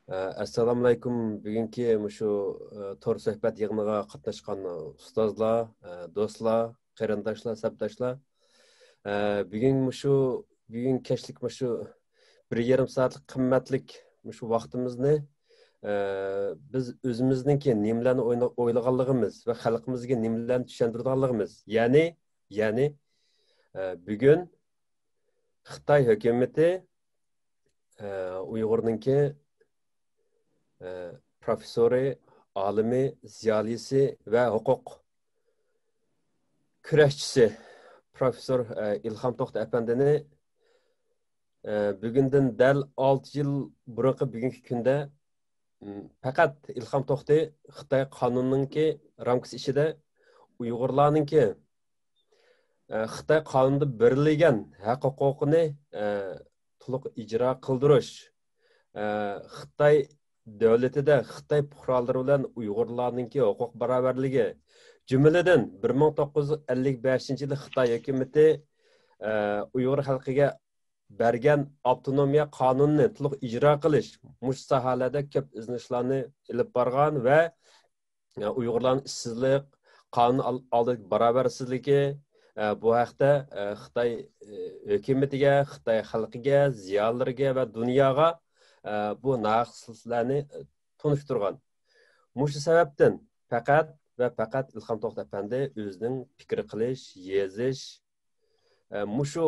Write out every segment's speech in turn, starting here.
Assalamu alaykum. Bugungi shu to'r suhbat yig'iniga qatnashgan ustozlar, do'stlar, qarindoshlar, sabdoshlar. Bugun bugun kechlik shu 1,5 soatlik qimmatlik shu vaqtimizni biz o'zimizningki nimalarni o'ylaganligimiz va xalqimizga nimalarni tushuntirganligimiz, ya'ni bugun Xitoy hukumati Uyg'urningki professori, alimi, ziyolisi ve hukuk küreşçisi Profesör İlham To'xta Efendi'ni bugünden del 6 yıl burunqi bugünkü kunda fakat İlham To'xta Xitoy qonunininki ramkasi ichida Uyg'urlarninki Xitoy qonunida berilgan haq huquqini to'liq ijro qildirish Xitoy devletide Xitoy fuqarolari bilan Uyg'urlarninki huquq barobarligi jumladan 1955 yili Xitoy hukumati Uyg'ur xalqiga bergan avtonomiya qonunini to'liq ijro qilish mush sohalarda ko'p izlanishlarni ilib borgan va Uyg'urlarning ishsizlik, qonun oldidagi barobarsizligi bu haqda Xitoy hukumatiga, Xitoy xalqiga, ziyolilariga va dunyoga bu naqslarni tunishtirgan. Mushu sababdan faqat İlham To'xta Efendi o'zining fikr qilish, yezish, mushu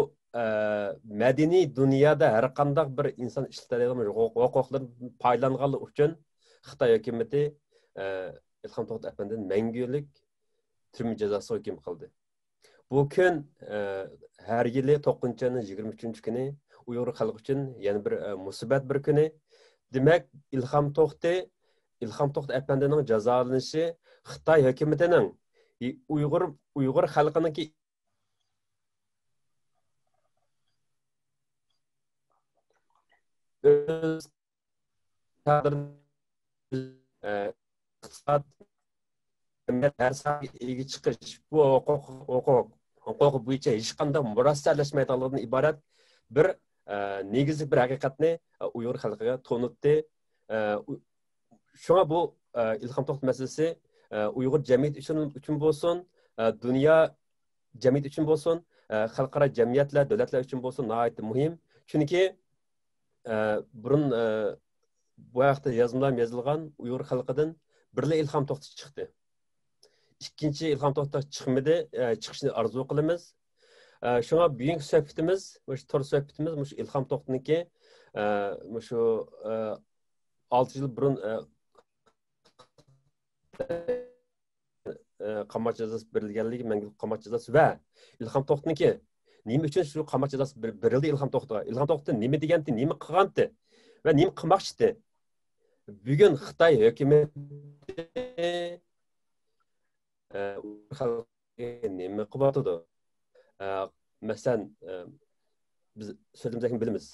madaniy dunyoda har qanday bir inson ishlatadigan huquqlardan foydalanganlik uchun Xitoy hukumati İlham To'xta Efendi'ni mangulik turma jazosiga hukm qildi. Bu kun har yili 9-23 kuni Uyg'ur xalqi uchun yana bir musibat bir kuni. Demak, İlham To'xta Efendining jazolanishi Xitoy hukumatining Uyg'ur xalqininki o'z iqtisod har sohaga ega chiqish bu huquq bo'yicha hech qanday murassarlashmaydiganlardan iborat bir negizli bir haqiqatni Uyg'ur xalqiga to'nitdi. Şuna bu İlham To'xta meselesi Uyg'ur jamiyati uchun bo'lsin, dunyo jamiyati uchun bo'lsin, xalqaro jamiyatlar, davlatlar uchun bo'lsin nihoyat muhim. Chunki burun bu haqda yozmalar yozilgan Uyg'ur xalqidan birla İlham To'xta chiqdi. İkinci İlham To'xta chiqmadi, chiqishni arzu qilamiz. Şuna büyük sohbatimiz, tor sohbatimiz İlham To'xtaniki şu 6 yıl burun qamoq jazosi berilganligi, mangulik qamoq jazosi va İlham To'xtaniki nima uchun shu qamoq jazosi berildi İlham To'xtaga? İlham To'xta nima degandi, nima qilgandi va nima qilmoqchi? Bugun Xitoy hukumati xalqqa nima qilyotdi? Masalan, biz so'zimizni bilamiz.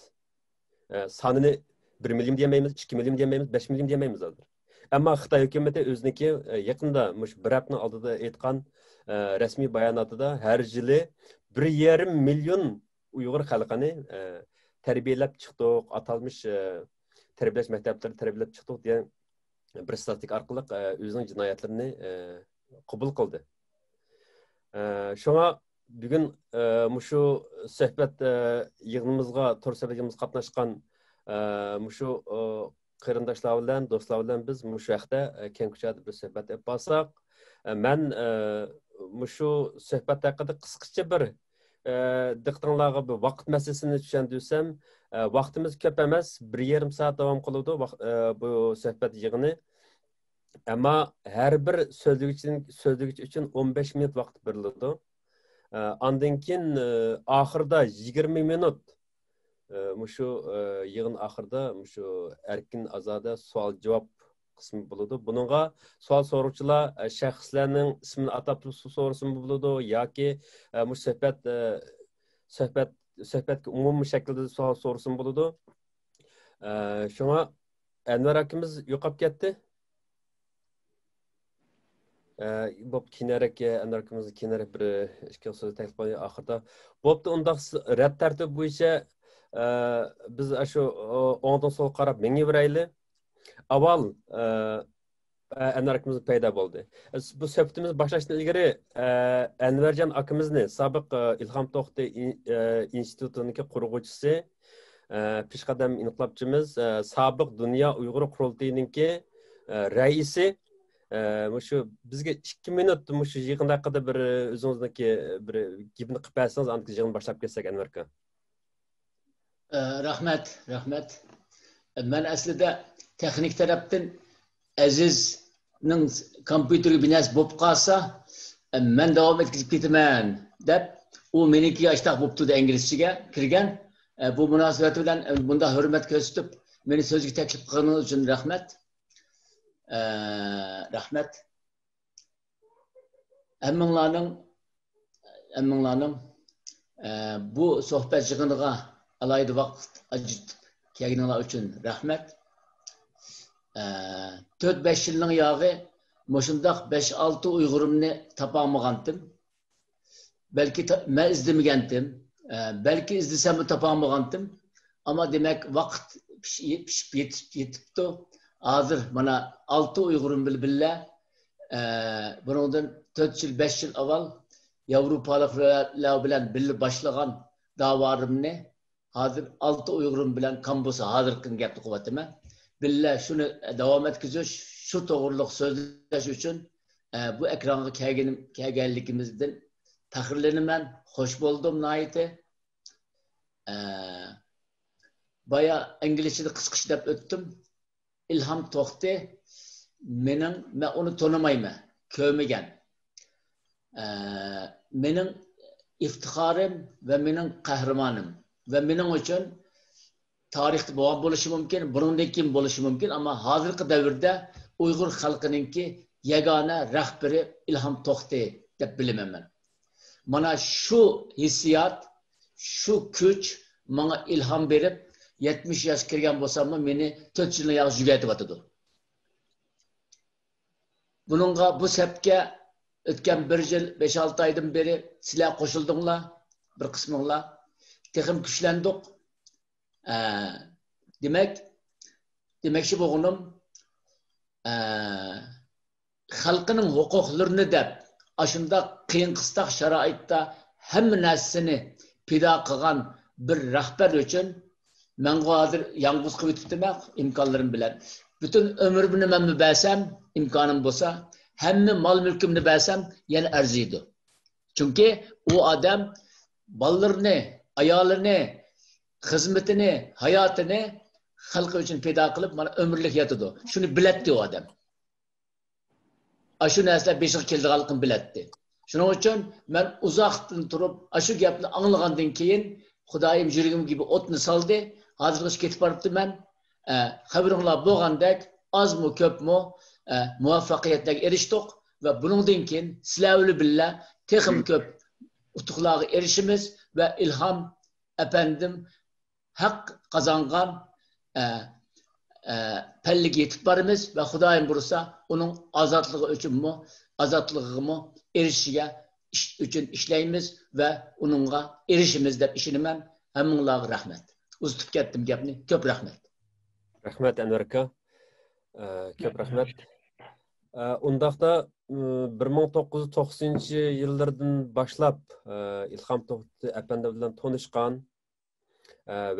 Sonini 1 milyon demaymiz, 2 milyon demaymiz, 5 milyon demaymiz hozir. Ammo Xitoy hukumati o'ziniki yaqinda bir haftaning oldida aytgan rasmiy bayonotida har yili 1,5 milyon Uyg'ur xalqini tarbiyalab chiqdik, atalmış tarbiyalash maktablari tarbiyalab chiqdik degan bir statistika orqali o'zining jinoyatlarini qabul qildi. Shunga bugun shu suhbat yig'inimizga to'r suhbatimizga qatnashgan shu qarindoshlar bilan, do'stlar bilan biz shu vaqtda keng ko'chada bir suhbat olib borsak, men shu suhbat haqida qisqacha bir diqqatingizga bir vaqt masalasini tushuntirsam, vaqtimiz ko'p emas, 1,5 soat davom qiladi bu suhbat yig'ini. Ama her bir sözlük için 15 minut vaqt berildi. Ondan keyin ahırda 20 minut şu yığın ahırda şu erkin azada sual cevap kısmı bulundu. Bununla sual soruvchilar şahslarning ismini atab so'rasin bo'ladi yoki bu suhbatga umumiy shaklda sual so'rasin bo'ladi. Shunga Anvar akamiz yo'qolib ketdi. Bob kinerek anarkımızı kinerek bir işgal sözü teklif ediyor ahırda. Bob'da ondaq rad tartib bo'yicha biz şu ondan sol qarab menga birayli. Aval Enver payda bo'ldi. Bu söhbetimiz başlaştan ilgari Envercan akimizni sabiq İlham To'xti institutuniki qurg'uvchisi, peshqadam inqilobchimiz, sabiq Dunyo Uyg'ur qurultayiniki raisi, shu bizga 2 minut shu yig'in haqida bir o'zingizniki bir gapni qilib bersangiz, aniq yig'in boshlab ketsak Enver aka. Rahmat, rahmat. Men aslida texnik tarafdan Azizning kompyuteri binas bo'lib qolsa, men davom etkizib ketaman deb, u meniki ashtaq bo'lib turdi inglizchaga kirgan. Bu munosabat bilan bunda hurmat ko'rsatib, meni so'zga taklif qilganingiz uchun rahmat. Rahmat. Hammanglarning bu sohbat yig'iniga alayda vaqt ajratib kelganinglar uchun rahmat. 4-5 yılın yağı moşundaq 5-6 Uyg'urimni topolmagandim. Belki men izlamagandim. Belki izlasam topolmagandim. Ama demek vaqt yetibdi. Hozir mana 6 Uyg'urim billa bundan 4 yil 5 yil avval Yevropaliklar bilan birga boshlagan davorimni hozir 6 Uyg'urim bilan kambosa hozirgi gapni qilyapman. Billa shuni davom etkizish, shu to'g'riliq so'zlash uchun bu ekranga kelganligimizdan faxrlanaman, xush bo'ldim nihoyatda. Baya inglizchada qisqacha o'tdim. İlham To'xti men uni tonimayman, ko'rmagan. Mening iftixorim va mening qahramonim va mening uchun tarixda bo'lgan bo'lishi mumkin, bundan keyin bo'lishi mumkin, ammo hozirgi davrda Uyg'ur xalqininki yagona rahbari İlham To'xti deb bilaman men. Mana shu hissiyat, shu kuch menga ilhom berib 70 yosh kirgan bo'lsam, meni 4 yilni yaxshi yugatib. Bununla bu sepke o'tgan 1 yil 5-6 aydan beri sizlar qo'shildinglar, bir qisminglar. Texim kuchlandik. Demakchi bo'lganim, xalqining huquqlarini deb, ashunda qiyin qisqa sharoitda hamma narsani pido qilgan bir rahbar uchun men hozir yolg'iz qilib o'tibman imkonlarim bilan. Bütün ömrümni men bersam, imkonim bo'lsa, hamma mol mulkimni bersam, yana arziydi. Chunki u odam bolalarni, ayolini, xizmatini, hayotini xalqi uchun pido qilib, mana umrlik yotadi. Shuni bilatdi u odam. Shu narsalar beshiga kelganligini bilatdi. Shuning uchun men uzoqdan turib, shu gapni anglagandan keyin Xudoyim yuragim gibi o'tni soldi. Hozirgacha ketib boribman. Xabaringlar bo'lgandek, ozmi ko'pmi muvaffaqiyatga erishdik va buningdan keyin sizlar bilan texim ko'p utuqlarga erishimiz va ilhom apandim haq qozongan palliga yetib boramiz va Xudoyim bursa uning ozodlig'iga erishishiga uchun ishlaymiz va uningga erishimiz deb ishonaman. Hammanglarga rahmat. Uzatib ketdim gapni. Ko'p rahmat. Rahmat Enver aka. Ko'p rahmat. Undaqda 1990-yillardan boshlab İlham To'xti apandi bilan tanishgan,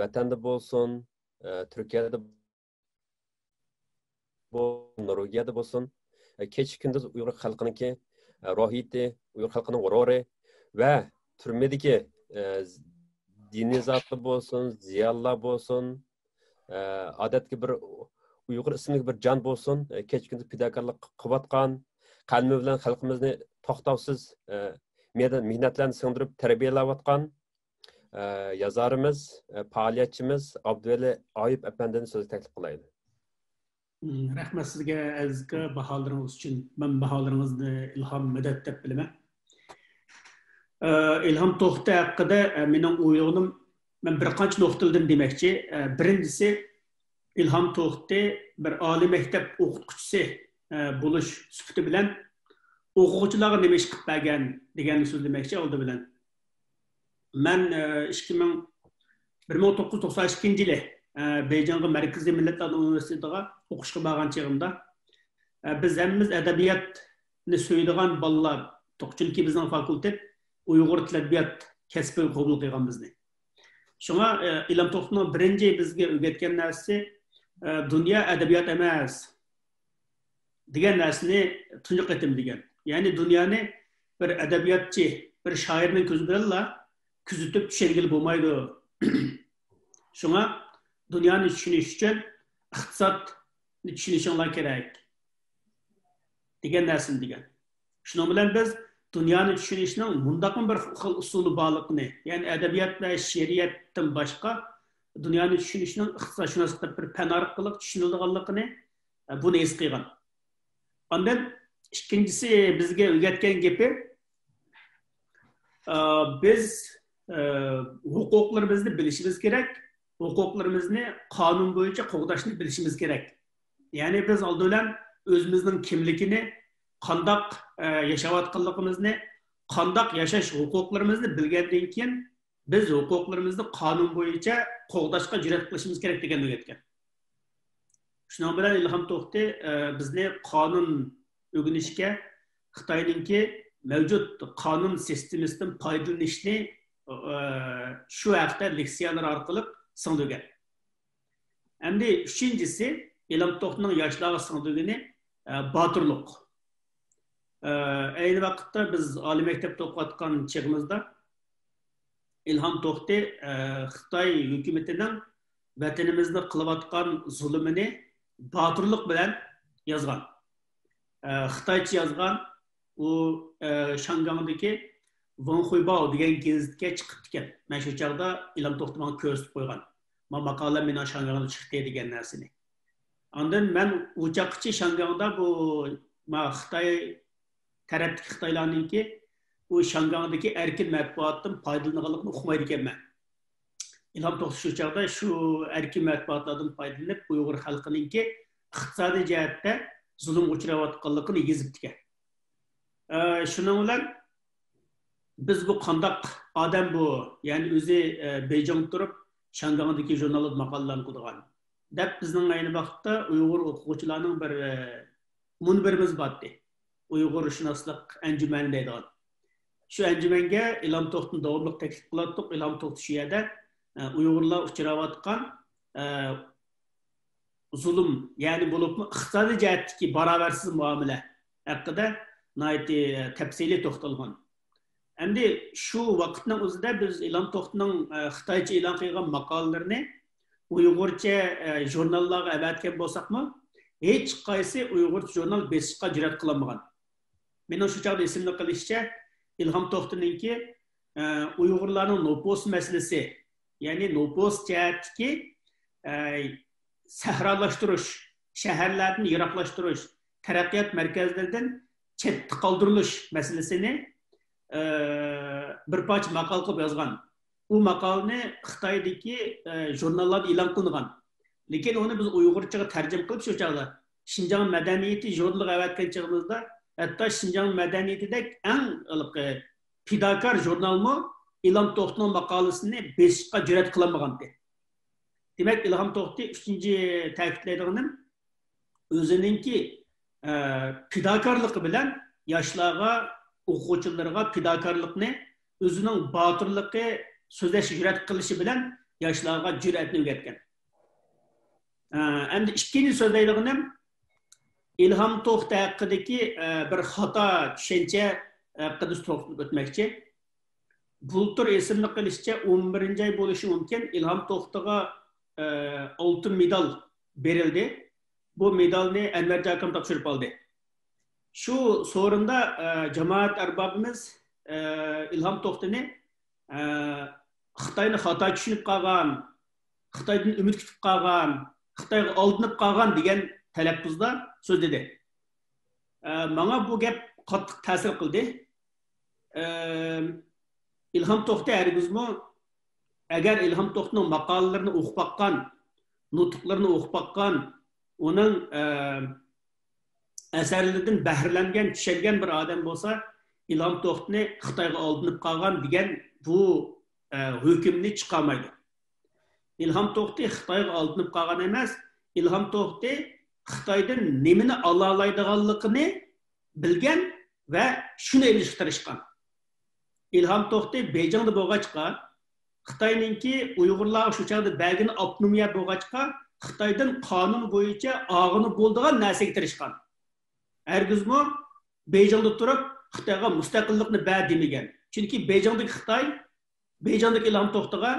vatanda bo'lsin, Turkiyada bo'lsin, Norvegiyada bo'lsin, kecha kunduz Uyg'ur xalqiniki rohiyati, Uyg'ur xalqining g'ururi va turmadagi diniy zotlar bo'lsin, ziyonlar bo'lsin, odatga bir Uyg'ur ismli bir jon bo'lsin, kecha kunduz fidokorlik qilayotgan, qalbi bilan xalqimizni to'xtovsiz mehnatlarni singdirib tarbiyalayotgan yazarimiz, faoliyatchimiz Abduvali Oyib apandini so'z taklif qilaydi. Rahmat sizga azizga baholaringiz uchun. Men baholaringizni ilhom madad deb bilaman. İlham To'xti haqida mening o'ylarim, men bir qancha nuqtalardan demoqchi. Birinchisi, İlham To'xti bir oliy maktab o'qituvchisi bo'lish sifati bilan o'quvchilarga nima ish qilib bergan deganni so'zlamoqchi oldi bilan. Men 1992 yili Beyjan'ga Merkezi Milletler Üniversitesi'ne oquşqa bargan çağımda biz hemmimiz edebiyatni söylediğin balalar, çünkü bizning fakultet Uyg'ur til edebiyat kasbiga qabul qilgan bizni. Shunga Ilhom To'xtovning birinchi bizga o'rgatgan narsasi dunyo adabiyot emas degan narsani tunji qatim degan. Ya'ni dunyoni bir adabiyotchi, bir shoirning ko'zi bilan kuzatib tushirgili bo'lmaydi. Shunga dunyoni tushunish uchun iqtisodni tushunishinglar kerak degan narsani degan. Shuning bilan biz dunyoni tushunishning mundaqim bir xil usuli borligini, ya'ni adabiyot va she'riyatdan boshqa dunyoni tushunishning iqtisodshunoslikda bir fan orqali tushunilganligini buni his qilgan. Ondan ikkinchisi bizga o'rgatgan gapi biz huquqlarimizni bilishimiz kerak, huquqlarimizni qonun bo'yicha qo'g'dashni bilishimiz kerak. Ya'ni biz oldindan o'zimizning kimligini, qandaq yashayotganligimizni, qandaq yashash huquqlarimizni bilgandan keyin biz huquqlarimizni qonun bo'yicha qo'g'dashga jur'at qilishimiz kerak degan o'rgatgan. Shuning bilan Ilhom To'xtov bizni qonun o'rganishga, Xitoyninki mavjud qonun sistemasidan foydalanishni shu haqda leksiyalar orqali singdirgan. Endi uchinchisi Ilhom To'xtovning yoshlarga singdirgani botirlik. Aynı vaqtda biz oliy maktabda o'qiyotgan chog'imizda Ilhom To'xtov Xitoy hukumatining vatanimizda qilayotgan zulmini botirlik bilan yozgan. Xitoycha yozgan, u Shangangdagi Wanhuibao degan gazetga chiqib ekan. Men shu chaqda Ilhom To'xtovga ko'rsatib qo'ygan. Men maqola meni Shangangda chiqdi degan narsani. Ondan men u chaqchi Shangangda bu Xitoy tarafdagi Xitoylarninki u Shangangdagi erkin matbuotdan foydalanganligini uqmaydi ekanman. Ilhom To'xtov shu chaqda shu erkin matbuotlardan foydalanib Uyg'ur xalqininki iqtisodiy jihatda zulm uchrayotganligini yozib ekan. Shuning bilan biz bu qandaq odam bu, ya'ni o'zi Beyjingda turib Shangangdagi jurnalda maqolalarni qilgan. Deb bizning ayni vaqtda Uyg'ur o'quvchilarning bir munbirimiz bordi. Uyg'ur shunoslik anjumani deydigan. Shu anjumanga Ilhom To'xtovni davomli taklif qildik. Ilhom To'xtov shu yerda Uyg'urlar uchrayotgan zulm, ya'ni bo'lib iqtisodiy jihatdagi barobarsiz muomala haqida nihoyatda tafsiliy to'xtalgan. Endi shu vaqtning o'zida biz Ilhom To'xtovning Xitoycha e'lon qilgan maqolalarini Uyg'urcha jurnallarga avatgan bo'lsakmi, hech qaysi Uyg'urcha jurnal besishga jur'at qilmagan. Mening shu chaqda esimda qilishcha Ilhom To'xtovninki Uyg'urlarning nopos masalasi, ya'ni nopos jihatdagi sahrolashtirish, shaharlarni yiroqlashtirish, taraqqiyot markazlaridan chetda qoldirilish masalasini bir parcha maqol qilib yozgan. U maqolni Xitoydagi jurnallarda e'lon qilingan. Lekin uni biz Uyg'urchaga tarjima qilib shu chaqda Xinjiang madaniyati jurnaliga avatgan chog'imizda hatto Xinjiang madaniyatidagi eng fidokor jurnalmi Ilhom To'xtovning maqolasini besishga jur'at qilmagan. Demak, Ilhom To'xtov uchinchi ta'kidlaydiganim o'zininki fidokorligi bilan yoshlarga, o'quvchilarga fidokorlikni, o'zining botirligi, so'zlash jur'at qilishi bilan yoshlarga jur'atni o'rgatgan. Endi ikkinchi so'zlaydiganim Ilhom To'xtov haqidagi bir xato tushuncha haqida to'xtalib o'tmoqchi. Bultur esimli qilishcha 11-oy bo'lishi mumkin. Ilhom To'xtovga oltin medal berildi. Bu medalni Anvar Jakim topshirib oldi. Shu so'rinda jamoat arbobimiz Ilhom To'xtovni Xitoyni xato tushunib qolgan, Xitoydan umid kutib qolgan, Xitoyga oldinib qolgan degan talaffuzda so'zladi. Menga bu gap qattiq ta'sir qildi. Ilhom To'xtov hargizmi agar Ilhom To'xtovning maqolalarini o'qib baqqan, nutqlarini o'qib baqqan, uning asarlaridan bahrlangan, tushungan bir odam bo'lsa, Ilhom To'xtovni Xitoyga oldinib qolgan degan bu hukmni chiqarmaydi. İlham To'xtay Xitoyga alınıp qolgan emas, İlham To'xtay Xitoydan nimani olalaydiganligini bilgan va shuni ilishga tirishgan. İlham To'xtay Beyjingda bo'lg'achqa, Xitoyninki Uyg'urlar shu chog'da belgini avtonomiya bo'lg'achqa, Xitoydan qonun bo'yicha og'ini bo'ldigan narsaga tirishgan. Hargizmi Beyjingda turib Xitoyga mustaqillikni ber demagan. Chunki Beyjingdagi Xitoy, Beyjingdagi İlham To'xtayga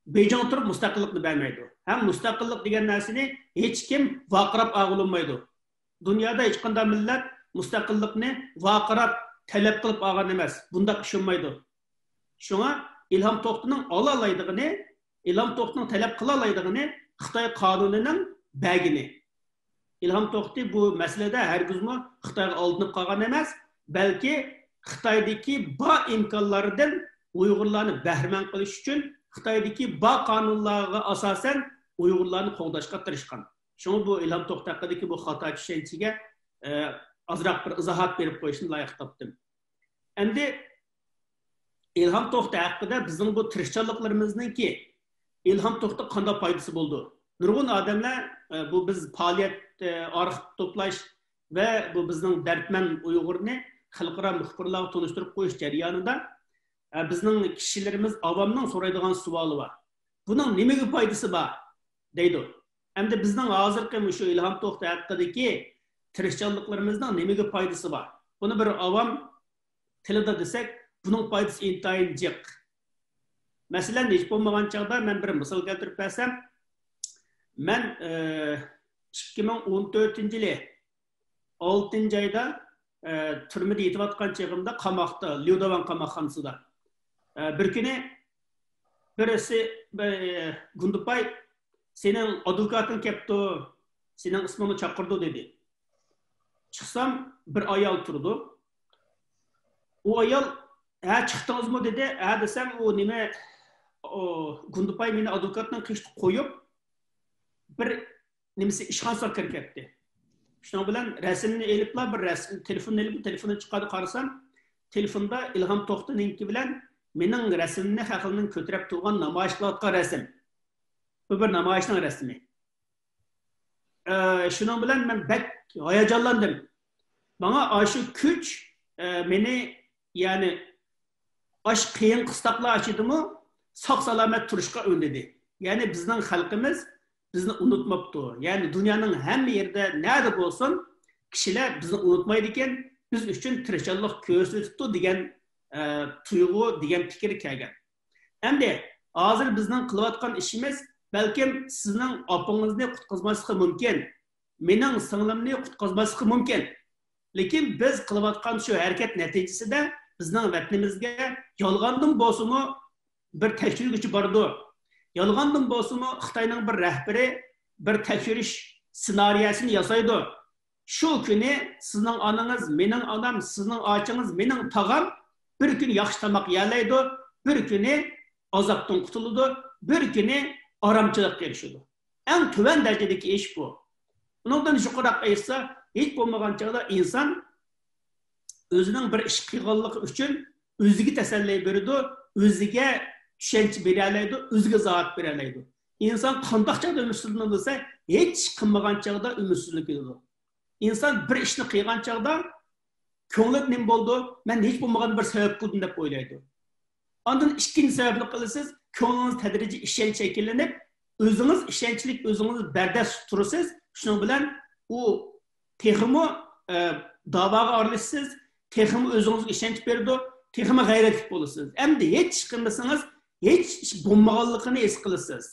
Beyjingda turib mustaqillikni bermaydi. Ham mustaqillik degan narsani hech kim vaqirab og'ilmaydi. Dunyoda hech qanday millat mustaqillikni vaqirab talab qilib olgan emas. Bunda ishonmaydi. Shunga İlham To'xtayning olalaydigini, İlham To'xtayning talab qilalaydigini Xitoy qonunining belgini. İlham To'xtay bu masalada hargizmi Xitoyga olinib qolgan emas, balki Xitoydagi bor imkonlardan Uyg'urlarni bahramand qilish uchun Xitoydagi bor qonunlarga asosan Uyg'urlarni qo'g'dashga tirishgan. Shunga bu İlham To'xtay haqidagi bu xato tushunchaga azroq bir izohat berib qo'yishni loyiq topdim. Endi İlham To'xtay haqida bizning bu tirishchanliklarimizninki İlham To'xtay qanday foydasi bo'ldi? Nurg'un odamlar bu biz faoliyat arxiv to'plash va bu bizning dardman Uyg'urni xalqaro muxbirlarga tanishtirib qo'yish jarayonida bizning kishilarimiz, avomning so'raydigan savoli bor. Buning nimaga foydasi bor deydi. Endi bizning hozirgi shu İlham To'xtay haqidagi tirishchanliklarimizning nimaga foydasi bor? Buni bir avom tilida desak, buning foydasi intayin jiq. Masalan, hech bo'lmagan chog'da men bir misol keltirib bersam, men 2014-yili 6-oyda turmada yetayotgan chog'imda qamoqda, Lyudovan qamoqxonasida bir kuni birisi Gundupay sening advokating kelibdi, sening ismingni chaqirdi dedi. Chiqsam bir ayol turdi. U ayol "Ha, chiqdingizmi?" dedi. "Ha" desam, u nima Gundupay meni advokatdan qishni qo'yib bir nimasi ishxonasiga kirib ketdi. Shuning bilan rasmni eliblar, bir rasm telefonni elib, telefonni chiqarib qarasam, telefonda İlham To'xtayninki bilan mening rasmimni haqilning ko'tarib turgan namoyish qilayotgan rasm. Bu bir namoyishning rasmi. Shuning bilan men bak hayajonlandim. Bana shu kuch meni, ya'ni ash qiyin qistoqlar ochidimi, sog' salomat turishga undadi. Ya'ni bizning xalqimiz bizni unutmabdi. Ya'ni dunyoning hamma yerda nada bo'lsin, kishilar bizni unutmaydi ekan, biz uchun tirishchilik ko'rsatibdi degan tuyg'u, degan fikr kelgan. Endi hozir bizning qilayotgan ishimiz balkim sizning opingizni qutqazmasligi mumkin, mening singlimni qutqazmasligi mumkin. Lekin biz qilayotgan shu harakat natijasida bizning vatanimizga yolg'ondan bo'lsa-mu bir tekshiruvchi bordi. Yolg'ondan bo'lsa-mu Xitoyning bir rahbari bir tekshirish ssenariyasini yasaydi. Shu kuni sizning onangiz, mening onam, sizning ochingiz, mening tog'am bir kun yaxshi tomoq yeylaydi, bir kuni azobdan qutuladi, bir kuni oromchilikqa erishadi. Eng tuvan darajadagi ish bu. Undan yuqoriroq aytsa, hech bo'lmagan chog'da inson o'zining bir ish qilganligi uchun o'ziga tasalli beradi, o'ziga tushuncha bera oladi, o'ziga izohat bera oladi. Inson qanday chog'da umidsizlik bo'lsa, hech qilmagan chog'da umidsizlik bo'ladi. Inson bir ishni qilgan chog'da ko'nglim nim bo'ldi, men hech bo'lmagan bir sabab qildim deb o'ylaydi. Ondan ikkinchi sababni qilasiz, ko'nglingiz tadrijiy ishonch shakllanib, o'zingiz ishonchlik, o'zingiz bardast turasiz. Shuning bilan u texmi da'voga aralashsiz, texmi o'zingizga ishonch berdi, texmi g'ayratli bo'lasiz. Endi hech qilmasangiz, hech ish bo'lmaganligini his qilasiz.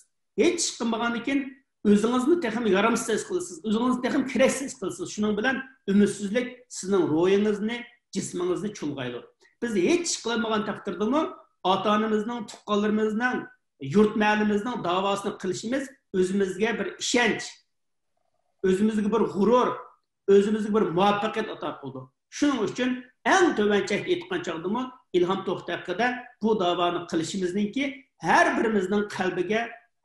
Hech qilmagandan keyin o'zingizni texmi yaramsiz qilasiz, o'zingizni texmi keraksiz qilasiz. Shuning bilan umidsizlik sizning ruhingizni, jismingizni chulg'aydi. Biz hech qilmagan taqdirdami ota-onamizning, tuqqanlarimizning, yurt mahallimizning davosini qilishimiz o'zimizga bir ishonch, o'zimizga bir g'urur, o'zimizga bir muvaffaqiyat ato qildi. Shuning uchun eng tuvanchak aytgan chog'dimi İlham To'xtay haqida bu davoni qilishimizningki har birimizning qalbiga,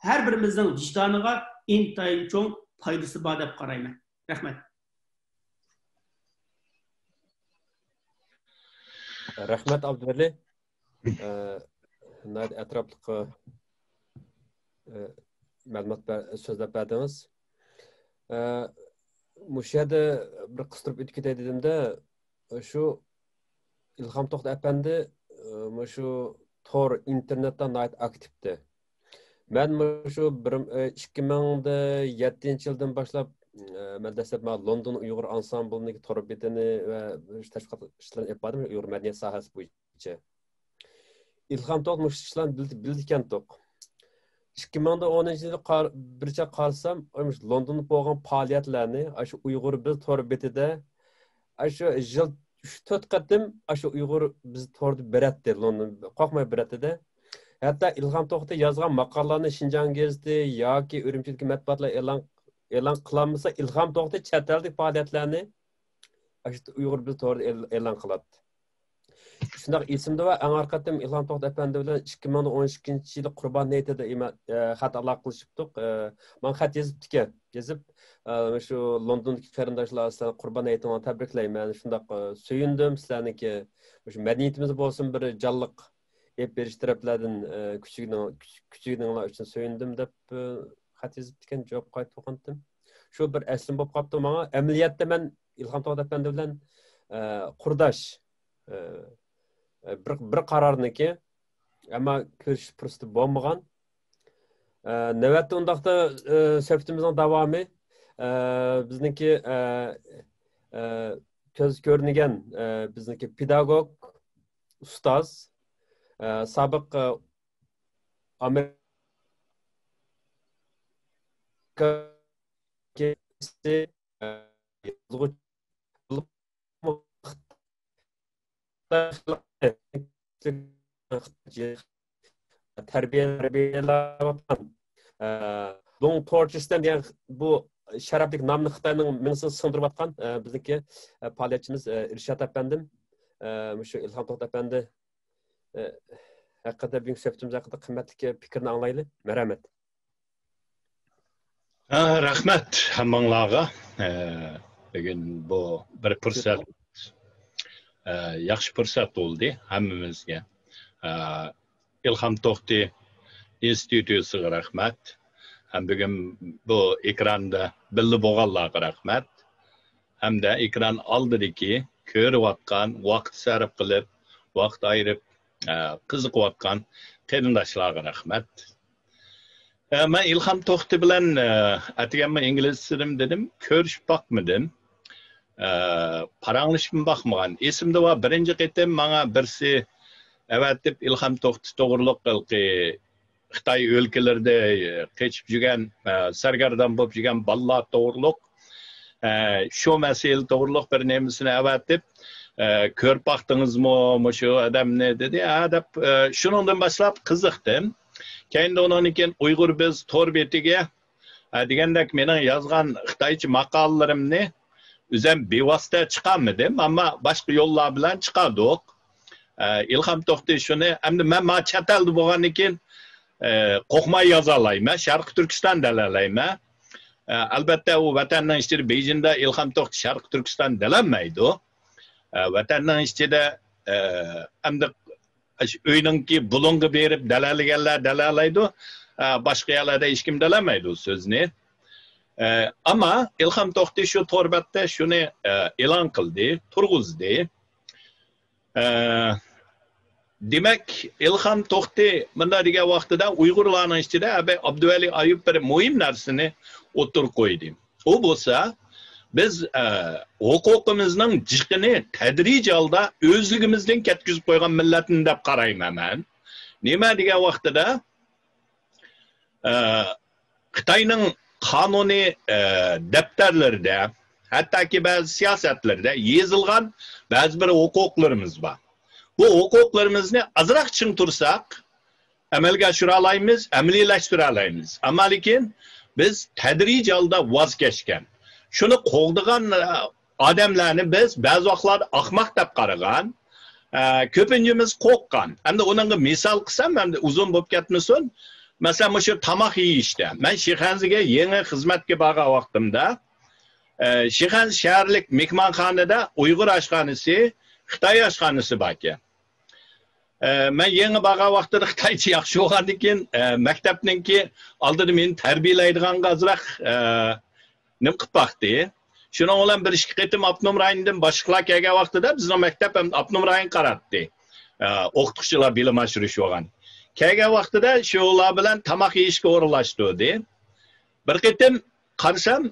har birimizning vijdoniga intayin cho'ng foydasi bor deb qarayman. Rahmat. Rahmat Abduvali. Atrofliq ma'lumot so'zlab berdingiz. Mush yerda bir qistirib o'tib ketay dedimda, shu İlham To'xta apandi shu tor internetda nihoyat aktivdi. Men shu 2007-yildan boshlab men dastlab London Uyg'ur ansamblinining tor betini va tashqi ishlarni yapadim Uyg'ur madaniyat sohasi bo'yicha. İlham To'xta mush ishlarni bildikan to'q. 2010-yilda bircha qarsam, Londonda bo'lgan faoliyatlarni, shu Uyg'ur biz tor betida shu yil 3-4 qatim shu Uyg'ur biz torda beratdi, London qo'rqmay beratdi. Hatta İlham To'xta yozgan maqolalarni Şinjan gazeti yoki Urumchidagi matbuotlar e'lon qilmasa, İlham To'xta chet eldagi faoliyatlarni shu Uyg'ur biz torda e'lon qiladi. Shunday esimda va eng orqatim İlham To'xta apandi bilan 2012-yil Qurbon hayitida xat aloqalashibdik. Men xat yozibdi-kan. Yozib shu Londondagi qarindoshlar sizlarni Qurbon hayitini tabriklayman. Shunday suyundim sizlarniki shu madaniyatimiz bo'lsin bir jonliq ep berish taraflardan kuchuginglar uchun suyundim deb xat yozibdi-kan, javob qaytib qo'ygandim. Shu bir aslim bo'lib qolibdi menga. Amaliyotda men İlham To'xta apandi bilan qurdosh bir qarorniki, ama ko'rish fursati bo'lmagan. Navbatda undaqda suhbatimizning davomi bizniki ko'z ko'rnigan bizniki pedagog, ustoz, sobiq Amerika tarbiyalab Long Torches'ten diyen bu şaraplik namlı Xitayning minsin sındırıp atkan bizdeki faoliyatçımız İrşad efendim, şu İlham To'xta efendi hakikaten büyük söhbetimiz hakkında kıymetli fikrini anlaylı. Merhamet. Rahmet hammanglarga. Bugün bu bir fırsat yaxshi fursat bo'ldi hammamizga. İlham To'xta institutiga rahmat. Ham bugun bu ekranda bilib bo'lganlarga rahmat. Hamda ekran oldidagi ko'rayotgan, vaqt sarf qilib, vaqt ayirib qiziqayotgan qarindoshlarga rahmat. Men İlham To'xta bilan ataganman ingliz tilim dedim, ko'rishib boqmadim. Paranglashib bakmagan. Esimde var birinci qitim bana birisi evetip İlham To'xta to'g'riliq Xitoy o'lkalarida qechib yurgan sargardon bo'lib yurgan bolalar to'g'riliq shu masala to'g'riliq bir nemisini evetip ko'rib baqdingizmi shu odamni dedi. Deb shuningdan boshlab qiziqdim. Keyin ondan keyin Uyg'ur biz tor betiga degandek mening yozgan Xitoycha maqolalarimni Üzem bevasıta çıkamadım ama başka yollar bilen çıkardık. İlham To'xta şunu, hem de ben chet elde bo'lgan ekan qo'rqmay yozalayman, Sharq Turkiston dalalayman. Albatta u vatanning ichida Bejinda İlham To'xta Sharq Turkiston dalanmaydi. Vatanning ichida hem de uyninki bulungu berib dalalaganlar dalalaydi. Başka yerlarda hech kim dalamaydi o so'zni. Ama İlham To'xta şu torbatda şunu e'lon qildi, turg'izdi. Demek İlham To'xta bunda degan vaqtida Uyg'urlarning ichida Abduvali Ayub bir muhim narsani o'tirib qo'ydi. O bo'lsa biz huquqimizning jiqini tadrijiy holda o'zligimizdan ketkizib qo'ygan millatni deb qarayman men. Nima degan vaqtida Xitoyning kanuni defterlerde, hatta ki bazı siyasetlerde yazılgan bazı bir hukuklarımız var. Bu hukuklarımızı azırak çıngtursak amelga aşıralayımız, amelileştiralayımız. Ama lakin biz tedrici halda vazgeçken, şunu qoğduğan adamlarını biz bazı vaxtlar ahmak dep qaragan, köpüncümüz qo'rqqan. Hem de onun misal kısam hem de uzun bolup ketmesin. Mesela şu tamak yeyişte. Ben Şihanzi'ye yeni hizmetke bağa vaktimde Şihanzi şehirlik mehmanxonada Uyg'ur aşxonasi, Xitoy aşxonasi bor ekan. Men yangi bağa vaqtida Xitoycha yaxshi bo'lgan ekan, maktabninki oldida meni tarbiyalaydigan azroq nim qilib baxti. Shuning bilan bir ikki qitim avtonom rayondan boshqalar kelgan vaqtida bizning maktab ham avtonom rayon qaratdi. O'qituvchilar bilim oshirish bo'lgan. Kelgan vaqtida shular bilan tamoq yeyishga o'rinlashtirdi. Bir qitim qarasam,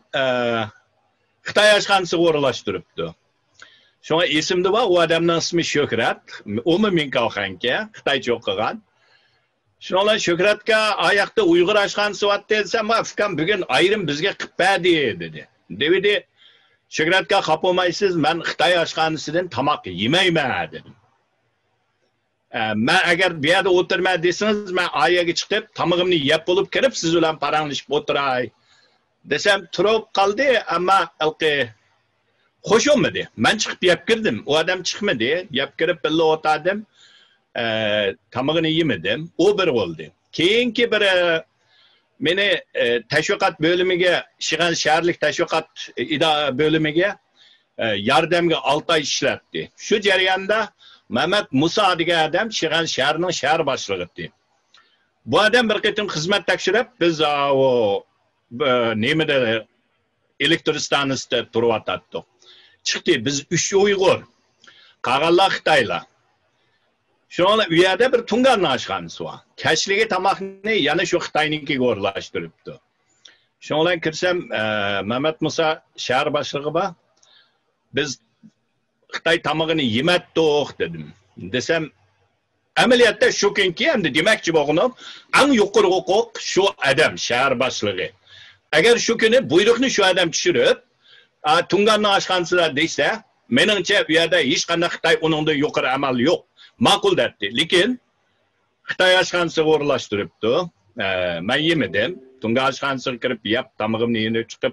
Xitoy oshxonasiga o'rinlashtiribdi. Şuna esimde var, o adamın ismi Şöhret. O mu Minkalxanka, Xitaycha o'qigan. Şuna Şöhretga ayakta Uyg'ur oshxonasi var desam, "Afkan bugün ayrim bizga qilib berdi" dedi. Dedi, Şöhretga xafa bo'lmaysiz, men Xitoy oshxonasidan tamoq yemayman dedim. Men agar bu yerda o'tirma desangiz, men ayaga chiqib, tamog'imni yeb bo'lib kirib, siz bilan paranglashib o'tiray. Desam, turib qoldi, ammo hoş olmadı. Ben çıkıp yap girdim. O adam çıkmadı. Yap girip belli otadım. Tamamını yemedim. O bir oldu. Keyinki bir beni teşvikat bölümüge, Şiğen şehirlik teşvikat bölümüge yardımga 6 ay işletti. Şu jarayonda Mehmet Musa degan adam Şiğen şehrining şehir başlig'i. Bu adam bir qitim xizmat tekshirib, biz o nemede elektr stansiyasida turib o'tirdik. Çıktı biz 3 Uyg'ur, qag'anlar Xitoylar. Şuna u yerda bir Tungan oshxonasi var. Kashliga tamoqni yana shu Xitoynikiga o'rlashtiribdi. Shunga kirsam, Mehmet Musa shahar boshlig'i bor. Biz Xitoy tamog'ini yematdik dedim. Desam, amaliyotda shu kunki endi demakchi bo'lganim, eng yuqori huquq shu adam shahar boshlig'i. Agar shu kuni buyruqni shu adam tushirib, Tunganning oshxonasida desa, meningcha bu yerda hech qanday Xitoy uningdan yuqori amal yo'q. Ma'qul dedi. Lekin Xitoy oshxonasiga o'rlashtiribdi. Men yemedim. Tungan oshxonasiga kirib yeb, tamog'imni yenib chiqib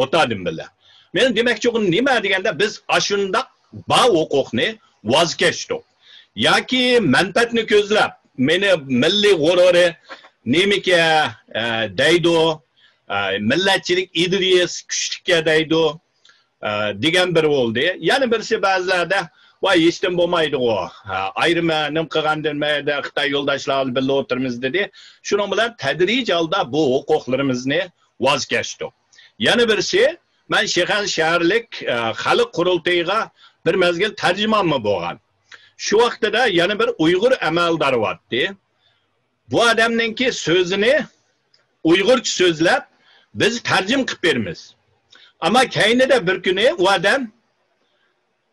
o'tadim bilan. Men demakchi o'g'im nima deganda biz ashundaq ba huquqni voz kechdik. Yoki manfaatni ko'zlab, meni milliy g'ururi nemika deydi, millatchilik idriyasi kuchlikka deydi. Degan bir oldu. Yani birisi ba'zilarda voy hechtim bo'lmaydi o. Ayrima nim qilgandan mayda Xitoy yo'ldoshlar birga o'tirmiz dedi. Shuning bilan tadrij holda bu huquqlarimizni voz kechdik. Yana birisi men Şiğen shaharlik xalq qurultayiga bir mezgil tarjimonmi bo'lgan. Shu vaqtida yana bir Uyg'ur amaldori vardı. Bu adamninki so'zini Uyg'urcha so'zlab biz tarjim qilib beramiz. Ama kaynida bir kuni u adam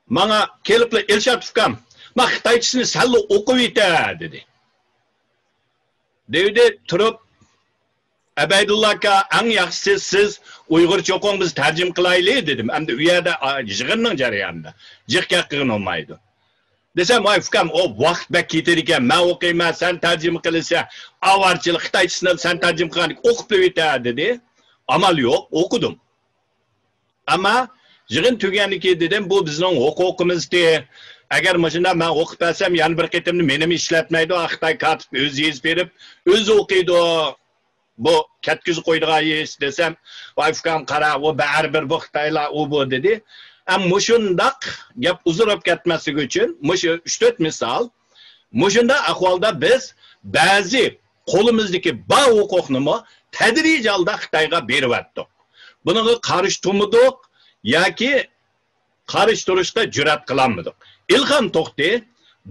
bana kelib Elshad ukam, "Men Xitoychisini sal o'qib yetay" dedi. Dedi turib, "Abaydulla aka, eng yaxshisi siz Uyg'urcha o'qing, biz tarjim qilaylik" dedim. Endi u yerda yig'inning jarayonida jiqqa qilgan olmaydi. Desam, "Voy ukam, o vaqt bak ketar ekan, men o'qiyman, sen tarjim qilsa, avarchilik Xitoychisini sen tarjim qilgan o'qib yetay" dedi. Amal yo'q, o'qidim. Ama yig'in tuganiki dedim, bu bizning huquqimizdir. Agar mashina men o'qib bersam, yana bir qitimni menim ishlatmaydi, Xitoy katib o'zi yezib berib, o'zi o'qiydi. Bu katkizib qo'ydigan ish desam, "Voy ukam, qara, u baribir bu Xitoylar u bu" dedi. Ammo shundaq gap uzr olib ketmaslik uchun, mushu 3-4 misol, mushunda ahvolda biz ba'zi qo'limizdagi ba huquqni tadrij holda Xitoyga berib o'tdik. Bunga qarshi turmadik yoki qarshi turishga jur'at qilolmadik. İlham To'xti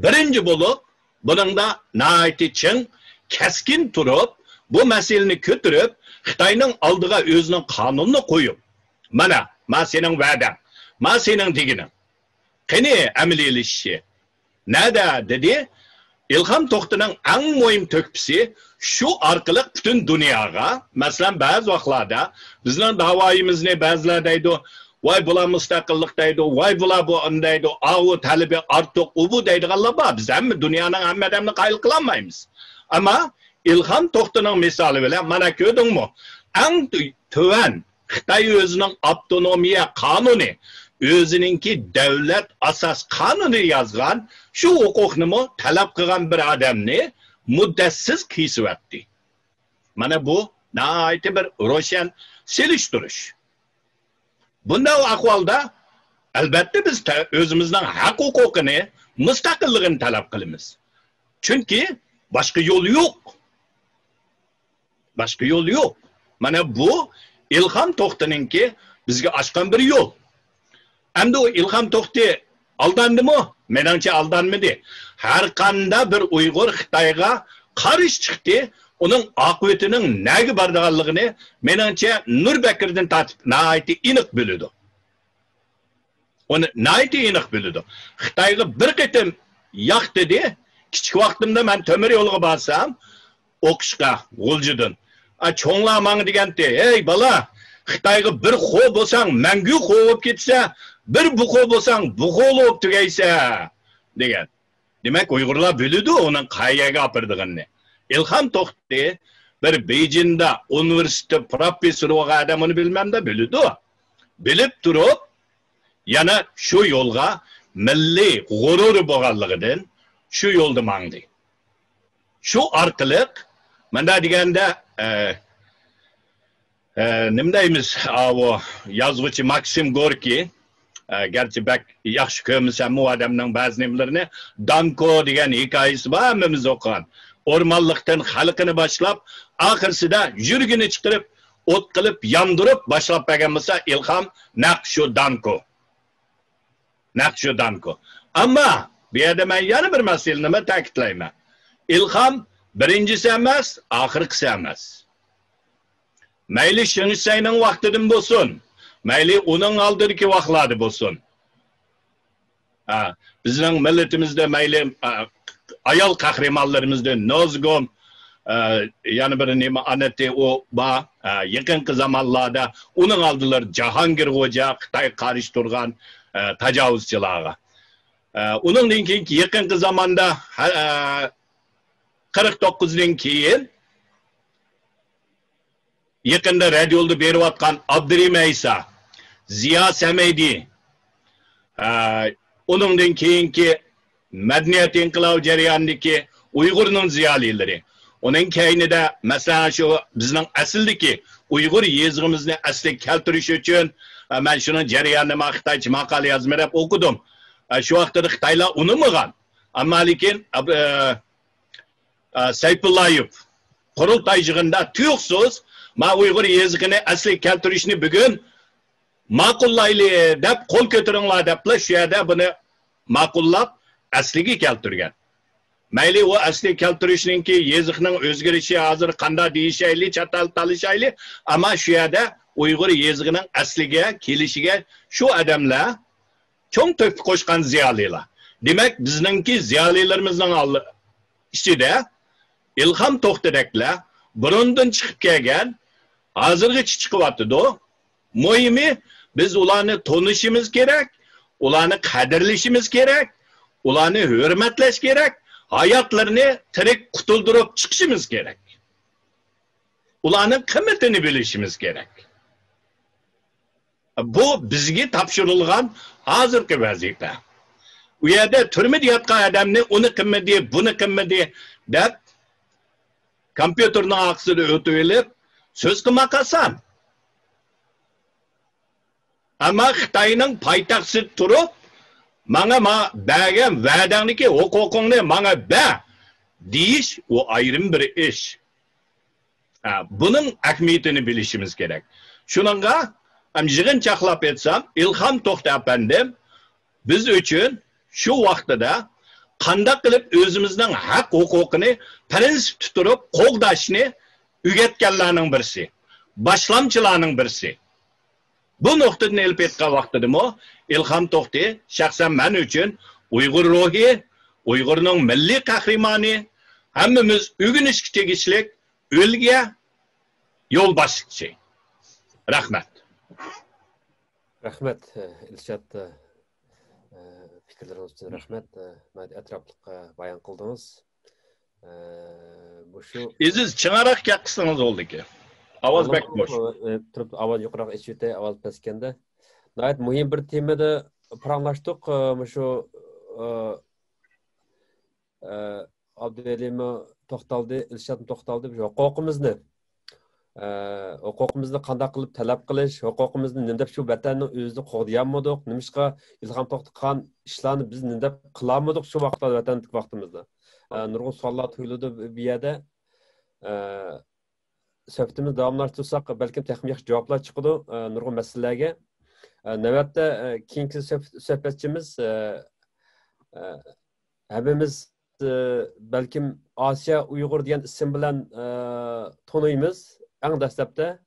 birinchi bo'lib buningda nihoyatda chin, keskin turib, bu masalani ko'tarib, Xitoyning oldiga o'zining qonunini qo'yib, "Mana, men sening va'dam, men sening degining. Qani amaliylashishi?" Nada dedi? İlham To'xtining eng muhim to'kpisi şu orqali butun dunyoga, masalan, ba'zi vaqtlarda bizning da'voyimizni ba'zilar deydi, "Voy bular mustaqillik deydi, voy bular bu deydi, avu talibi ortiq, u bu deydiganlar bor. Biz hamma dunyoning hamma odamni qayil qilolmaymiz." Ammo İlham To'xtining misoli bilan mana ko'rdingmi? Eng tuvan Xitoy o'zining avtonomiya qonuni, o'zininki davlat asos qonuni yozgan shu huquqni talab qilgan bir odamni muddatsiz qiysiyapti. Mana bu nihoyatda bir ro'shan selishtirish. Bunday ahvolda albatta biz o'zimizning haq huquqini, mustaqilligini talab qilamiz. Çünkü başka yol yok. Başka yol yok. Mana bu İlham To'xtininki bizga açkan bir yol. Endi o İlham To'xti aldandı mı? Menimce aldanmadı. Her kanda bir Uygur Xitayga karış çıktı. Onun akıbetinin negi bardağallığını menimce Nurbekir'den tatip naiti inik bildi. Onu naiti inik bildi. Xitayga bir ketim yak dedi. Küçük vaktimde ben tömür yolga barsam okuşka Gulcu'dan. Çoğunlar bana degende, ey bala, Xitayga bir xo bolsang, mangü xo olup gitse, bir buxo bolsang, buxo olup tugaysa degan. Demek Uygurlar bildi onun qayaga apırdığını. İlham To'xti bir Beijing'de üniversite profesörü olan adamını bilmem de bildi. Bilip durup yana şu yolga milli gurur boğallığıdan şu yolda mangdı. Şu arkalık manda degende nima deymiz, o yazgıcı Maxim Gorki, gerçi bek yaxshi ko'rmasam bu odamning ba'zi nimalarini Danko degan hikoyasi bor, hammamiz o'qigan. O'rmonlikdan xalqini boshlab, oxirsida yurgini chiqarib, o't qilib, yondirib boshlab bergan bo'lsa, ilhom naq shu Danko. Naq shu Danko. Ammo bu yerda men yana bir masalani ta'kidlayman. İlham birincisi emas, oxirgisi emas. Mayli Şengsayning vaqtidan bo'lsin, mayli uning oldingi vaqtlari bo'lsin. Bizning millatimizda mayli ayol qahramonlarimizda Nozgom yana bir nima anati o ba yaqinqi zamonlarda uning oldilar Jahongir Xo'ja Xitoy qarshi turgan tajovuzchilarga. Uningdan keyingi yaqinqi zamonda 49dan keyin yakında radyoda beriyotgan Abdurim Aysa, Ziya Samedi, onundan keyinki Madaniyat inqilobi jarayonidagi Uyg'urning ziyolilari. Onun keyinida masalan shu bizning asldagi Uyg'ur yezg'imizni asli keltirish uchun men shuni jarayonini Xitoycha maqola yozib o'qidim. Shu vaqtda Xitoylar unamagan. Ammo lekin Sayfullayev qurultay yig'inida tuyuqsiz ma Uyg'ur yezg'ini asli keltirishni bugun ma'qullayli deb qo'l ko'taringlar deblar, shu yerda buni ma'qullab asliga keltirgan. Mayli o asli keltirishninki yezg'ning o'zgarishi hozir qanday deyishayli, chatal talishayli, ammo shu yerda Uyg'ur yezg'ining asliga kelishiga shu odamlar cho'ng to'p qo'shgan ziyolilar. Demak, bizningki ziyolilarimizning ichida İlham To'xtideklar burundan chiqib kelgan, hozirgacha chiqyapti-da. Muhimi biz ularni tanishimiz kerak, ularni qadrlashimiz kerak, ularni hurmatlash kerak, hayotlarini tirik qutuldirib chiqishimiz kerak. Ularning qiymatini bilishimiz kerak. Bu bizga topshirilgan hozirgi vazifa. U yerda turmada yotgan odamni uni qimmadi, buni qimmadi deb kompüterning aqsida o'tib olib so'z qilmoq oson. Ammo Xitoyning poytaxtida turib, menga bergan va'dangniki huquqingni menga ber deyish u ayrim bir ish. Buning ahamiyatini bilishimiz kerak. Shuningga ham yig'in chaqlab etsam, İlham To'xti apandim biz uchun shu vaqtida qanday qilib o'zimizning haq huquqini prinsip tuturib qo'g'dashni o'rgatganlarning birisi, boshlamchilarning birisi. Bu nuqtadan elib etgan vaqtidami İlham To'xti shaxsan men uchun Uyg'ur ruhi, Uyg'urning milliy qahramoni, hammamiz o'rganishga tegishli o'lga yo'l boshchi. Rahmat. Rahmat Ilshad, fikrlarınız için rahmet. Etraflık bayan kıldınız. Bu şu... İziz çınarak yakışsanız oldu ki. Avaz bek boş. Avaz yukarı içiyete, avaz peskende. Nayet mühim bir temada pranlaştık. Şu Abdüvelim'i toxtaldı, İlşad'ın toxtaldı. Huquqimizni huquqimizni qanday qilib talab qilish, huquqimizni nindab shu vatanni o'zini qo'g'dayolmadik, nimishqa İlham To'xti qilgan ishlarni biz nindab qilolmadik shu vaqtda, vatandagi vaqtimizda. nurg'un savollar tuyuldi bu yerda. Söhbətimiz davamlaşdırsak, bəlkə texnik yaxşı cavablar çıxıdı nurg'un masalalarga. Navbatda keyingi söhbətçimiz hammamiz balkim Asiya Uyg'ur degan ism bilan tanıymiz. Eng dastlabda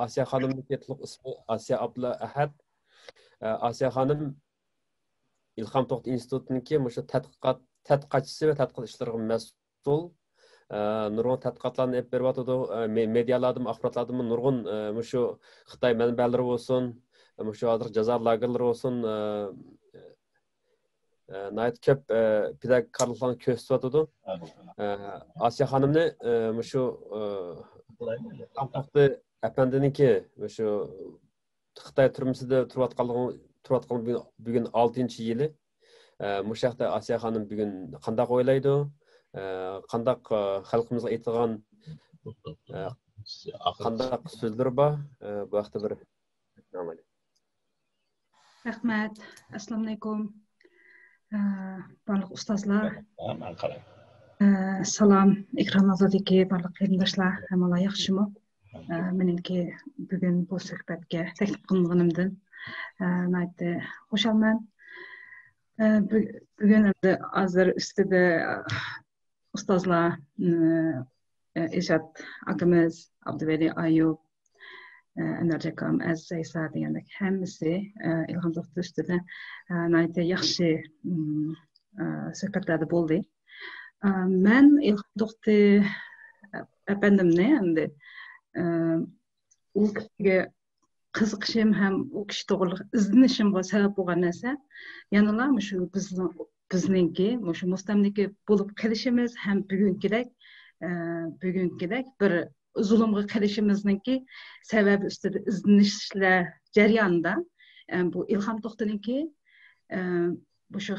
Asiya xonimning to'liq ismi Asiya Abdulla Ahad. Asiya xonim İlham To'xta institutiniki o'sha tadqiqotchisi va tadqiqot ishlariga mas'ul. Nurg'un tadqiqotlarni olib beryotdi. Medialarda, axborotlarda nurg'un shu Xitoy manbalari bo'lsin, shu hozir jazo lagerlari bo'lsin, nayt ko'p pedagoglarni ko'rsatyapti. Asiya xonimni shu İlham To'xta apandiniki shu Xitoy turmusida turayotgan bugun 6-yili. Mushaqda Asiya xonim bugun qanday o'ylaydi? Qandaq xalqimizga aytilgan qandaq so'zlar bor? Bu vaqtda bir Rahmat. Assalomu alaykum. Barliq ustozlar. Salom. Ekran nazardagi barliq qarindoshlar, hammalar yaxshimi? Meniki bugun bu suhbatga taklif qilinganimdan naytda xushalman. Bugun hozir ustida ustozlar Eshad akamiz, Abduveli Ayub, Enerjikam, Aziz Isa degandek hammasi Ilham To'xta ustida naytda yaxshi suhbatlarda bo'ldi. Men Ilham To'xta apandimni endi u kishiga qiziqishim ham u kishi to'g'ri izlanishimga sabab bo'lgan narsa yana shu bizningki shu mustamlika bo'lib qilishimiz ham bugunkidek bir zulmga qilishimizningki sababi ustida izlanishlar jarayonida bu Ilham To'xtaninki bu shu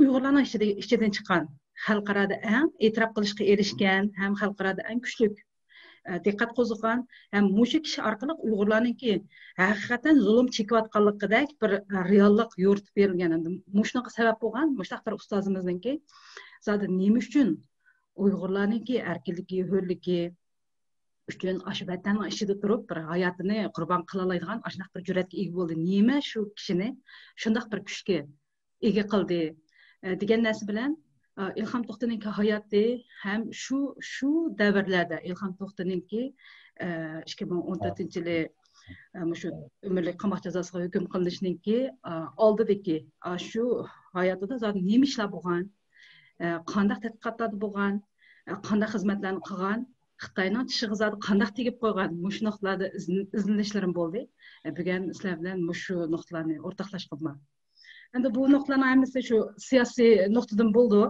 Uyg'urlarning ichidan chiqqan xalqarada eng e'tirof qilishga erishgan ham xalqarada eng kuchli diqqat qo'zg'agan ham mushu kishi orqali Uyg'urlarningki haqiqatan zulm chekayotganligidek bir reallik yo'ritib berilgan. Mushunaqa sabab bo'lgan, mushtaq bir ustozimizningki zodi nima uchun Uyg'urlarningki erkinligi, hurligi uchun shu vatanning ichida turib bir hayotini qurbon qila oladigan shunaqa bir jur'atga ega bo'ldi. Nima shu kishini shundoq bir kuchga ega qildi degan narsa bilan Ilham To'xtaninki hayoti ham shu davrlarda Ilham To'xtaninki 2014-yili shu umrlik qamoq jazosiga hukm qilinishningki oldidagi shu hayotida zot nima ishlar bo'lgan, qanday tadqiqotlar bo'lgan, qanday xizmatlarni qilgan, Xitoyning tishiga zot qanday tegib qo'ygan, shu nuqtalarda izlanishlarim bo'ldi. Bugun sizlar bilan shu nuqtalarni o'rtoqlashmoqman. Endi bu nuqtalarning hammasi shu siyosiy nuqtadan bo'ldi.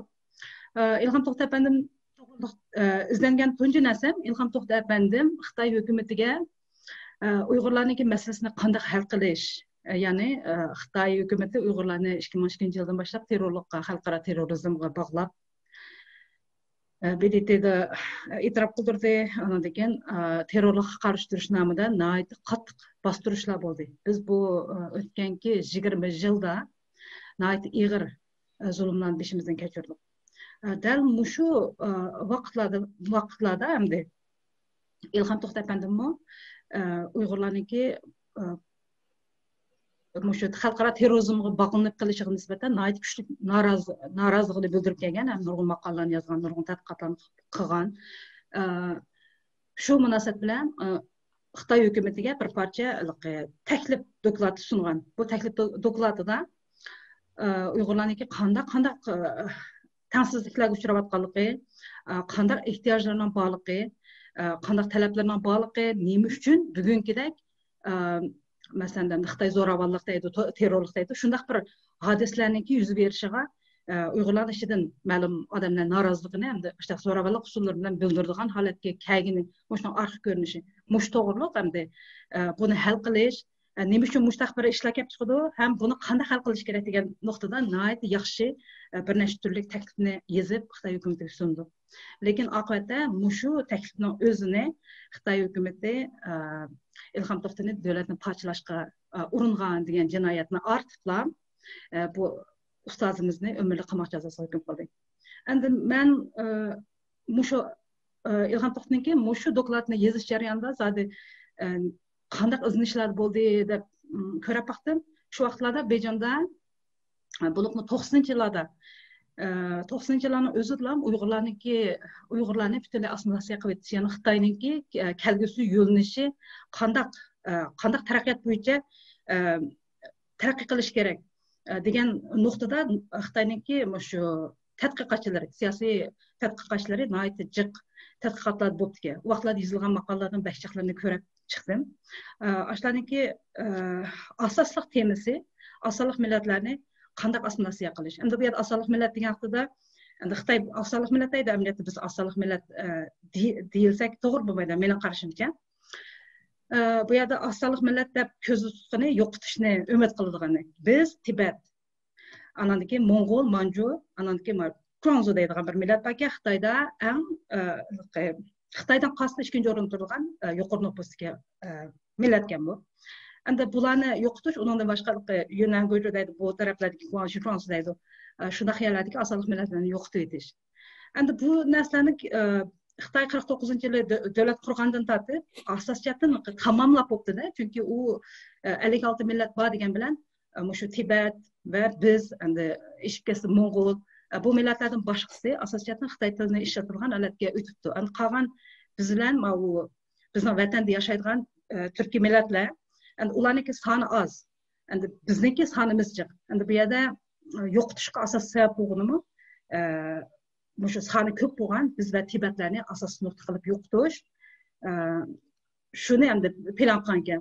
İlham To'xta apandim izlangan tunji narsam Ilham To'xta apandim Xitoy hukumatiga Uyg'urlarning masalasini qanday hal qilish, ya'ni Xitoy hukumati Uyg'urlarni 2012-yildan boshlab terrorlikqa, xalqaro terrorizmga bog'lab BDT'da e'tirof qildirdi. Undan keyin terrorlikqa qarshi turish nomida nihoyatda qattiq bostirishlar bo'ldi. Biz bu o'tganki 20 yilda nihoyatda ig'ir zulmlarni beshimizdan kechirdik. Dal mushu vaqtlarda hamda Ilham To'xta apandimmi Uyg'urlarningki mushu xalqaro terrorizmga bog'lanib qilishiga nisbatan nihoyat kuchli noroziligini bildirib kelgan, ham nurg'un maqolalarni yozgan, nurg'un tadqiqotlarni qilgan. Shu munosabat bilan Xitoy hukumatiga bir parcha taklif doklati sungan. Bu taklif dokladida Uyg'urlarningki qanday tengsizliklarga uchrayotganligi, qanday ehtiyojlarning borligi, qanday talablarning borligi, nima uchun bugünkidek masalan Xitoy zo'ravonlik deydi, terrorlik deydi, shunday bir hodisalarningki yuz berishiga Uyg'urlar ichidan ma'lum odamlar noroziligini hamda işte zo'ravonlik usullari bilan bildiradigan holatga kelgani, shunday orqa ko'rinishi, mush to'g'riliq hamda buni hal qilish, nima uchun mushtaq bir ishlar kelib chiqadi, ham buni qanday hal qilish kerak degan nuqtada nihoyat yaxshi bir nechta turli taklifni yozib Xitoy hukumatiga sundi. Lekin oqibatda mushu taklifning o'zini Xitoy hukumati Ilham To'xtani davlatni parchalashga uringan degan jinoyatni ortiqlab bu ustozimizni umrlik qamoq jazosiga hukm qildi. Endi men mushu İlham To'xtovniki mushu dokladni yozish jarayonida zodi qanday izlanishlar bo'ldi deb ko'rib baqdim. Shu vaqtlarda Bejonda bulutni 90-yillarda 90-yillarning o'zida Uyg'urlarni butunlay assimilyatsiya qilib o'tish, ya'ni Xitoyningki kelgusi yo'linishi qanday taraqqiyot bo'yicha taraqqiy qilish kerak degan nuqtada Xitoyningki shu tadqiqotchilari, siyosiy tadqiqotchilari nihoyatda jiq tadqiqotlar bo'libdi. U vaqtlarda yozilgan maqolalardan bahshiqlarni ko'rib chiqdim. Ashlarniki asosliq temasi asonliq millatlarni qanday assimilyatsiya qilish. Endi bu yerda asonliq millat degan vaqtida endi Xitoy asonliq millat deydi, amaliyotda biz asonliq millat deyilsak to'g'ri bo'lmaydi mening qarashimcha. Bu yerda asonliq millat deb ko'zda tutgani yo'qotishni umid qiladigan. Biz Tibet, anandiki Mongol, Manju, anandiki Guangzhou deydigan bir millat borki, Xitoyda eng Xitoydan qasdi 2-chi o'rinda turgan yuqori nüfusdagi millatgan bu. Endi bularni yo'qotish, undan boshqa Yunan Go'yju deydi, bu taraflardagi Guangzhou deydi. Shunday xiyollardagi asonliq millatlarni yo'qotib etish. Endi bu narsalarni Xitoy 49-yili davlat qurgandan tortib asosiyatdan tamomlab bo'ldi-da, chunki u 56 millat bor degan bilan shu Tibet va biz endi ishkasi Mongol bu millatlardan boshqasi asosiyatdan Xitoy tilini ishlatilgan holatga o'tibdi. Endi qolgan biz bilan bizning vatanda yashaydigan turkiy millatlar, endi ularniki soni oz. Endi bizniki sonimiz jiq. Endi bu yerda yo'qotishga asos sabab bo'lganimi? Shu soni ko'p bo'lgan biz va Tibetlarni asos nuqta qilib yo'qotish. Shuni endi plan qilgan ekan.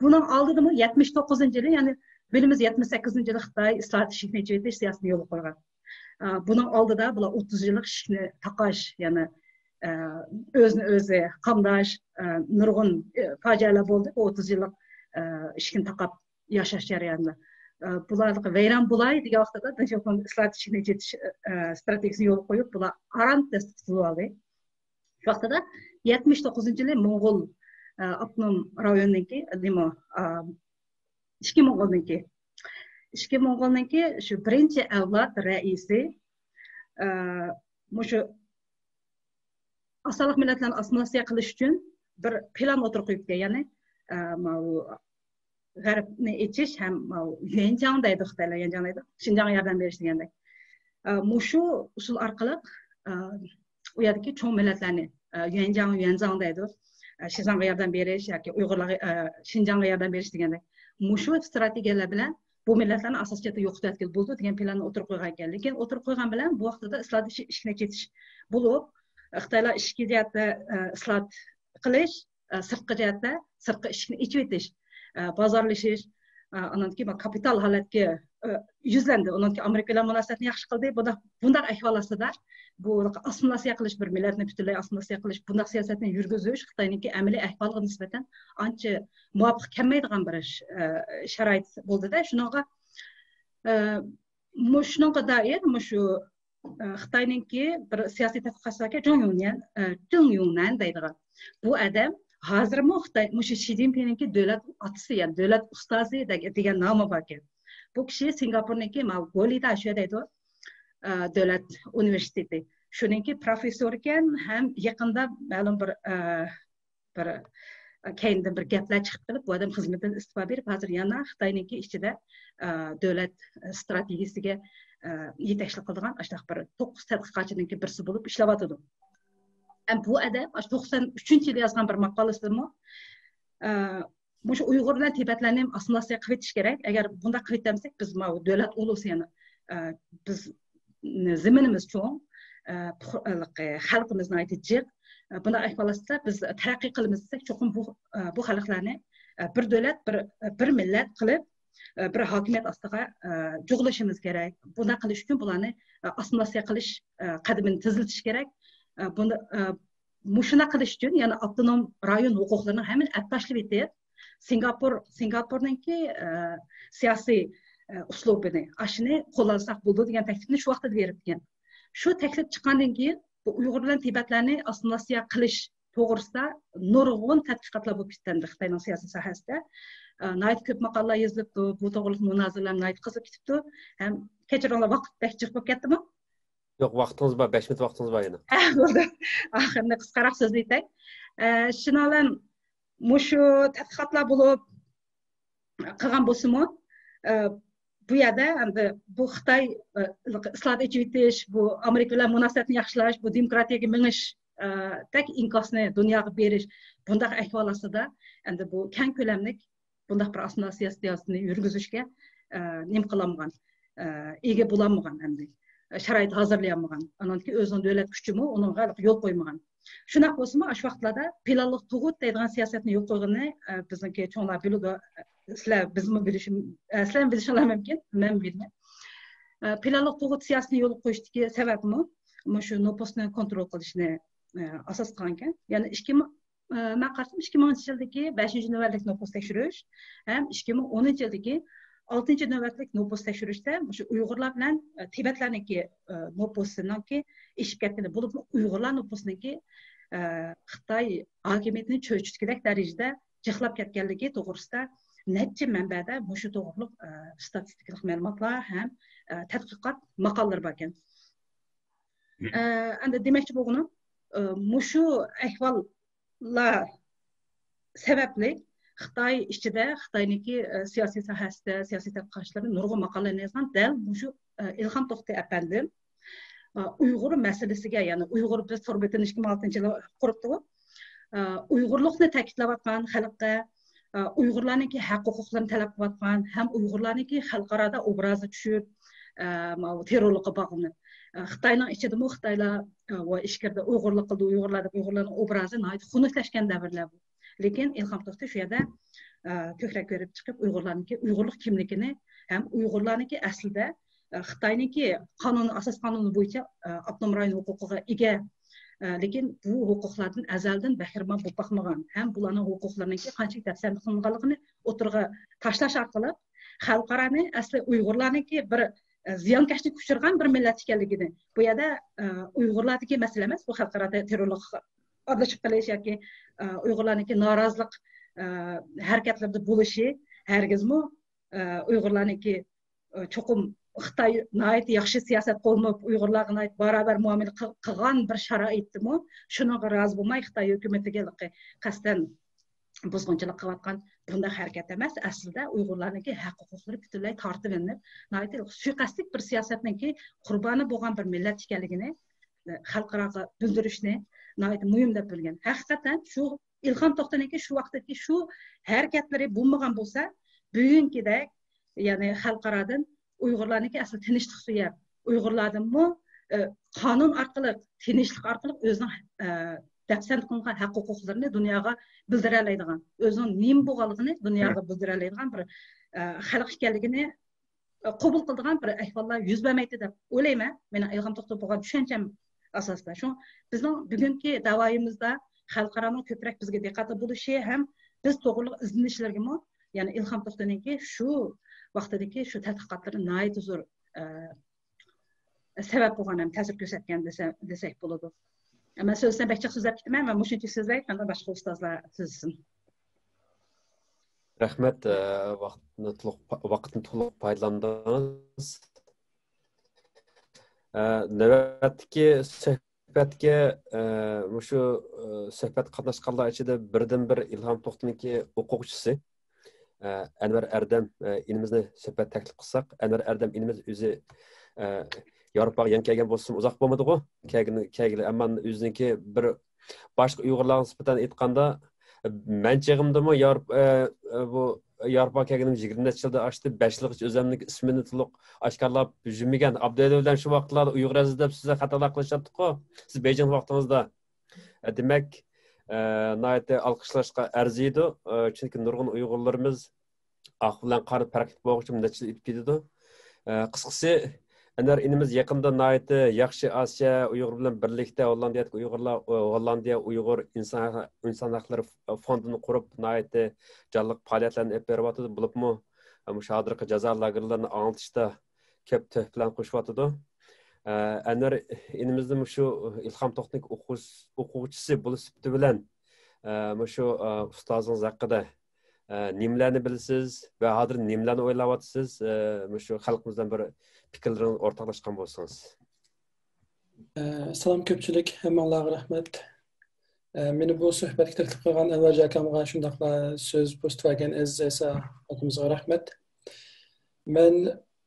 Buning oldida 79-yili, ya'ni bilimiz 78-yili Xitoy islohot ishini etish siyosatini yo'lga qo'ygan. Bunun oldida bular 30 yillik ishni taqash, ya'ni o'zini o'zi qamdash, nurg'un fojialar bo'ldi. 30 yillik ishni taqab yashash jarayonida. Bularga vayron bo'lay degan vaqtda Dajjal islohot ishini etish strategiyasini yo'lga qo'yib, bular aran tasdiqlab oldi. Shu vaqtda 79-yili Mongol avtonom rayonidagi ishki Mongolniki shu birinchi avlod raisi shu asonliq millatlarni assimilyatsiya qilish uchun bir plan o'tirib qo'yibdi, ya'ni g'arbni ichish ham Yuanjiang deydi Xitoylar, Yuanjiang deydi, Xinjiangga yordam berish degandek. Shu usul orqali u yerdagi cho'ng millatlarni Yuanjiang deydi, Xinjiangga yordam berish yoki Uyg'urlarga Xinjiangga yordam berish degandek. Shu strategiyalar bilan bu millatlarni asosiyatda yo'qotayotgan bo'ldi degan planni o'tirib qo'ygan ekan. Lekin o'tirib qo'ygan bilan bu vaqtda islohot ishini ketish bo'lib, Xitoylar ichki jihatda islohot qilish, sirtqi jihatda sirtqi ishni ichib etish, bozorlashish, anandaki kapital holatga yuzlandi. Undan Amerika bilan munosabatni yaxshi qildi. Bunday ahvol ostida bu assimilyatsiya qilish, bir millatni butunlay assimilyatsiya qilish, bunday siyosatni yurgizish Xitoyningki amaliy ahvoliga nisbatan ancha muvofiq kelmaydigan bir sharoit bo'ldi-da. Shunga doir shu Xitoyningki bir siyosiy tadqiqotchilarga Zhong Yunnan deydigan bu odam hozirmi Xitoy shu Shi Jinpingningki davlat otasi, ya'ni davlat ustozi degan nomi bor ekan. Bu kishi Singapurningki Golida shu deydi davlat universiteti. Shuningki professor ekan, ham yaqinda ma'lum bir keyindan bir gaplar chiqib qilib, bu odam xizmatdan istifa berib, hozir yana Xitoyningki ichida davlat strategiyasiga yetakchilik qiladigan bir 9 tadqiqotchininki birisi bo'lib ishlayotdi. Bu odam 93-yilda yozgan bir maqolasida shu Uyg'urlar Tibetlarni ham assimilyatsiya qilib etish kerak. Agar bunday qilib etmasak, biz davlat ulus, ya'ni biz zaminimiz cho'ng, xalqimizni aytijik. Bunda ahvolda biz taraqqiy qilamiz desak, cho'qim bu xalqlarni bir davlat, bir millat qilib bir hokimiyat ostiga jug'lashimiz kerak. Bunda qilish uchun bularni assimilyatsiya qilish qadamini tezlatish kerak. Bunda shuna qilish uchun, ya'ni avtonom rayon huquqlarini hamma atlashlab etib, Singapurningki siyosiy uslubini ashuni qo'llansak bo'ldi degan taklifni shu vaqtda beribgan. Shu taklif chiqqandan keyin bu Uyg'urlar Tibetlarni assimilyatsiya qilish to'g'risida nurg'un tadqiqotlar bo'lib ketdi Xitoyning siyosiy sohasida. Nayt ko'p maqolalar yozilibdi, bu to'g'riliq munozaralar nayt qizib ketibdi. Ham kechiringlar, vaqt jiq bo'lib ketdimi? Yok, vaktiniz var, 5 minut vaktiniz var yine. Bo'ldi. Oxirida qisqaroq so'z aytay. Shinolan mushu tadqiqotlar bo'lib qilgan bo'lsa-mu, bu yerda endi bu Xitoy islohot etish, bu Amerika bilan munosabatni yaxshilash, bu demokratiyaga minish tak inkosni dunyoga berish bunday ahvol ostida endi bu keng ko'lamlik bunday bir asosiy siyosatni yurgizishga nim qilolmagan, ega bo'lolmagan endi sharoit hozirlayolmagan. Anonki o'zining davlat kuchimi uningga yo'l qo'ymagan. Shunaq bo'lsa-mu, shu vaqtlarda planliq tug'ut deydigan siyosatni yo'l qo'ygani bizniki cho'nglar biladi. Sizlar bizmi bilishim, sizlar bilishinglar mumkin, men bilmayman. Planliq tug'ut siyosatini yo'l qo'yishdagi sababmi shu nopostni kontrol qilishni asos qilgan ekan. Ya'ni 2010-yildagi 5-navbatlik nopos tekshirish ham 2010-yildagi 6-navbatlik nopos tekshirishda shu Uyg'urlar bilan Tibetlarniki noposiniki ishib ketgani bo'lib, Uyg'urlar noposiniki Xitoy hokimiyatini cho'chitgidek darajada jixlab ketganligi to'g'risida necha manbada shu to'g'riliq statistik ma'lumotlar ham tadqiqot maqolalar bor ekan. Endi demoqchi bo'lganim, shu ahvollar sababli Xitoy ichida Xitoyniki siyosiy sohasida siyosiy tadqiqotchilar nurg'un maqolalar yozgan. Dal shu Ilhom To'xtay apandim Uyg'ur masalasiga, ya'ni Uyg'ur biz Sorbetini 2006-yilda quribdi. Uyg'urlikni ta'kidlayotgan xalqqa Uyg'urlarniki haq huquqlarini talab qilayotgan, ham Uyg'urlarniki xalqaro obrazi tushib, terrorlikqa bog'lanib. Xitoyning ichida Xitoylar va ishkirda Uyg'urlik qildi, Uyg'urlarning obrazi nihoyat xunuklashgan davrlar bu. Lekin Ilhom To'xtay shu yerda ko'krak ko'rib chiqib Uyg'urlik kimligini ham Uyg'urlarniki aslida Xitoyniki asos qonuni bo'yicha avtonom rayon huquqiga ega, lekin bu huquqlardan azaldan bahramand bo'lib boqmagan, ham bularning huquqlariniki qanchalik dafsan qilinganligini o'tirg'a tashlash orqali xalqarani asli Uyg'urlarniki bir ziyonkashlik uchirgan bir millat ekanligini, bu yerda Uyg'urlardagi masala emas, bu xalqaro terrorlik aralashib qolish yoki Uyg'urlarniki norozilik harakatlarida bo'lishi hargizmi Uyg'urlarniki cho'qim Xitoy nihoyat yaxshi siyosat qo'llanib Uyg'urlarga barobar muomala qilgan bir sharoitdimi, shunaqa rozi bo'lmay Xitoy hukumatiga qasddan buzg'unchilik qilayotgan bunday harakat emas. Aslida Uyg'urlarniki haq huquqlari butunlay tortib olinib, nihoyat suiqasdlik bir siyosatniki qurboni bo'lgan bir millat ekanligini xalqaroga bildirishni nihoyat muhim deb bilgan. Haqiqatan shu Ilhom To'xtayniki shu vaqtdagi shu harakatlari bo'lmagan bo'lsa, bugünkidek, ya'ni xalqarodan Uyg'urlarniki asli tinchlik suyab, Uyg'urlardanmi qonun orqali, tinchlik orqali o'zining dafsand qilingan haq huquqlarini dunyoga bildira oladigan, o'zining nim bo'lganligini dunyoga bildira oladigan bir xalq ekanligini qabul qiladigan bir ahvollar yuz bermaydi deb o'ylayman. Meni Ilhom To'xtay bo'lgan tushuncham asosida shu bizning bugungi davoyimizda xalqaroning ko'proq bizga diqqat bo'lishi ham biz to'g'ri izlanishlarga, ya'ni Ilhom To'xtayniki shu vaqtdagi shu tadqiqotlar nihoyat zo'r sabab bo'lgan, ham ta'sir ko'rsatgan desak bo'ladi. Men so'zdan bakcha so'zlab ketaman, men shuncha so'zlay, qanday boshqa ustozlar so'zsin. Rahmat, vaqtni to'liq foydalandingiz. Navbatdagi suhbatga shu suhbat qatnashganlar ichida birdan-bir Ilhom To'xtayniki o'quvchisi Anvar Erdem inimizni suhbat taklif qilsak, Anvar Erdem inimiz o'zi Yevropaga yangi kelgan bo'lsin, uzoq bo'lmadi-ku. Kelgili, ammo o'ziniki bir boshqa Uyg'urlarga nisbatan aytganda, men chig'imdimi bu Yevropaga kelganim 20 yilda ochdi, 5 yilgacha o'zimning ismini to'liq oshkorlab yurmagan. Abdulla bilan shu vaqtlarda Uyg'ur aziz deb sizlar xatolar qilishyapti-ku. Siz Beijing vaqtingizda. Demak, nihoyat alqishlashga arziydi. Chunki nurg'un Uyg'urlarimiz aq bilan qora farq bo'lg'uchi necha yil o'tib ketdi. Qisqasi, Anvar inimiz yaqinda nihoyat yaxshi Osiyo Uyg'ur bilan birlikda Hollandiya Uyg'ur inson haqlari fondini qurib, nihoyat jonliq faoliyatlarni olib beryapti. Bo'libmi, hozirgi jazo lagerlarini anglitishda ko'p tuhfa bilan qo'shyapti. Anvar inimizni shu Ilhom To'xtayning o'quvchisi bo'lib bilan shu ustozingiz haqida nimalarni bilasiz va hozir nimalarni o'ylayapsiz? Shu xalqimizdan bir fikrlaringizni o'rtoqlashgan bo'lsangiz. Salam köpçülük, hammalarga rahmet. Meni bu suhbatga taklif qilgan Anvar akamga shundaqla so'z postlagan Aziz Esa akamizga rahmat. Men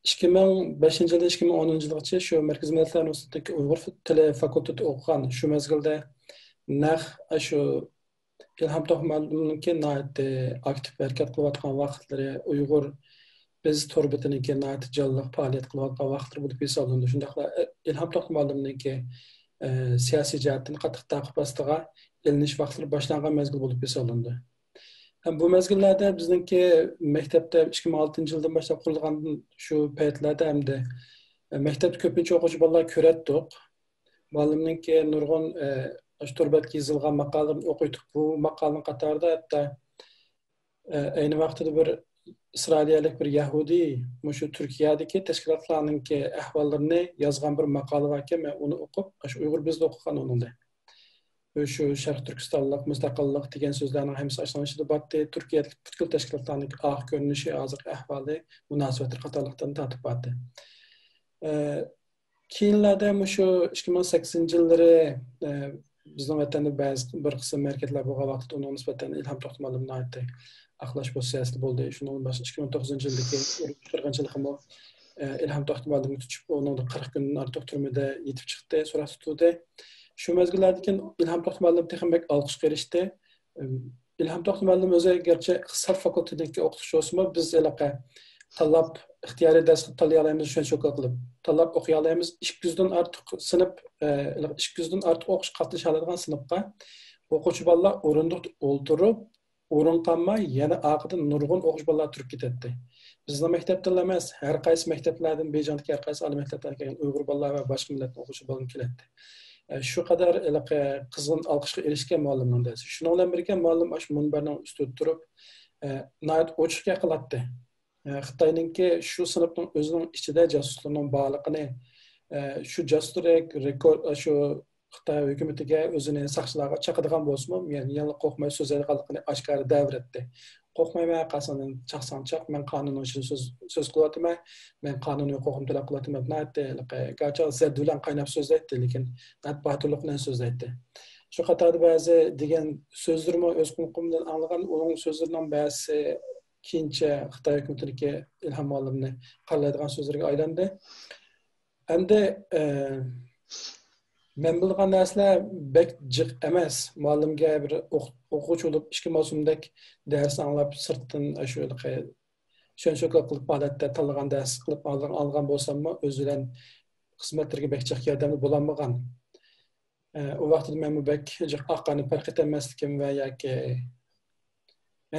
2005-yildan 2010-yilgacha shu Markaziy Millatlar Universitetidagi Uyg'ur tili fakulteti o'qigan. Shu mezgilda naq shu Ilhom To'xmalovniki aktiv harakat qilayotgan vaqtlari Uyg'ur biz torbitiniki jonliq faoliyat qilayotgan vaqtlar bo'lib hisoblanadi. Shundaqla Ilhom To'xmalovniki siyosiy jihatdan qattiq ta'qib ostiga ilinish vaqtlari boshlangan mezgil bo'lib hisoblanadi. Bu mezgillarda bizningki maktabda 2006-yildan boshlab qurilgan shu paytlarda hamda maktabda ko'pincha o'quvchi bolalar ko'ratdik. Muallimningki nurg'un torbatga yozilgan maqolalarni o'qiydik. Bu maqolaning qatorida hatto ayni vaqtida bir İsrailiyalik bir Yahudi şu Türkiye'deki teşkilatlarının ahvallarını yazgan bir makale varken ben onu okup, şu Uygur bizde okuyan onunla. Şu Şarkı Türkistanlık, müstakillik diyen sözlerinin hemsi açıklamıştı. Battı Türkiye'deki bütün teşkilatlarının görünüşü, azık ahvali, münasebetler katarlıktan tatip battı. Kiyinlerde şu 2008 yılları bizden vatanda bazı bir kısım merkezler bu vakit onun nispeten İlham To'xmalovna aitti. Aqlash bu siyosati bo'ldi. Shundan boshqa 2009-yildagi qirg'inchilikmi Ilhom To'xmalovni tutib, onun 40 kundan ortiq turmada yetib chiqdi, so'roq tutdi. Shu mezgillardan Ilhom To'xmalov texnik olqish berishdi. Ilhom To'xmalov o'zi garchi iqtisod fakultetidagi o'qituvchi bo'lsa, biz elaqa tanlab ixtiyoriy dars tanlay olamiz, shuncha qilib tanlab o'qiy olamiz. 200 dan ortiq sinf 200 dan ortiq o'qish qatnasha oladigan sinfga o'quvchi bolalar o'rindiq o'ltirib o'rin qolmay yana orqadan nurg'un o'qish bolalar turib ketadi. Bizning maktabda emas, har qaysi maktablardan Bejondagi har qaysi oliy maktablarga kelgan Uyg'ur bolalar va boshqa millatning o'quvchi bolalar keladi. Shu qadar qizg'in olqishga erishgan muallimning dasi. Shundan bilan birga muallim shu munbarning ustida turib, nayt ochiqga qiladi. Xitoyningki shu sinfning o'zining ichida jasuslarning borligini, shu jasuslik rekord shu Xitoy hukumatiga o'zini saqchilarga chaqirgan bo'lsa-mu, ya'ni yana qo'rqmay so'zlaydiganligini oshkora davratdi. Qo'rqmayman, qasanin chaqsanchaq, men qonun uchun so'z qilyapman, men qonuniy huquqimni talab qilyapman. Naytdi, garchi zid bilan qaynab so'zlaydi, lekin nat batirlik bilan so'zlaydi. Shu qatorda ba'zi degan so'zlarni o'z huquqimdan anglagan, uning so'zlarining ba'zi keyincha Xitoy hukumatiga Ilhom Muallimni qallaydigan so'zlarga aylandi. Endi men bilgan narsalar bek jiq emas. Muallimga bir o'quvchi bo'lib 2 mavsumdek dars anglab sirtdan shu shuncha qilib holatda tanlagan dars qilib olgan bo'lsam-mu, o'zidan xizmatlarga bek jiq yordamli bo'lolmagan. O vaqtda men bek jiq oqqani farq etmaslikim va yoki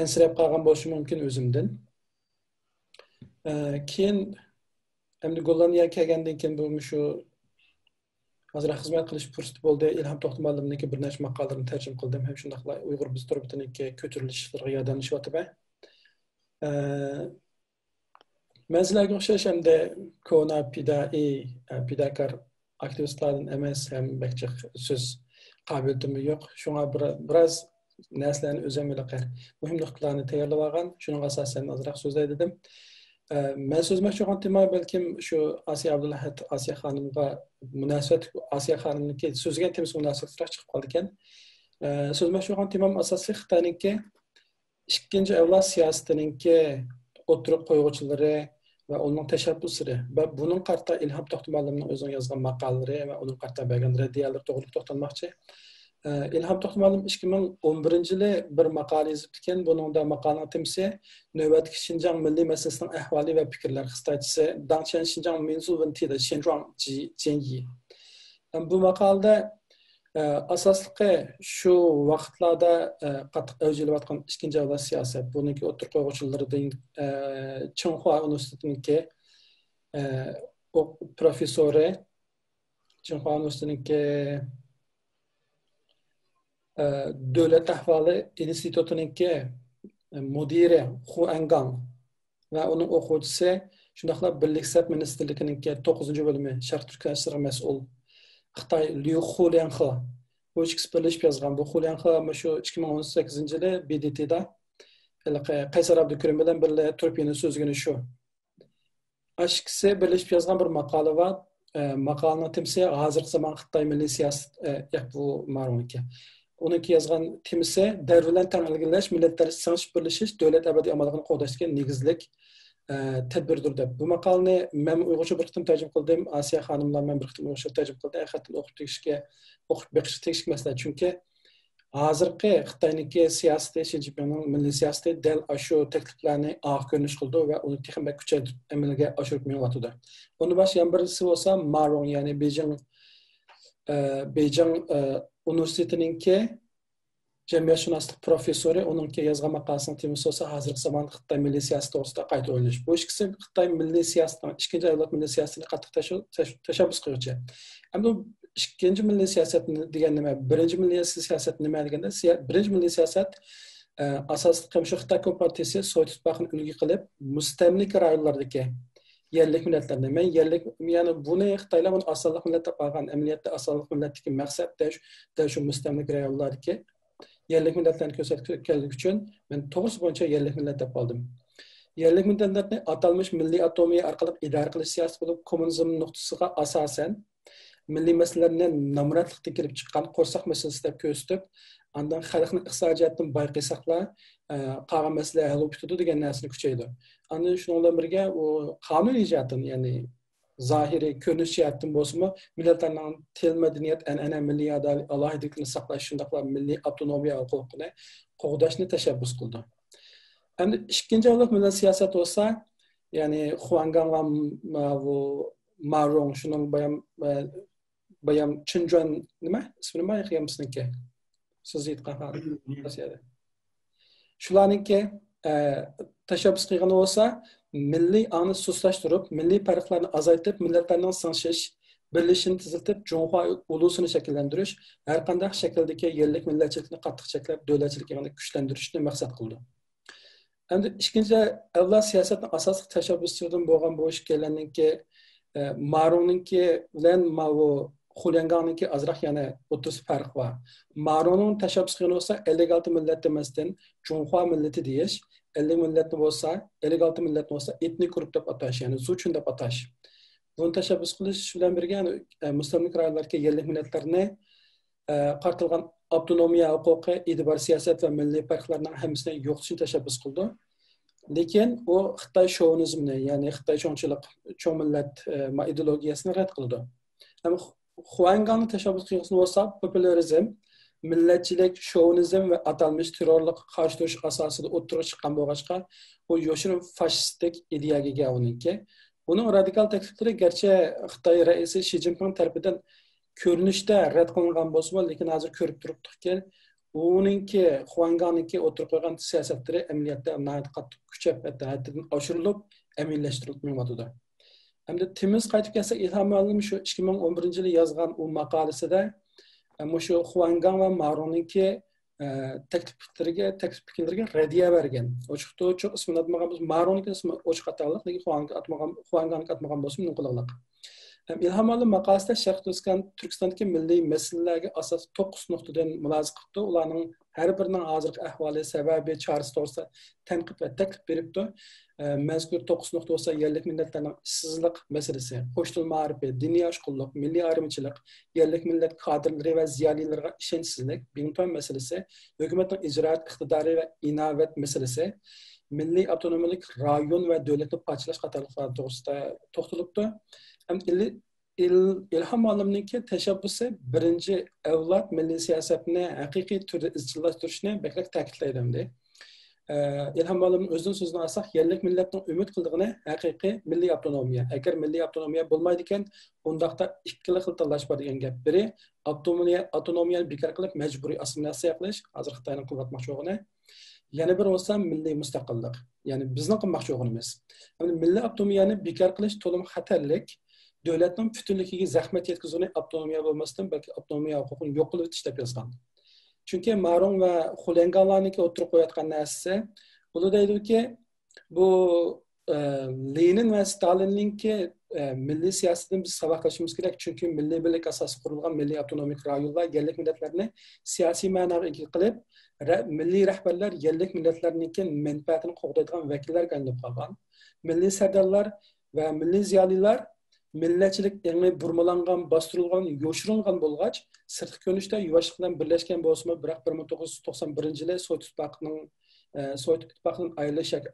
ensirab qolgan bo'lishi mumkin o'zimdan. Keyin endi Gollandiyaga kelgandan keyin bu shu Hazır xizmat qilish fursati bo'ldi. Ilhom To'xmalovniki bir nechta maqolalarni tarjima qildim. Ham shundaqla Uyg'ur biz turbitiniki ko'tarilishlariga yordamlashyapti. Manzillarga o'xshash hamda kona pidakar aktivistlardan emas, ham bakchiq so'z qobiliyatim yo'q. Shunga biroz narsalarni o'zim muhim nuqtalarni tayyorlab olgan. Shuning asosan ozroq so'zlay dedim. Men so'zmoqchi bo'lgan tema balkim shu Asiya Abdullahat Asiya xonimga munosabat Asiya xonimniki so'zga temasiga munosabatroq chiqib qoldi ekan. So'zmoqchi bo'lgan temam asosiy Xitoyniki ikkinchi avlod siyosatininki o'tirib qo'yuvchilari va uning tashabbuslari va buning qarta Ilhom To'xmalovning o'zining yozgan maqolalari va uning qarta bergan raddiyalar to'g'ri to'xtalmoqchi. İlhom To'xmalov 2011-yili bir maqola yozib ekan. Buningda maqolaning temasi navbatdagi Xinjiang milliy masalasining ahvoli va fikrlar xitoychasi Dangchen Xinjiang Minzu Wenti de Xinjiang Jianyi. Bu maqolada asosligi shu vaqtlarda qattiq avjilayotgan ikkinchi avlod siyosat, buniki o'tir qo'yuvchilaridan Tsinghua universitetiniki professori Tsinghua universitetiniki Devlet Ahvali İnstitutu'nunki müdiri Hu Engang ve onun okuyucusu şundaqla Birlik Siyasat Ministerliği'ninki 9. bölümü Şarkı Türkistan mesul Xitay Liu Xulianhe. Bu ikisi birleşip yazgan. Bu Xulianhe şu 2018 yılı BDT'da Kaysar Abdülkerim bilen birle Türkiye'nin sözgünü şu. Aşkisi birleşip yazgan bir makale var. maqalaning temisi hozirgi zamon Xitoy milliy siyosat bu Maroniki. Onunki yazgan temisi davlatlar tan ilgilash, millatlar sing'ish birlashish, davlat abadiy amalligini qo'llashga negizlik tadbirdir deb. Bu maqolani men Uyg'urcha bir qitim tarjima qildim. Asiya xonimlar men bir qitim Uyg'urcha tarjima qildim. Haqiqatan o'qib beqish tegishli masala. Chunki hozirgi Xitoyniki siyosati, Xi Jinpingning milliy siyosati dal shu takliflarni aniq ko'rinish qildi va uni texnik kuchaytirib amalga oshirib meng'atdi. Uni boshqa birisi bo'lsa Marong, ya'ni Beijing universitetininki cemiyatshunoslik professori, uningki yozgan maqolasining temasi bo'lsa hozirgi zamon Xitoy milliy siyosati to'g'risida qayta o'ylash. Bu ikkisi Xitoy milliy siyosatining ikkinchi avlod milliy siyosatini qattiq tashabbus qiluvchi. Endi ikkinchi milliy siyosat degan nima? Birinchi milliy siyosat nima deganda, birinchi milliy siyosat asosli qilmishi Xitoy Kompartiyasi Sovet Ittifoqini ulgu qilib, mustamlik rayonlardagi yerlik millatlarni, men yerlik, ya'ni buni Xitoylar buni asonlik millat deb olgan, amaliyotda asonlik millatdagi maqsad shu mustamlik rayonlardagi yerlik millatlarni ko'rsatganlik uchun men to'g'risi bo'yicha yerlik millat deb oldim. Yerlik millatlarni atalmış milliy avtonomiya orqali idora qilish siyosati bo'lib, kommunizm nuqtasiga asosan milliy masalalarni namratlikda kelib chiqqan qo'rsoq masalasi deb ko'rsatib, andan xalqning iqtisodiyotini bayqaysaqlar, qolgan masalalar hal bo'lib ketadi degan narsani kuchaydi. Ana shundan bilan birga u qonun ijodini, ya'ni zahiri ko'rinish jihatdan bo'lsa-mu, millatlarning til, madaniyat, an'ana, milliy alohidlikni saqlash, shundaqla milliy avtonomiya huquqini qo'g'dashni tashabbus qildi. Endi ikkinchi avlod millat siyosati bo'lsa, ya'ni Huangang va Marong, shuning bayam Chinjuan nima? Ismi nima ekanmizniki? Siz aytgan Rossiyada. Shularningki tashabbus qilgani bo'lsa, milliy ongni sustlashtirib, milliy farqlarni azaytib, millatlarning sing'ishish, birlashishini tiziltib, Junxo ulusini shakllantirish, har qanday shakldagi yerlik millatchilikni qattiq cheklab, davlatchilikni kuchlantirishni maqsad qildi. Endi ikkinchi avlod siyosatning asosiy tashabbusidan bo'lgan bu ishlarninki Maroningki bilan Xuliangangniki azroq yana 30 farq bor. Maroning tashabbus qilgani bo'lsa 56 millat demasdan Junxo millati deyish, 50 millatni bo'lsa, 56 millatni bo'lsa etnik guruh deb atash, ya'ni Zuchun deb atash. Buni tashabbus qilish bilan birga mustamlik rayonlarga yerlik millatlarni qartilgan avtonomiya huquqi, e'tibor siyosat va milliy farqlarning hammasini yo'qotishni tashabbus qildi. Lekin u Xitoy shovinizmini, ya'ni Xitoy cho'ngchilik, cho'ng millat ideologiyasini rad qildi. Huangangni tashabbus qilgani bo'lsa, popularizm, millatchilik, shovinizm va atalmış terrorlik qarshi turish asosida o'ttirib chiqqan bo'lg'achqa, bu yoshirin fashistik ideyaga ega uniki. Uning radikal takliflari garchi Xitoy raisi Xi Jinping tomonidan ko'rinishda rad qilingan bo'lsa, lekin hozir ko'rib turibdiki, uningki Huangangniki o'tirib qo'ygan siyosatlari amaliyotda qattiq kuchab, haddan oshirilib, amallashtirilib meng'atdi. Hamda temiz qaytib kelsa, İlham Muallim shu 2011-yili yozgan u maqolasida shu Huangang va Maroningki taklif fikrlariga radiya bergan. Ochiq ismini atmagan bo'lsa, Maroningki ismi ochiq ataliq, lekin Huangangni atmagan bo'lsa, mumkinlik. İlham Muallim maqolasida Sharq Turkistondagi milliy masalalarga asos 9 nuqtadan mulohaza qildi. Ularning har birining hozirgi ahvoli, sababi, chorasi to'g'risida tanqid va taklif beribdi. Mazkur 9 nuqta bo'lsa yerlik millatlarning ishsizlik masalasi, qo'shtil ma'rifi, diniy oshqunlik, milliy ayrımchilik, yerlik millat kadrlari va ziyolilarga ishonchsizlik, Bington masalasi, hukumatning ijroat iqtidori va inovat masalasi, milliy avtonomiyalik rayon va davlatni parchalash qatorliqlari to'g'risida to'xtalibdi. İlham Muallimningki tashabbusi birinchi avlod milliy siyosatni haqiqiy turda izchillashtirishni beklab ta'kidlaydi. İlham Muallimning o'zining so'zini olsak, yerlik millatning umid qildig'ini haqiqiy milliy avtonomiya. Agar milliy avtonomiya bo'lmaydi ekan, undaqda ikkili xil tanlash bor degan gap. Biri avtonomiyani bekor qilib majburiy assimilyatsiya qilish, hozir Xitoyning qilayotmoqchi bo'lgani. Yana bir bo'lsa milliy mustaqillik. Ya'ni bizning qilmoqchi bo'lganimiz. Milliy avtonomiyani bekor qilish to'lim xatarlik. Davlatning butunligiga zahmat yetkazuvchi avtonomiya bo'lmasdan, balki avtonomiya huquqini yo'q qilib o'tish deb yozgan. Chunki Marong va Xulianganlarniki o'tirib qo'yayotgan narsasi, ular deydiki, bu Lenin va Stalinninki milliy siyosatdan biz saboq olishimiz kerak, chunki milliy birlik asosida qurilgan milliy avtonomik rayonlar yerlik millatlarni siyosiy ma'noga ega qilib, milliy rahbarlar yerlik millatlarniki menfaatini qo'g'daydigan vakillarga aylanib qolgan. Milliy sardorlar va milliy ziyolilar millatchilik еңі burmalangan, bastırılgan, yoşurulgan bolğaç, sırtqı görünüşdə yuvaşlıq bilan birləşkən bolsunmu, biroq 1991-ci il Sovet İttifaqının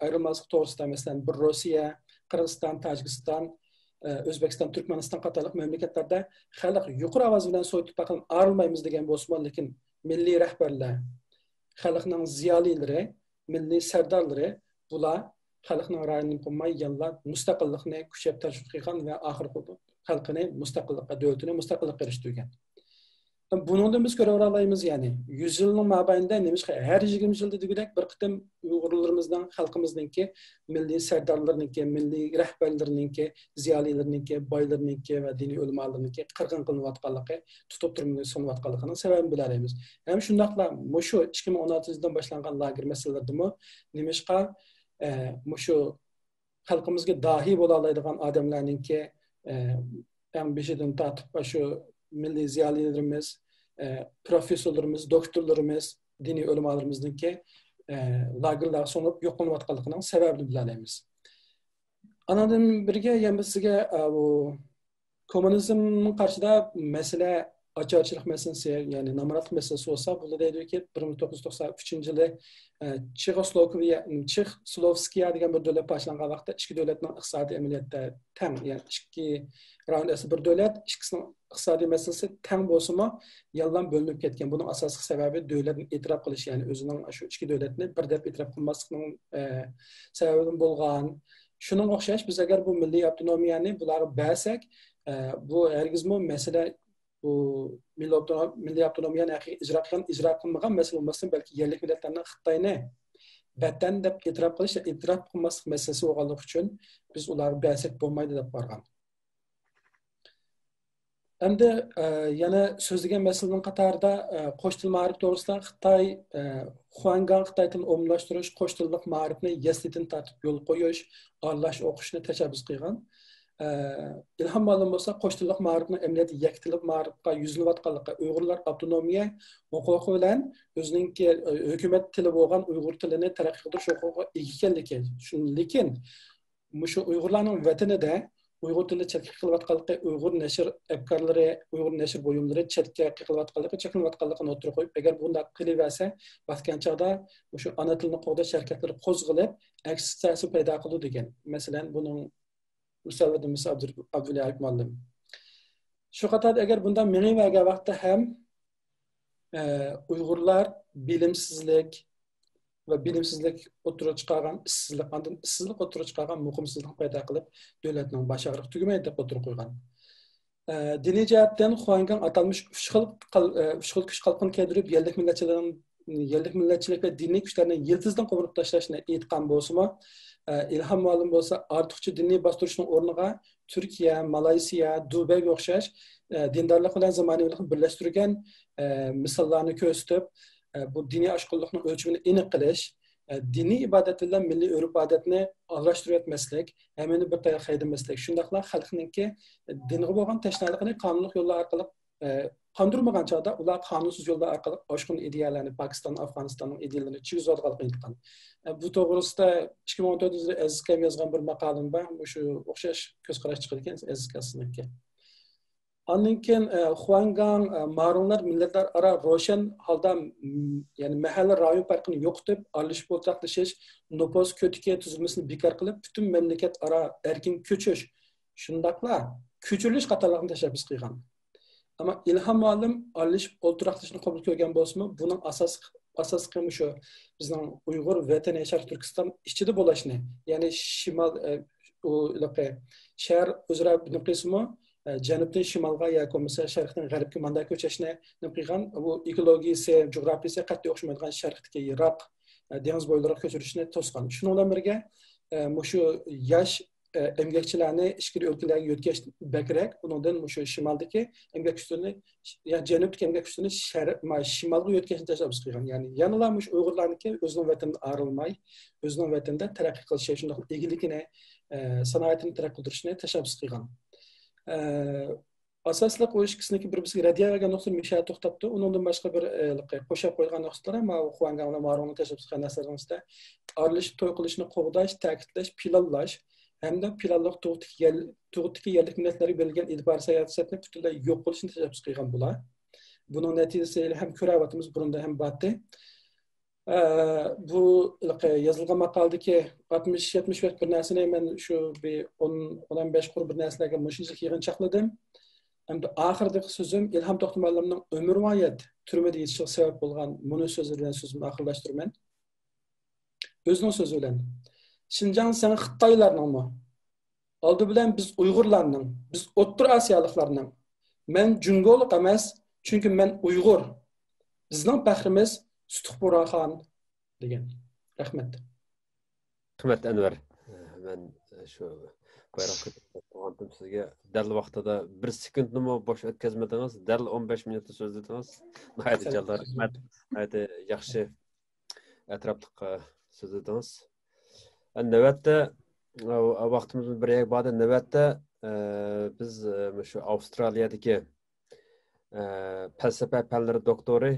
ayrılmazlıq toğrusunda məsələn bir Rusiya, Qırğızistan, Tacikistan, Özbekistan, Türkmenistan qatarlıq məmləkətlərdə xalq yuqori avaz bilan Sovet İttifaqından ayrılmayımız degan bolsunmu, lekin milliy rəhbərlər, xalqның ziyalilari, milliy sərdarları bular xalqның rayını qo'ymay yalla mustaqillikni kuchayib tashviq qilgan va oxir xalqini mustaqillikqa, dövlətini mustaqillikqa erishtirgan. Bundan biz görə olayımız yani 100 yılın mabayında neymiş her 20 yılda degidek bir qitim Uygurlarımızdan, xalqımızdanki milli sərdarlarınki, milli rəhbərlərinki, ziyalilərinki, baylarınki və dini ulamalarınki qırğın qılınıyatqanlığı, tutub durmunu sunuyatqanlığının səbəbini bilərəyimiz. Hem şundaqla şu 2016-dan başlanğan lager məsələlərdə neymişqa şu xalqımızga dahi bola alaydigan adamlarninki ən beşidən tatib şu milli ziyalilərimiz, professorlarımız, doktorlarımız, dini ulamalarımızdaki lagerlar sonup yoqlanıyatqanlığının səbəbini bilərəyimiz. Anadan birgə yəni sizə bu komünizmin qarşıda məsələ açıqçılıq məsələsi, yəni namaratlık məsələsi olsa, bu da deyir ki 1993-cü il Çexoslovakiya degan bir dövlət başlanğan vaxtda iki dövlətin iqtisadi əməliyyatda təm, yəni iki rayon əsas bir dövlət, ikisinin iqtisadi məsələsi təm bolsunmu, yallan bölünüb ketgan. Bunun asaslı səbəbi dövlətin etiraf qilishi, yəni özünün şu iki dövlətini bir dəf etiraf qılmasının səbəbindən bolğan. Şunun oxşaş biz əgər bu milli avtonomiyani buları bəsək, bu hərgizmi məsələ bu milli avtonomiyani icra qılmagan məsələ olmasın, bəlkə yerlik millətlərinin Xitayni vətən deb etiraf qilish, etiraf qılmasıq məsələsi olğanlıq üçün biz uları bəsək bolmaydı deb barğan. Endi yana so'zlagan masalaning qatorida qo'sh til ma'rif to'g'risida Xitoy Huangang Xitoy tilini umumlashtirish, qo'sh tillik ma'rifni yaslidan tartib yo'l qo'yish, aralash o'qishni tashabbus qilgan. İlham ma'lum bo'lsa, qo'sh tillik ma'rifni emniyati yaktilib ma'rifga yuzilayotganligi, Uyg'urlar avtonomiya huquqi bilan o'zininki hukumat tili bo'lgan Uyg'ur tilini taraqqiy qildirish huquqiga ega ekanligi. Lekin shu Uyg'urlarning vatanida Uyghur tilini chetga qilayotganligi, Uyg'ur nashr afkorlari, Uyg'ur nashr buyumlari chetga qilayotganligi, cheklanayotganligini o'tirib qo'yib, agar bunday qilaversa, vatgan chog'da o'sha ona tilini qo'g'dash harakatlari qo'zg'alib, aks ta'sir paydo qiladi degan. Masalan, buning misolimiz Abdulla Muallim. Shu qatorda agar bundan menivaga vaqtda ham Uyg'urlar bilimsizlik ve bilimsizlik o'tirib chiqargan ishsizlik o'tirib chiqargan muqimsizlik paydo qilib davlatning bosh og'riq tugamaydi deb o'tirib qo'ygan. Diniy jihatdan Huangang atalmış uch xil kuch qalqin keltirib yerlik millatchilik ve diniy kuchlarni yiltizdan qovurib tashlashni aytgan bo'lsa-mu, ilhom ma'lum bo'lsa, ortiqcha diniy bostirishning o'rniga Turkiya, Malayziya, Dubayga o'xshash dindorlik bilan zamonaviylikni birlashtirgan misollarni ko'rsatib, bu diniy oshqo'llikni o'lchamini aniq qilish, diniy ibodat bilan milliy urf-odatni aralashtirib etmaslik, hamini bir tarafa haydamaslik, shundaqla xalqninki dinga bo'lgan tashnaligini qonuniy yo'llar orqali qondirmagan chog'da ular qonunsiz yo'llar orqali oshqin ideyalarni Pokiston, Afg'onistonning ideyalarini chigizayotganligini aytgan. Bu to'g'risida 2014-yilda Aziz Kam yozgan bir maqolam bor, shu o'xshash ko'z qarash chiqar ekan Aziz Kamniki. Ondan keyin Huangang ma'lumlar millatlar ara ro'shan holda, ya'ni mahalla rayon farqini yo'qotib, aralashib o'rtoqlashish, nupus ko'tiki tuzilmasini bekor qilib, butun mamlakat ara erkin ko'chish, shundaqla ko'chirilish qatorlarini tashabbus qilgan. Ama ilhom ma'lum aralashib o'rtoqlashishni qabul qilgan bo'lsa-mu, buning asas qilmish shu bizning Uyg'ur vatani Sharq Turkiston ichida bo'lishni, ya'ni shimol shahar o'zaro bir qismi janubdan shimolga yoki bo'lmasa sharqdan g'arbga manday ko'chishni qilgan, bu ekologiyasi, jo'grafiyasi qat'iy o'xshamaydigan sharqdagi Iroq dengiz bo'ylariga ko'chirishni to'sgan. Shundan birga shu yosh emgakchilarni ichki o'lkalarga yo'tkash bakrak, undan shu shimoldagi emgak kuchini, ya'ni janubdagi emgak kuchini shimolga yo'tkashni tashabbus qilgan. Ya'ni yanada Uyg'urlarniki o'zining vatanidan ayrilmay, o'zining vatanida taraqqiy qilish, shunday egiligini, sanoatini taraqqiy qildirishni tashabbus qilgan. Asaslı o ikisindeki bir-birisiga raddiya bergan nuqta misha to'xtabdi. Undan boshqa bir qo'shib qo'ygan nuqtalar ama Huangang va Marongni tashabbus qilgan narsalarimizda aralashib to'y qilishni qo'g'dash, ta'kidlash, planlash, hamda planlıq tug'utdagi yerlik millatlarga berilgan ilk siyosatni butunlay yo'q bo'lishini tashabbus qilgan bular. Buning natijasida ham ko'ryapmiz, burunda ham batdi. Bu yozilgan maqoladagi 60-70 bir narsani men shu 10-15 qur bir narsalarga mushuncha yig'inchoqladim. Hamda oxiridagi so'zim Ilhom To'xti muallimning umrvoyat turmada yetishiga sabab bo'lgan buni so'zi bilan so'zimni oxirlashtiraman. O'zining so'zi bilan Şinjan sen Xitoylarningmi? Oldi bilan biz Uyg'urlarning, biz O'rta Osiyoliklarning. Men Jungolik emas, chunki men Uyg'ur. Bizning faxrimiz Sutuq Burxon degan. Rahmat. Rahmat Anvar. Men shu bayroqqa to'g'andim sizga dal vaqtida 1 sekundni bo'sh o'tkazmadingiz, dal 15 minutda so'zladingiz. Nihoyat jallar rahmat. Nihoyat yaxshi atrofliq so'zladingiz. Navbatda vaqtimiz bir yak bor. Navbatda biz shu Avstraliyadagi falsafa fanlari doktori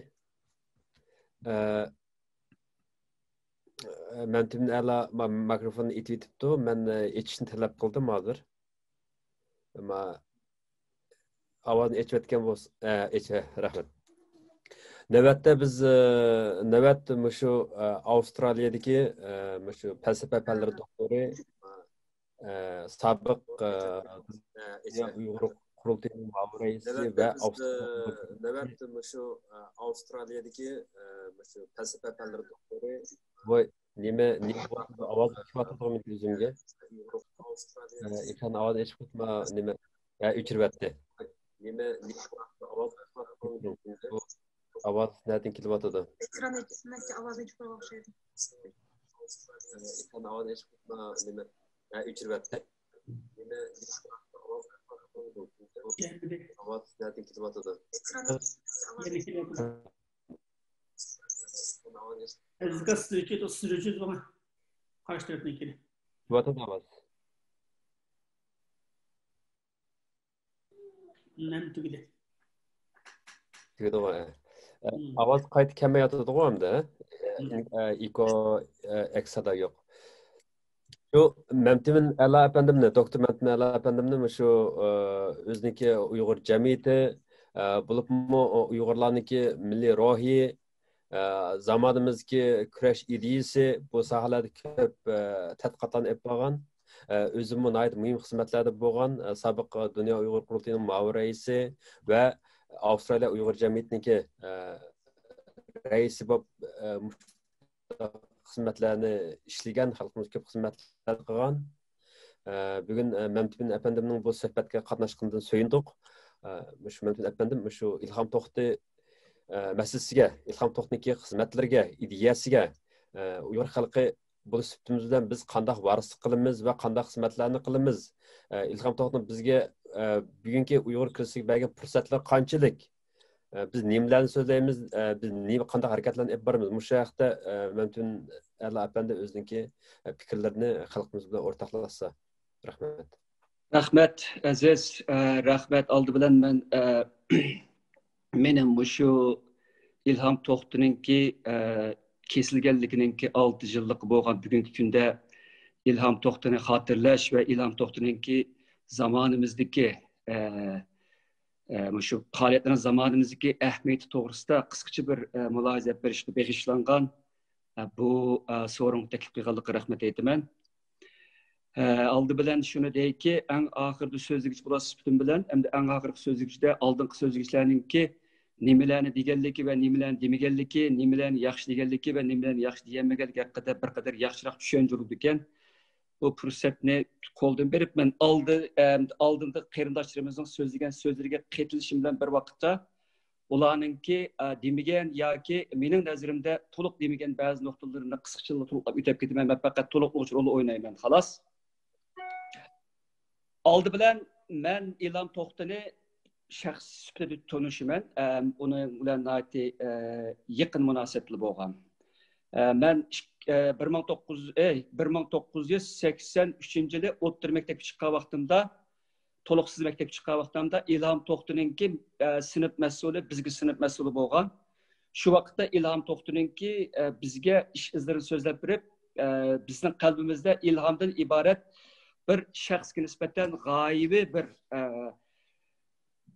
men tüm ala mikrofonu itibdi. Men etishni talab qildim hozir. Ama ovozini echayotgan bo'lsa, rahmat. Navbatda biz shu Avstraliyadagi shu falsafa fanlari doktori sobiq Uyg'ur qurultayining raisi va navbatda shu Avstraliyadagi shu falsafa fanlari doktori voy nima ovoz chiqyapti o'zimga ekran ovoz chiqyapti nima o'chiryapti nima ovoz ovoz nereden kelyapti ekran etmekte ovoz chiqib o'xshaydi ekran ovoz chiqyapti nima o'chiryapti nima ovoz nereden kelyapti Ezga sürücü bana kaç tarafına ikili. Vatı da var. Nem tügüde. Tügüde var. Avaz kayıt kemme yatıdı var da. İko eksada yok. Şu Memtimin Ela Efendim'le, Doktor Memtimin Ela Efendim'le şu özniki Uygur cemiyeti bulup mu Uygurlarniki milli ruhi zamanımızdaki kurash ideyasi bu sohalarda ko'p tadqiqotlarni olib borgan o'zimni nihoyat muhim xizmatlarda bo'lgan sobiq dunyo uyg'ur qurultayining muavir raisi va Avstraliya uyg'ur jamiyatiniki raisi bo'lib xizmatlarni ishlagan xalqimiz ko'p xizmatlar qilgan bugun Memtimin efendimning bu suhbatga qatnashganidan so'yindik shu Memtimin efendim shu Ilhom To'xti masalasiga Ilhom To'xtiniki xizmatlarga ideyasiga Uyg'ur xalqi bo'lish sifatimiz bilan biz qanday varislik qilamiz va qanday xizmatlarni qilamiz Ilhom To'xtin bizga bugungi Uyg'ur kirisiga bergan fursatlar qanchalik biz nimalarni so'zlaymiz biz nima qanday harakatlarni olib boramiz shu haqda Memtimin Ela apandi o'ziniki fikrlarini xalqimiz bilan o'rtoqlashsa rahmat aziz rahmat oldi bilan men mening shu Ilhom To'xtininki kesilganligininki 6 yillik bo'lgan bugungi kunda Ilhom To'xtini xotirlash va Ilhom To'xtininki zamonimizdagi shu faoliyatlarning zamonimizdagi ahamiyati to'g'risida qisqacha bir mulohaza berishga bag'ishlangan bu so'rovni taklif qilganlikka rahmat aytaman. Oldi bilan shuni deyki, eng oxirgi so'zligich bo'lish sifatim bilan hamda eng oxirgi so'zligichda oldingi so'zligichlarningki nimalarni deganligi va nimalarni demaganligi, nimalarni yaxshi deganligi va nimalarni yaxshi deganmaganligi haqida bir qadar yaxshiroq tushuntirildi ekan. Bu fursatni qo'ldan berib men oldinda qarindoshlarimizning so'zlagan so'zlariga qaytilishim bilan bir vaqtda ularningki demagan yoki mening nazarimda to'liq demagan ba'zi nuqtalarini qisqacha to'liqlab o'tib ketaman. Men faqat to'liqlovchi rol o'ynayman xolos. Oldi bilan men Ilhom To'xtini shaxs sifatida tanishman. Uning bilan yaqin munosabatli bo'lgan. Men 1983-yili o'rta maktabga chiqqan vaqtimda, to'liqsiz maktabga chiqqan vaqtimda Ilhom To'xtininki sinf mas'uli, bizga sinf mas'uli bo'lgan. Shu vaqtda Ilhom To'xtininki bizga ish izlarini so'zlab berib, bizning qalbimizda ilhomdan iborat bir shaxsga nisbatan g'oyibi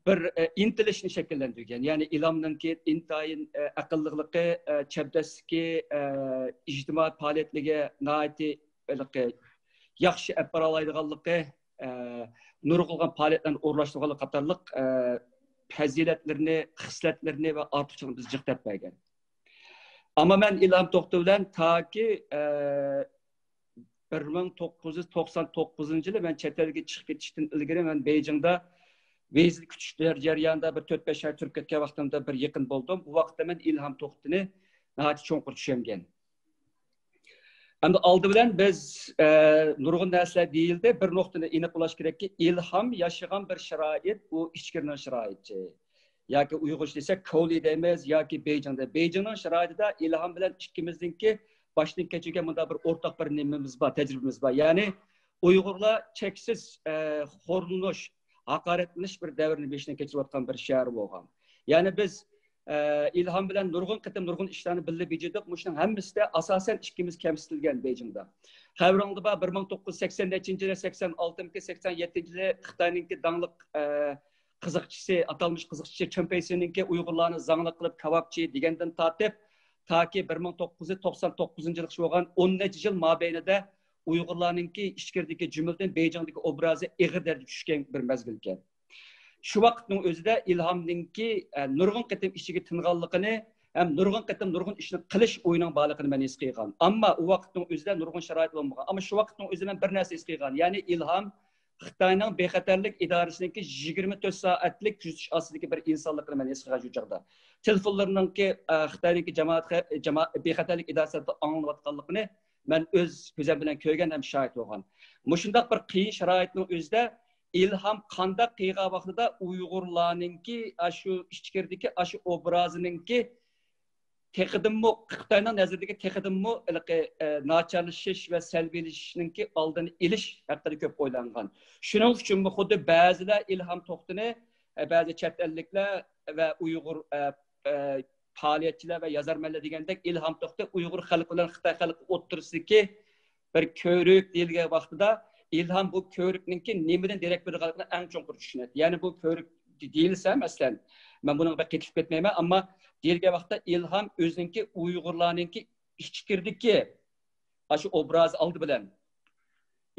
bir intilishni shakllantirgan. Ya'ni ilhomninki intayin aqlliligi, chabdasligi, ijtimoiy faoliyatligi nihoyatda yaxshi olib bora oladiganligi, nurg'ulg'an faoliyatlarni o'rlashtirganligi qatorliq fazilatlarni, xislatlarni va ortiqchilikni biz jiqtab bergan. Ama men İlham To'xtov bilan taki 1999 yılı ben chet elga chiqib ketishdan ilgari men Beijingda viza kutishlar jarayonida bir 4-5 oy turib ketgan vaqtimda bir yaqin bo'ldim. Bu vaqtda men İlham To'xtovni nihoyat cho'nqur tushungan. Endi oldi bilan biz nurg'un narsalar deyildi. Bir nuqtani aniqlash kerakki, ilhom yashagan bir sharoit, u ichkirning sharoiti. Yoki Uyg'ur desek, Kouli deymiz yoki Beijingda. Beijingning sharoitida ilhom bilan ikkimizningki başdan kechirgan bunda bir o'rtaq bir nimamiz bor, tajribamiz bor. Ya'ni Uyg'urlar cheksiz xo'rlanish, haqoratlanish bir davrni beshdan kechirayotgan bir shahar bo'lgan. Ya'ni biz ilhom bilan nurg'un qitim nurg'un ishlarni birga bajardik. Mushning hammasida asosan ikkimiz kamsitilgan Beijingda. Xabaringda bor 1980-yili, 86-yili, 87-yili Xitoyninki dangliq qiziqchisi, atalmış qiziqchisi Chempeysinninki Uyg'urlarni zangli qilib kavabchi degandan tortib taki 1999 yılı bo'lgan 10 yıl mobaynida Uyg'urlarninki ichkirdagi jumladan Beijingdagi obrazi ig'ir darajada tushgan bir mezgil ekan. Shu vaqtning o'zida ilhomninki nurg'un qitim ishiga tinganligini ham nurg'un qitim nurg'un ishni qilish o'yining borligini men his qilgan. Ammo u vaqtning o'zida nurg'un sharoit bo'lmagan. Ammo shu vaqtning o'zida men bir narsa his qilgan. Ya'ni ilhom Xitoyning bexatarlik idorasininki 24 soatlik kuzatish ostidagi bir insonlikni men his qilgan shu chog'da. Telefonlarninki Xitoyninki jamoat bexatarlik idorasida anglayotganligini men o'z ko'zim bilan ko'rgan ham shohid bo'lgan. Mushundaq bir qiyin sharoitning o'zida ilhom qandaq qiygan vaqtida Uyg'urlarninki shu ichkirdagi shu obrazininki teqidimmi Xitoyning nazaridagi teqidimmi nacharlashish va salbiylashishninki oldini olish haqida ko'p o'ylangan. Shuning uchun xuddi ba'zilar Ilham To'xtovni ba'zi chet elliklar va Uyg'ur faoliyatchilar va yozarmanlar degandek Ilham To'xtov Uyg'ur xalqi bilan Xitoy xalqi o'ttirsidagi bir ko'rik deyilgan vaqtida ilhom bu ko'rikninki nimadan derak berganligini eng cho'nqur tushunadi. Ya'ni bu ko'rik deyilsa masalan men buni ketib ketmayman, ammo deyilgan vaqtda ilhom o'ziniki Uyg'urlarninki ichkirdagi shu obraz oldi bilan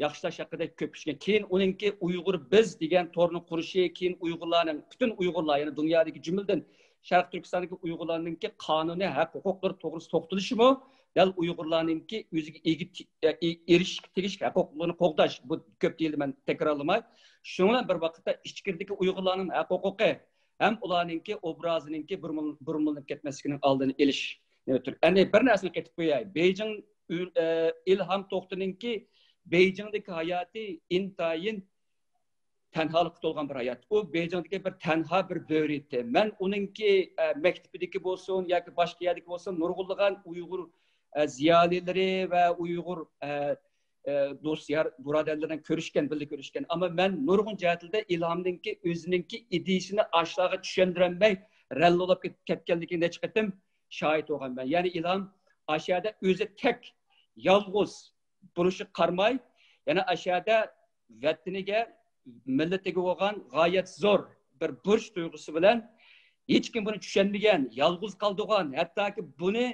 yaxshilash haqida ko'p tushgan. Keyin uninki Uyg'ur biz degan to'rni qurishi, keyin Uyg'urlarning butun Uyg'urlar, ya'ni dunyodagi jumladan Sharq Turkistondagi Uyg'urlarninki qonuniy haq huquqlari to'g'risida to'xtalishimi, dal Uyg'urlarninki o'ziga erishishga tegishli huquqlarini qo'g'dash. Bu ko'p deyildi, men takrorlamay. Shundan bir vaqtda ichkirdagi Uyg'urlarning haq huquqi ham ularninki obrazininki burmulinib ketmasligining oldini olish. Endi bir narsani ketib qo'yay. Beijing Ilham To'xtovninki Beijingdagi hayoti intayin tanholik to'lgan bir hayot. U Beijingdagi bir tanho bir bo'ri edi. Men uninki maktabidagi bo'lsin yoki boshqa yerdagi bo'lsin nurg'ulg'an Uyg'ur ziyolilari va Uyg'ur do'stlar, birodarlardan birga ko'rishgan. Ammo men nurg'un jihatlarda ilhomninki o'zininki ideyasini ashlarga tushundiramay rallolab ketganligini chiqatim shohid bo'lganman. Ya'ni ilhom ashada o'zi tek yolg'iz burishib qarmay, yana ashada vataniga, millatiga bo'lgan g'oyat zo'r bir burch tuyg'usi bilan hech kim buni tushunmagan, yolg'iz qoldigan, hattoki buni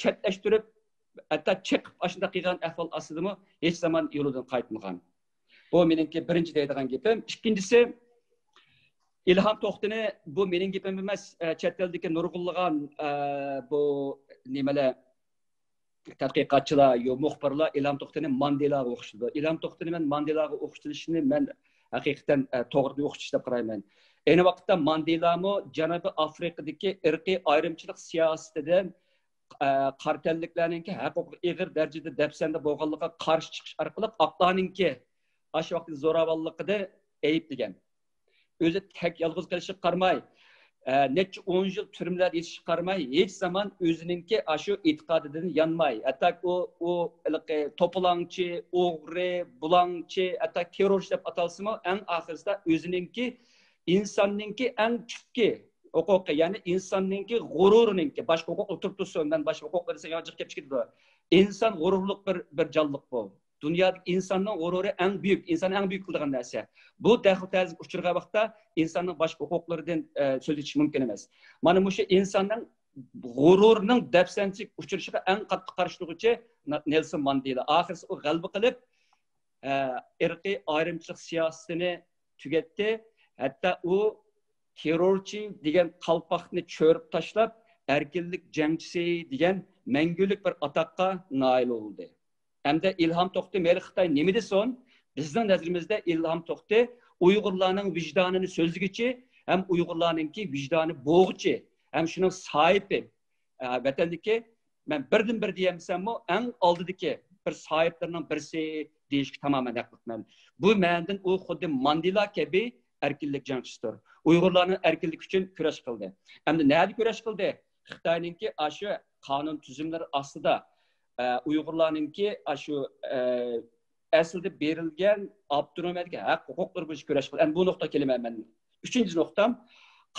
chatlashtirib hatta chiqib ashunda qilgan ahvol aslidimi hech zaman yo'lidan qaytmagan. Bu meningki birinchi deydigan gapim. Ikkinchisi Ilham To'xtovni bu mening gapim emas, chet eldagi nurg'unlagan bu nimalar tadqiqotchilar yo muxbirlar Ilham To'xtovni Mandelaga o'qishdi. Ilham To'xtovni men Mandelaga o'qishtirishni men haqiqatan to'g'ri o'qish deb qarayman. Ayni vaqtda Mandelami Janubiy Afrikadagi irqiy ayrimchilik siyosatidan qartalliklarninki huquq ig'ir darajada dafsanda bo'lganligiga qarshi chiqish orqali aqlarninki shu vaqtda zo'ravonligida ayblagan. O'zi tek yolg'iz qilishib qarmay, necha 10 yil turmlarda yetishib qarmay, hech zaman o'zininki shu e'tiqodidan yanmay, hatto u to'polonchi, o'g'ri, bulangchi, hatto terrorist deb atalsimi, eng oxirsida o'zininki insonninki eng chutki huquqi, ya'ni insonninki g'ururininki boshqa huquq o'tirib tursin, men boshqa huquqlar desa yojiq kelib chiqadi. Inson g'ururlik bir jonliq bu. dünyadaki insanın gururu en büyük, insanın en büyük kıldığın narsa. Bu daxil uçurga vaqtda insanın başka huquqlarından söz etiş mümkün emas. Mana bu insanın gururunun depsençik uçuruşuna en qattiq qarşılıqçı Nelson Mandela. Ahirisi o g'alaba qilib, irqiy ayrımçılık siyasetini tügetti. Hatta o terörçü degan qalpaqni çörüp tashlab, erkinlik jangchisi degan mengülik bir ataqqa nail oldu. Hem de İlham To'xti meyli Xitoy nima desin, bizning nazarimizda İlham To'xti Uyg'urlarning vijdonini so'zligichi, hem Uyg'urlarningki vijdoni bo'g'ichi, hem shuning sohibi. Vatandagi men birdan-bir deyamsanmi, eng oldidagi bir sohiblarining birisi deyishga tamamen haqliman. Bu mendan u xuddi Mandela kabi erkinlik jangchisidir. Uyg'urlarning erkinlik uchun kurash qildi. Hamda nima kurash qildi? Xitoyningki shu qonun tuzumlari ostida Uyg'urlarningki shu aslida berilgan avtonomiyaga haq huquqlar bo'yicha kurash qildi. Endi bu nuqta kelaman. Uchinchi nuqtam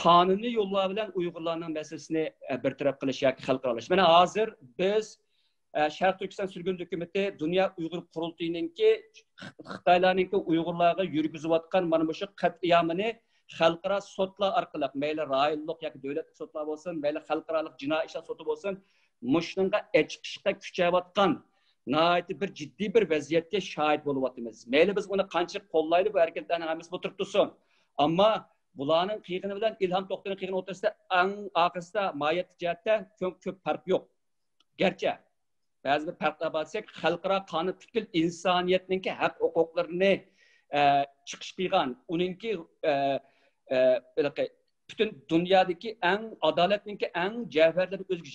qonuniy yo'llar bilan Uyg'urlarning masalasini bartaraf qilish yoki hal qilish. Mana hozir biz Sharq Turkiston sürgün hukumati Dünya Uyg'ur qurultayiningki Xitoylarningki Uyg'urlarga yurgizayotgan mana bu qat'iyamini xalqaro sotlar orqali, mayli rayonlik yoki davlat sotlar bo'lsin, mayli xalqaro jinoiy ishlar soti bo'lsin, mushunga chiqishga kuchayotgan nihoyatda bir jiddiy bir vaziyatga shohid bo'lyapmiz. Mayli biz uni qancha qo'llaydi bu harakatlarning hammasi o'tirib tursin. Ammo bularning qiyg'ini bilan İlham To'xtining qiyg'ini o'rtasida eng oxirida moyat jihatda ko'p farq yo'q. Garchi ba'zi bir farqlar bo'lsak, xalqaro qonun butkul insoniyatningki haq huquqlarini chiqish qilgan, uningki bütün dünyadaki en adaletninki en cevherleri özgü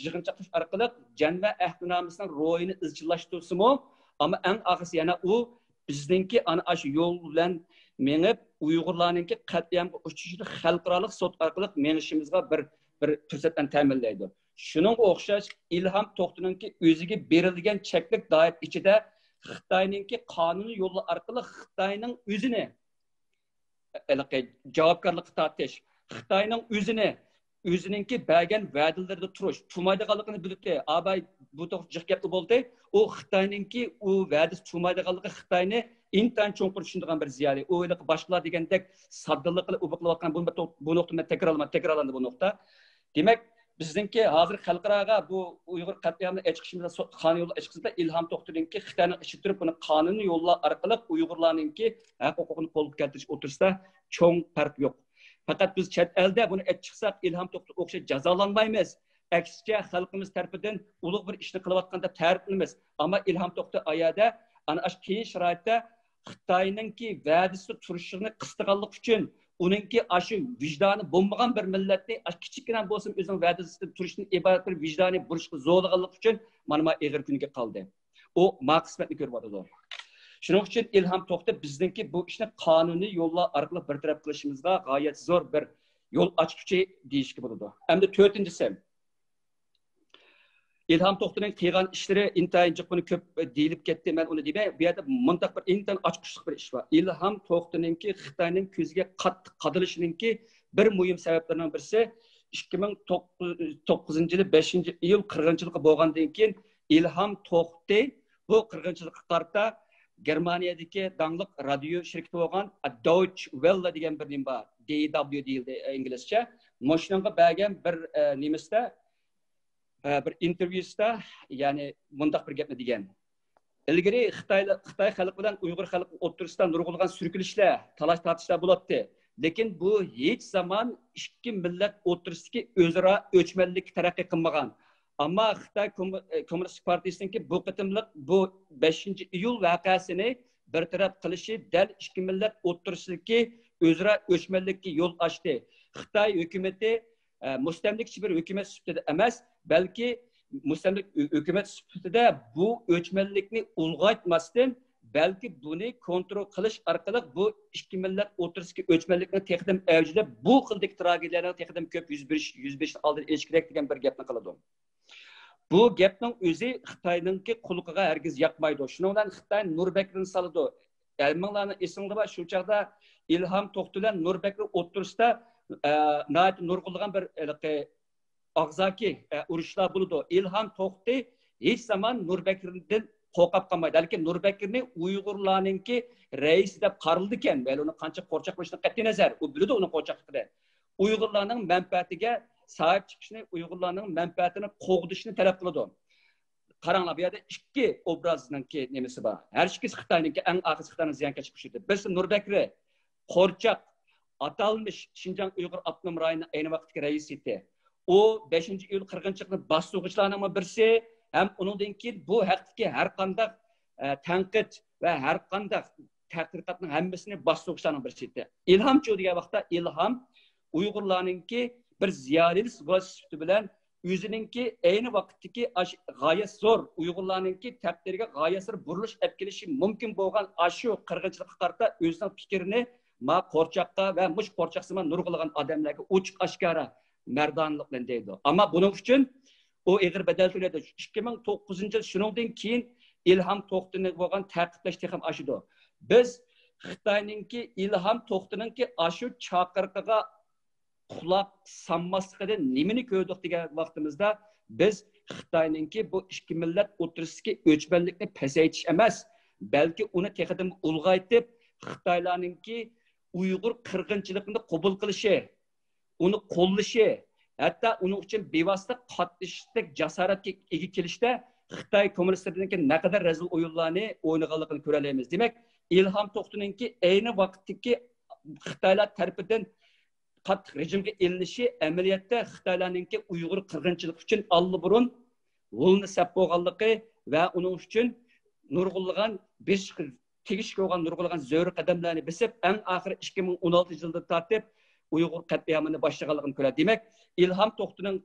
yığınçaqlaş orqali Cenve Ahdnaməsinin royunu izchillashtirsa mu, ama en ağısı yana o bizdinki ana şu yol bilan menib Uyg'urlarningki qat'iyamga uçuşlu xalqarалық sot orqali menishimizga bir fursatdan ta'minlaydi. Shuning o'xshash İlham To'xtiningki o'ziga berilgan cheklik doir ichida Xitoyningki qonuniy yo'llar orqali Xitoyning o'zini javobgarlikqa tortish, Xitoyning o'zininki bergan va'dalarida turish, turmaydiganligini bilibdi. Abay bu to'g'ri jiqyapti bo'ldi. O Xitoyningki u va'dasi turmaydiganligi Xitoyni intan cho'nqir tushunadigan bir ziyoli. O'ylab boshqalar degandek soddalik qilib ubuqlayotgan bu nuqtani takrorlandi bu nuqta. Demak, bizningki hozir xalqaroga bu Uyg'ur qat'iyamini chiqishimiz qonuniy yo'llar chiqishida İlham To'xtiningki Xitoyning ishi turib buni qonuniy yo'llar orqali Uyg'urlarningki haq huquqini qo'lga keltirish o'tirsida cho'ng farq yo'q. Faqat biz chet elda buni chiqsak İlham To'xti o'xshash jazolanmaymiz. Aksicha xalqimiz tarafidan ulug' bir ishni qilayotganda ta'riflaymiz. Ammo İlham To'xti oyada ana shu qiyin sharoitda Xitoyningki va'dasi turishini qisqarganlik uchun uningki shu vijdoni bo'lmagan bir millatni kichikgina bo'lsin o'zining va'dasida turishdan iborat bir vijdoniy burishga zo'rlaganlik uchun mana og'ir kunga qoldi. O maqsadni ko'ryapti. Shuning uchun İlham To'xti bizningki bu ishni qonuniy yo'llar orqali bartaraf qilishimizga g'oyat zo'r bir yo'l ochuvchi deyishga bo'ladi. Endi to'rtinchisi İlham To'xtining qilgan ishlari intayin jiqini ko'p deyilib ketdi. Men uni demay, bu yerda muntaq bir intayin ochiqlik bir ish bor. İlham To'xtiningki Xitoyning ko'ziga qattiq qadilishiningki bir muhim sabablarining birisi 2009-yil 5-iyul qirg'inchiligi bo'lgandan keyin İlham To'xti bu qirg'inchilikqa qarata Germaniyadagi dangliq radio shirkati bo'lgan Deutsche Welle degan bir nim bor. DW deyildi inglizcha. Moshunga bergan bir nemisda bir intervyusda ya'ni mundaq bir gapni degan. Ilgari Xitoy xalqi bilan Uyg'ur xalqi o'rtasida nurg'ulgan surkilishlar, talash-tortishlar bo'ladi. Lekin bu hech zaman ikki millat o'rtasidagi o'zaro o'chmanlik taraqqiy qilmagan. Ammo Xitoy Kommunist Partiyasininki bu qitimliq bu 5-iyul voqeasini bartaraf qilishi dal ikki millat o'rtasidagi o'zaro o'chmanlikka yo'l ochdi. Xitoy hukumatı mustamlikchi bir hukumat sifatida emas, balki mustamlik hukumat sifatida bu o'chmanlikni ulg'aytmasdan, balki buni kontrol qilish orqali bu ikki millat o'rtasidagi o'chmanlikni texdim avjida bu xildagi tragediyalarni texdim ko'p yuz berish oldin etish kerak degan bir gapni qiladi. Bu gapning o'zi Xitoyningki qulqiga hargiz yoqmaydi. Shuningdan Xitoy Nurbekrini soladi. Almanglarning esingda bor, shu chaqda İlham To'xti bilan Nurbekni o'rtasida nayt nurg'ulgan bir og'zaki urushlar bo'ldi. İlham To'xti hech zaman Nurbekridan qo'rqab qolmaydi. Balki Nurbekirni Uyg'urlarninki reis deb qaraldi ekan. Vel uni qancha qo'rchoq bo'lishdan qat'iy nazar, u biladi uni qo'rchoqligini. Uyg'urlarning manfaatiga sahip chiqishni, Uyg'urlarning manfaatini qo'g'dishni talab qiladi. Qaranglar, bu yerda ikki obrazninki nemasi bor. Har ikkisi Xitoyninki eng og'ir Xitoyning ziyonkashlik kuchidir. Birisi Nurbekir qo'rchoq atalmış Şinjan Uyghur Abnum Rayı'nın aynı vakitteki reisiydi. O 5. iyul qirg'inchilikni bosuvchilarning birisi ham uningdan keyin bu haqdagi har qanday tanqid va har qanday tadqiqotning hammasini bosuvchilarning birisi edi. İlhamchi degan vaqtda İlham Uyg'urlarningki bir ziyolist vosita bilan o'zininki ayni vaqtdagi g'oyat zo'r Uyg'urlarningki taqdiriga g'oyat zo'r burilish olib kelishi mumkin bo'lgan shu qirg'inchilikqa qarata o'zining fikrini ma qo'rchoqqa va mush qo'rchoqsima nurg'ilgan odamlarga ochiq oshkora mardonlik bilan deydi. Ammo buning uchun u ig'ir badal to'laydi. 2009-yil shuningdan keyin Ilham To'xtining bo'lgan ta'qiqlash ham oshidi. Biz Xitoyninki Ilham To'xtininki shu chaqiriqiga quloq solmasligidan nimani ko'rdik degan vaqtimizda biz Xitoyninki bu ikki millat o'tirisidagi o'chmanlikni pasaytish emas, balki uni texnidan ulg'aytib Xitoylarninki Uyg'ur qirg'inchiligini qabul qilishi, uni qo'llashi, hatto uning uchun bevosita qatnashishlik jasoratga ega kelishda Xitoy kommunistlarininki naqadar razil o'yinlarni o'ynaganligini ko'ra olamiz. Demak, Ilham To'xtininki ayni vaqtdagi Xitoylar tarafidan qattiq rejimga ilinishi amaliyotda Xitoylarninki Uyg'ur qirg'inchilik uchun allburun yo'lni sap bo'lganligi va uning uchun nurg'ulg'an besh tegish ko'rgan nurg'ulg'an zo'r qadamlarni besib, eng oxiri 2016-yilda tortib Uyg'ur qat'iyamini boshlaganligini ko'radi. Demak, Ilham To'xtining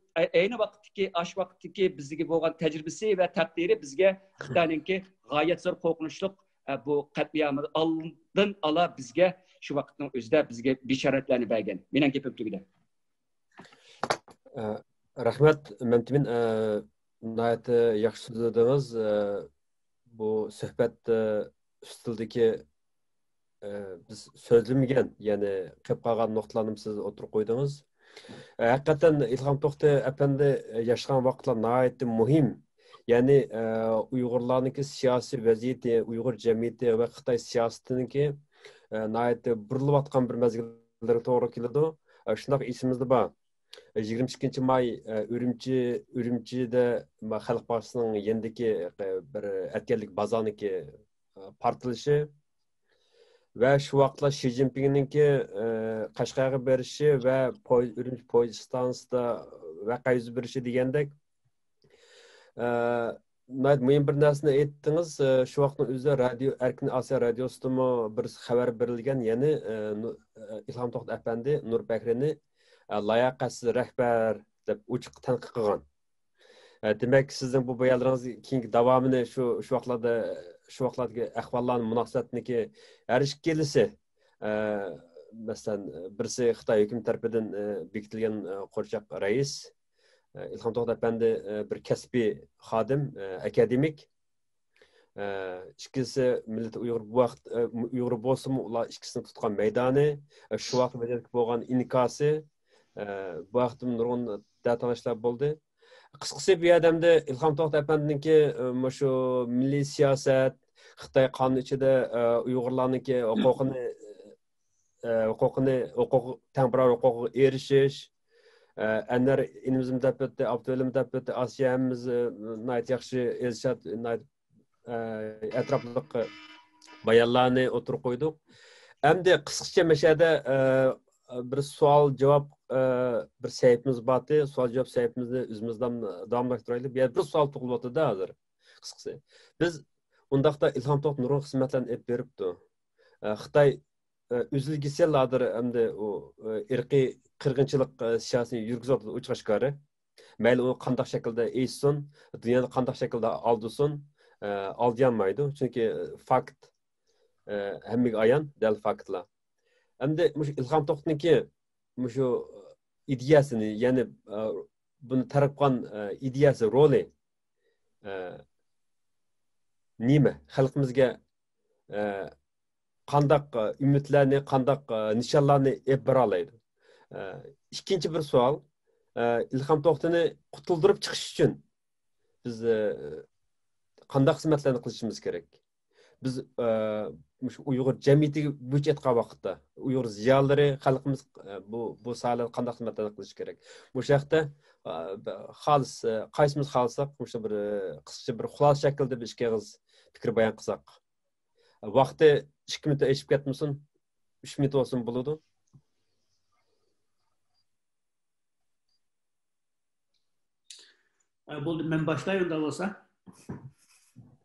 ayni vaqtdagi, ash vaqtdagi bizga bo'lgan tajribasi va taqdiri bizga Xitoyninki g'oyat zo'r qo'rqinchli bu qat'iyamini oldin ola bizga shu vaqtning o'zida bizga bishoratlarni bergan. Mening gapim tugadi. Rahmat, Mamtimin, nihoyat yaxshi so'zladingiz. Bu suhbat üstüldeki biz sözlemigen, yani qilib qolgan nuqtalarni siz o'tirib qo'ydingiz. Hakikaten İlham To'xti apandi yaşagan vaqtlar nihoyat muhim. Yani Uyg'urlarniki siyosiy vaziyati, Uyg'ur jamiyati va Xitoy siyosatininki nihoyat burilayotgan bir mezgillarga to'g'ri keladi. Shundoq esimizda bor. 22 may Ürümçi'de Xalq Partisining yendiki bir erkenlik bazaniki partilishi va shu vaqtlar Xi Jinpingninki Qashqarga berishi va Ürümçi poyezd stansiyasida voqea yuz berishi degandek muhim bir narsani aytdingiz. Shu vaqtning o'zida radio Erkin Osiyo radiosida bir xabar berilgan, ya'ni Ilham To'xti apandi Nurbekirni layoqatsiz rahbar deb ochiq tanqid qilgan. Demak, sizning bu bayonlaringiz keyingi davomini shu vaqtlardagi ahvollarni munosabatniki har ikkalisi masalan birisi Xitoy hukumat tarafidan bekitilgan qo'rchoq rais Ilham To'xti apandi bir kasbiy xodim, akademik. İkisi millet Uyg'ur bo'lsa-mu, ular ikkisini tutgan maydoni, shu vaqtda bo'lgan inkasi, bu vaqtda nurg'un tanishlar bo'ldi. Qisqasi bu odamda Ilham To'xti apandiniki shu milliy siyosat, Xitoy qonuni ichida Uyg'urlarniki huquq tangbirar huquqiga erishish, annar inimizm tapıttı, Abdülim tapıttı, Asiyamiz nayt yaxshi ezishat etrafliq bayonlarni o'tirib qo'ydik. Endi qisqacha mashada bir savol javob bir sahifamiz bordi. Savol javob sahifamizni o'zimizdan davomlashtiraylik. Bu bir savol tug'ilyapti hozir. Qisqasi. Biz undaqda Ilham To'xti nurg'un xizmatlarni olib beribdi. Xitoy o'zilgiselardir endi u irqiy qirg'inchilik siyosatini yurgizayotdi uch-oshkora. Mayli u qanday shaklda e'itsin, dunyoni qanday shaklda aldısin, aldayanmaydi. Chunki fakt hammaga ayon, dal faktlar. Endi Ilham To'xtiniki shu ideyasini, ya'ni buni tarqatgan ideyasi, roli nima? Xalqimizga qandaq umidlarni, qandaq nishonlarni olib bera oladi? İkinci bir savol, Ilham To'xtini qutuldirib chiqish uchun biz qanday xizmatlarni qilishimiz kerak? Biz shu Uyg'ur jamiyatiga bo'ch etgan vaqtda Uyg'ur ziyolilari, xalqimiz bu sohalarda qanday xizmatlarni qilish kerak? Bu haqda xolis qaysimiz xohlasak, o'sha bir qisqacha bir xulosa shaklida bir ikki og'iz fikr bayon qilsak. Vaqti 2 minut eshib ketmasin, 3 minut olsun bo'ladi. Bo'ldi, men başlayayım unda bo'lsa.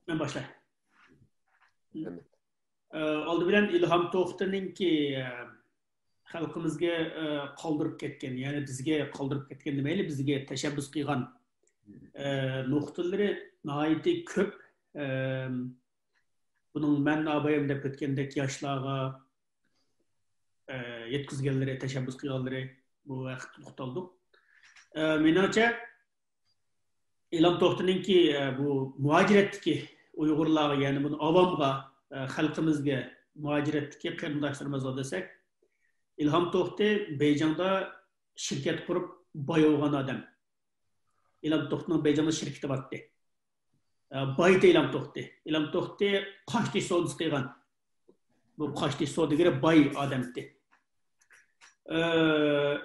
Men başlay. Evet. Oldi bilan İlham To'xtininki xalqimizga qoldirib ketgan, ya'ni bizga qoldirib ketgan demayli, bizga tashabbus qilgan nuqtalari nihoyatda ko'p. Buning men abayim deb o'tgandek yoshlarga yetkazganlari, tashabbus qilganlari bu vaqt to'xtaldik. Menimcha İlham To'xtininki bu muajiratdagi Uyg'urlarga, ya'ni buni avomga, xalqimizga muajiratdagi qarindoshlarimiz desak, İlham To'xti Beyjingda şirket qurib boyolgan odam. İlham To'xtining Beyjingda shirkati bor edi. Boyda İlham To'xti. İlham To'xti qo'shti savdosi qilgan. Bu qo'shti savdogari boy odam edi.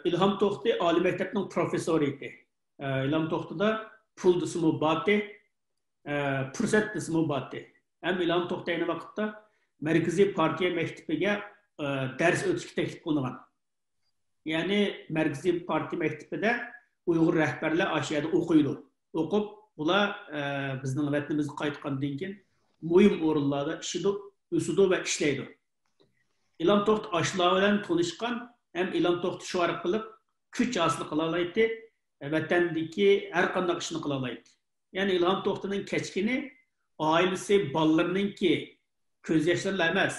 İlham To'xti oliy maktabning professori edi. İlham To'xtida pul desimi bor edi, fursat desimi bor edi. Ham İlham To'xti ayni vaqtda Markaziy partiya maktabiga ders o'tishga taklif qilingan. Ya'ni Markaziy partiya maktabida Uyg'ur rahbarlar ashiyada o'qiydi. O'qib, ular bizning vatanimizga qaytgandan keyin muhim o'rinlarda ishidi, o'sidi va ishlaydi. İlham To'xti ashlar bilan tanishgan, ham İlham To'xti shu orqali kuch hosil qila oladi, vatandagi har qanday ishni qila oladi. Ya'ni İlham To'xtining kechkini oilasi, bolalarininki ko'z yoshlari emas.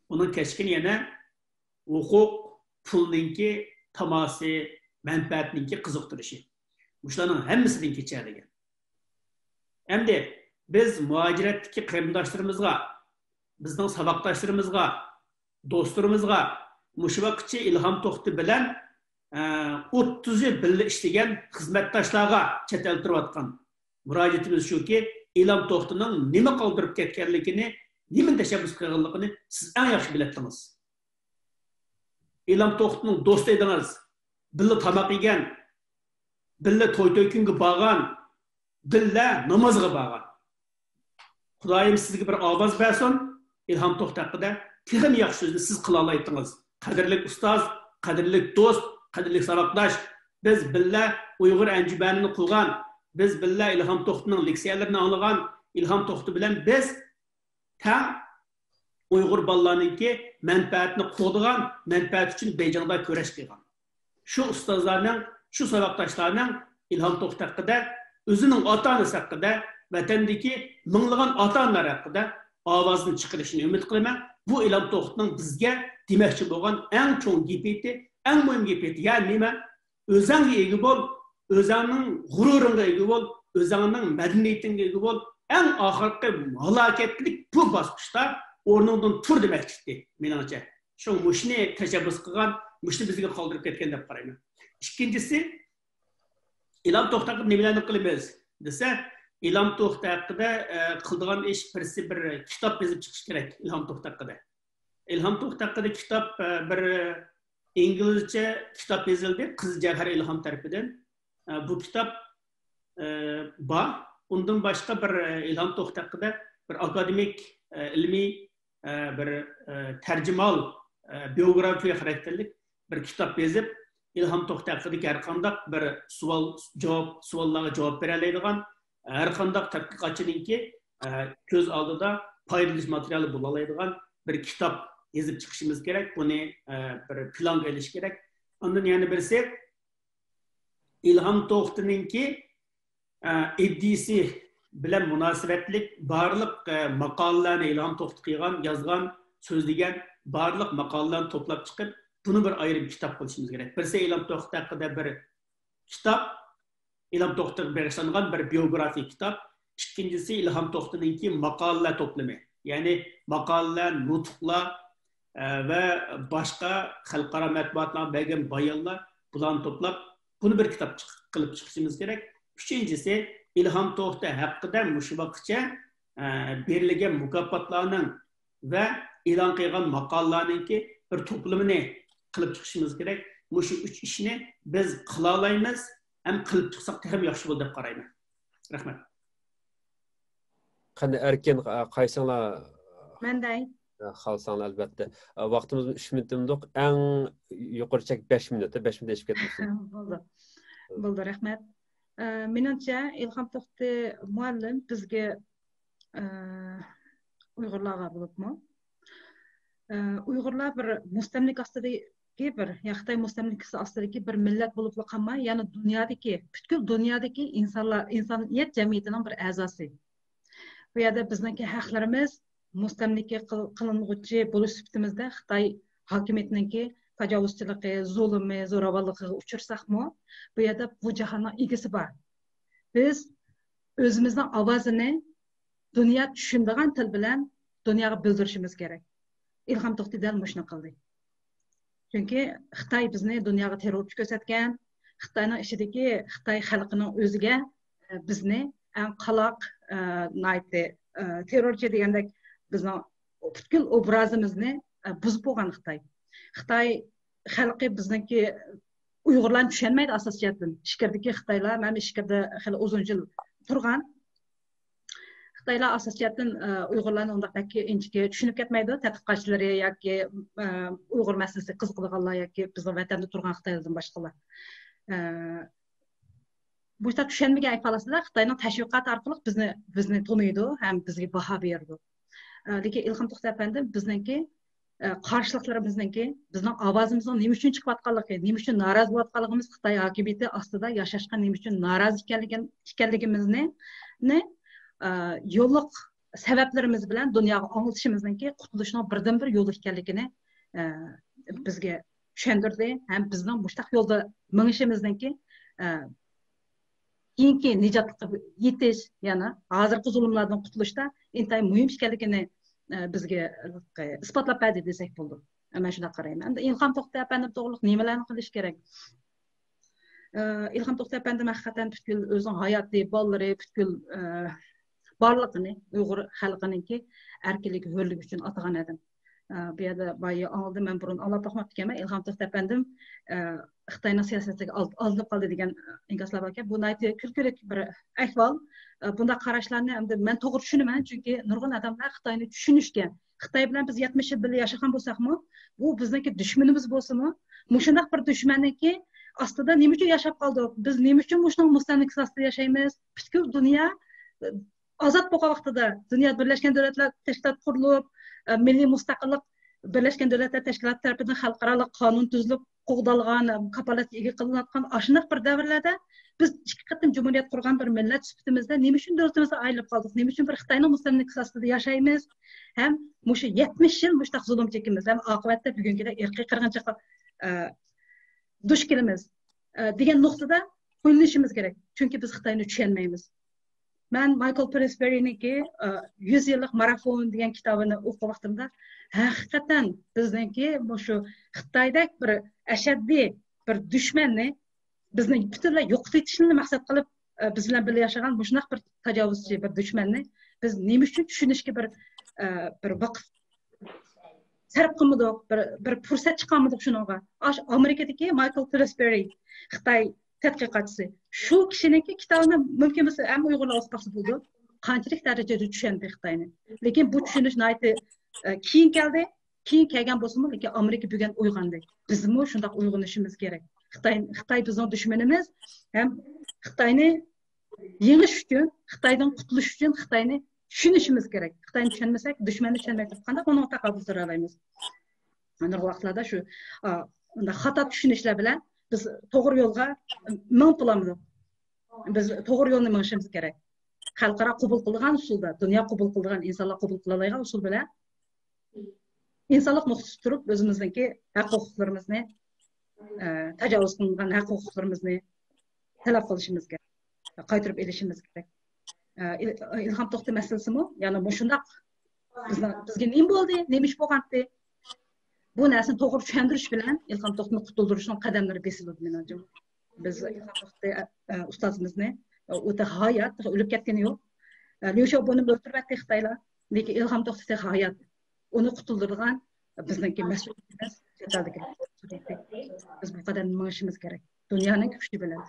Onun keşkin yana hukuk, pulninki, tamasi, menfaatninki qiziqtirishi. Bularning hammasidan kechadigan. Endi biz muajiratdagi qarindoshlarımizga, bizning saboqdoshlarimizga, do'stlarimizga mushu vaqtcha İlham To'xti bilan 30 yil birga ishlagan xizmatdoshlarga chet el turayotgan murojaatimiz shuki, İlham To'xtining nima qoldirib ketganligini, nima tashabbus qilganligini siz eng yaxshi bilasizlar. İlham To'xtining do'sti edingiz, birga tamoq yegan, birga to'y-to'ykunga borgan, birga namozga borgan. Xudoyim sizga bir ovoz bersin, İlham To'xti haqida texim yaxshi so'zni siz qila olasizlar. Qadrli ustoz, qadrli do'st, qadrli saboqdosh, biz birga Uyg'ur anjumanini qilgan, biz birga İlham To'xtining leksiyalarini anglagan, İlham To'xti bilan biz tam Uyg'ur bolalarninki manfaatini qo'digan, manfaat uchun Beyjingda kurash qilgan. Shu ustozlarning, shu saboqdoshlarning İlham To'xti haqida, o'zining ota-onasi haqida, vatandagi minglagan ota-onalar haqida ovozini chiqarishini umid qilaman. Bu İlham To'xtining bizga demoqchi bo'lgan eng cho'ng gapiti, eng muhim gapiti. Ya'ni nima? O'zingga ega bo'l, o'zingning g'ururingga ega bo'l, o'zingning madaniyatingga ega bo'l. En ahirki halaketlik bu basqışda o'rnidan tur demoqchi, menimcha. Shu mushni tashabbus qilgan, mushni bizga qoldirib ketgan deb qarayman. Ikkinchisi, İlham To'xti haqida nimalarni qilamiz desa, İlham To'xti haqida qiladigan ish birisi bir kitob yozib chiqish kerak İlham To'xti haqida. İlham To'xti haqida kitob bir inglizcha kitob yozildi, Qiz Jahar İlham tarafidan. Bu kitob bor. Ondan başqa bir İlham To'xti haqida bir akademik, ilmiy, bir tarjimal, biografiya xarakterlik bir kitob yozib, İlham To'xti haqidagi har qanday bir savollarga javob bera oladigan, har qanday tadqiqotchininki ko'z oldida foydali material bo'la oladigan bir kitob yozib chiqishimiz kerak. Buni bir plan qilish kerak. Ondan yana birisi İlham To'xtininki iddisi bilan munosabatlik barliq maqolalarni İlham To'xti qilgan, yozgan, so'zlagan barliq maqolalarni to'plab chiqib, buni bir ayrim kitob qilishimiz kerak. Birisi İlham To'xti haqida bir kitob, İlham To'xtiga bag'ishlangan bir biografiya kitob. Ikkinchisi İlham To'xtiningki maqolalar to'plami. Ya'ni maqolalar, nutqlar va boshqa xalqaro matbuotlar bergan bayonlar, bularni to'plab, buni bir kitob qilib chiqishimiz kerak. Üçüncüsü İlham To'xta haqida mushu vaqtgacha berilgan mukofotlarning va e'lon qilgan maqolalarninki bir to'plamini qilib chiqishimiz kerak. Mushu 3 ishni biz qila olamiz, ham qilib chiqsak ham yaxshi bo'ladi deb qarayman. Rahmat. Qani erkin qaysinglar Menday. Xalsanlar albatta. Vaqtimiz 3 minutimiz eng yuqori chek 5 minut, 5 minut ishib ketdi. Bo'ldi, rahmat. Menimcha Ilhom To'xta muallim bizga Uyg'urlarga bo'libmi? Uyg'urlar bir mustamlik ostidagi bir Xitoy mustamlikasi ostidagi bir millat bo'lib qolmay, ya'ni dunyodagi, butkul dunyodagi insoniyat jamiyatining bir a'zosi. Bu yerda bizningki haqlarimiz mustamlika qilinuvchi bo'lish sifatimizda Xitoy hokimiyatiningki tajovuzchiligi, zulmi, zo'ravonligiga uchrarsakmi, bu yerda bu jahonning egasi bor. Biz o'zimizning ovozini dunyo tushunadigan til bilan dunyoga bildirishimiz kerak. Ilhom To'xta dal shuni qildi. Chunki Xitoy bizni dunyoga terrorchi ko'rsatgan, Xitoyning ichidagi Xitoy xalqining o'ziga bizni eng qaloq terrorchi degandek bizning butkul obrazimizni buzib qo'ygan Xitoy. Xitoy xalqi bizniki Uyg'urlarni tushunmaydi asosiyatdan. Ishkirdagi Xitoylar, mana ishkirda hali uzun yil turgan Xitoylar asosiyatdan Uyg'urlarni undaqdagi inchga tushunib ketmaydi. Tadqiqotchilari yoki Uyg'ur masalasiga qiziqadiganlar yoki bizning vatanda turgan Xitoylardan boshqalar. Bu yerda tushunmagan ayfalasida Xitoyning tashviqot orqali bizni taniydi ham bizga baho berdi. Lekin Ilhom To'xta afandim bizningki qarshiliklarimizningki bizning ovozimizning nima uchun chiqayotganligi, nima uchun norozi bo'layotganligimiz Xitoy hokimiyati ostida yashashga nima uchun norozi ekanligimizni yo'lliq sabablarimiz bilan dunyoga anglitishimizningki qutulishning birdan bir yo'li ekanligini bizga tushuntirdi. Ham bizning mushtaq yo'lda minishimizningki keyingi nijotga yetish, ya'ni hozirgi zulmlardan qutulishda intayin muhim ekanligini bizga isbotlab berdi desak bo'ldi. Men shunday qarayman. Endi Ilhom To'xta apandim to'g'riliq nimalarni qilish kerak? Ilhom To'xta apandim haqiqatan butkul o'zining hayoti, bolalari, butkul barlig'ini Uyg'ur xalqininki erkinlik, hurlik uchun atagan edim. Bu yerda boya oldim, men burun olib boqmab ekanman. Ilhom To'xta apandim Xitoyning siyosatiga oldinib qoldi degan inkaslar bor ekan. Bu kulkilik bir ahvol. Bunda qarashlarni endi men to'g'ri tushunaman, chunki nurg'un odamlar Xitoyni tushunishgan. Xitoy bilan biz 70 yil birga yashagan bo'lsakmi, bu bizniki dushmanimiz bo'lsa-mi, mushundaq bir dushmanniki ostida nima uchun yashab qoldik? Biz nima uchun mushning mustamlikasi ostida yashaymiz? Butkul dunyo ozod bo'lgan vaqtida dunyo Birlashgan Davlatlar Tashkiloti qurilib, milliy mustaqillik Birlashgan Davlatlar Tashkiloti tomonidan xalqaro qonun tuzilib, qo'g'dalgan, kapolatga ega qilinayotgan ashunaq bir davrlarda biz ikki qatim jumhuriyat qurgan bir millat sifatimizda nima uchun davlatimizdan ayrilib qoldik? Nima uchun bir Xitoyning mustamlikasi ostida yashaymiz? Ham mushu 70 yil mushtaq zulm chekimiz, ham oqibatda bugungidek irqiy qirg'inchilikqa duch kelamiz degan nuqtada qo'yilishimiz kerak. Chunki biz Xitoyni tushunmaymiz. Men Michael Pillsbury'niki 100 yillik marafon degan kitobini o'qib vaqtimda haqiqatan bizningki shu Xitoydek bir ashaddiy bir dushmanni bizni butunlay yo'qotishni maqsad qilib biz bilan birga yashagan shunaq bir tajovuzchi bir dushmanni biz nima uchun tushunishga bir vaqt sarf qilmadik, bir fursat chiqarmadik shunga. Amerikadagi Michael Pillsbury Xitoy tadqiqotchisi shu kishiniki kitobini mumkin bo'lsa ham Uyg'urlar o'qib bo'ldi. Qanchalik darajada tushundi Xitoyni. Lekin bu tushunish keyin keldi. Keyin kelgan bo'lsa-mu, lekin Amerika bugun uyg'ondi. Bizmi shunday uyg'onishimiz kerak. Xitoy bizning dushmanimiz, ham Xitoyni yengish uchun, Xitoydan qutulish uchun Xitoyni tushunishimiz kerak. Xitoyni tushunmasak, dushmanni tushunmaymiz. Qanday buni taqobil qila olamiz? Mana bu vaqtlarda shu unda xato tushunishlar bilan biz to'g'ri yo'lga ming qilamiz. Biz to'g'ri yo'lni minishimiz kerak. Xalqaro qabul qilingan usulda, dunyo qabul qilgan, insonlar qabul qila oladigan usul bilan insonlik nuqtasi turib o'zimizningki haq-huquqlarimizni tajovuz qilingan haq-huquqlarimizni talab qilishimiz kerak. Qaytarib elishimiz kerak. Ilhom To'xta masalasimi? Ya'ni shundaq bizga nima bo'ldi, nima ish bo'lgandi? Bu narsani to'g'ri tushuntirish bilan Ilhom To'xtani qutuldirishning qadamlari besiladi menimcha. Biz Ilhom To'xta ustozimizni o'ta hayat o'lib ketgani yo'q. Liu Xiaoboni o'ldirib etdi Xitoylar. Lekin Ilhom To'xtati hayat. Uni qutuldirgan bizniki mas'uliyatimiz. Biz bu qadar mashimiz kerak. Dunyoning kuchi bilan.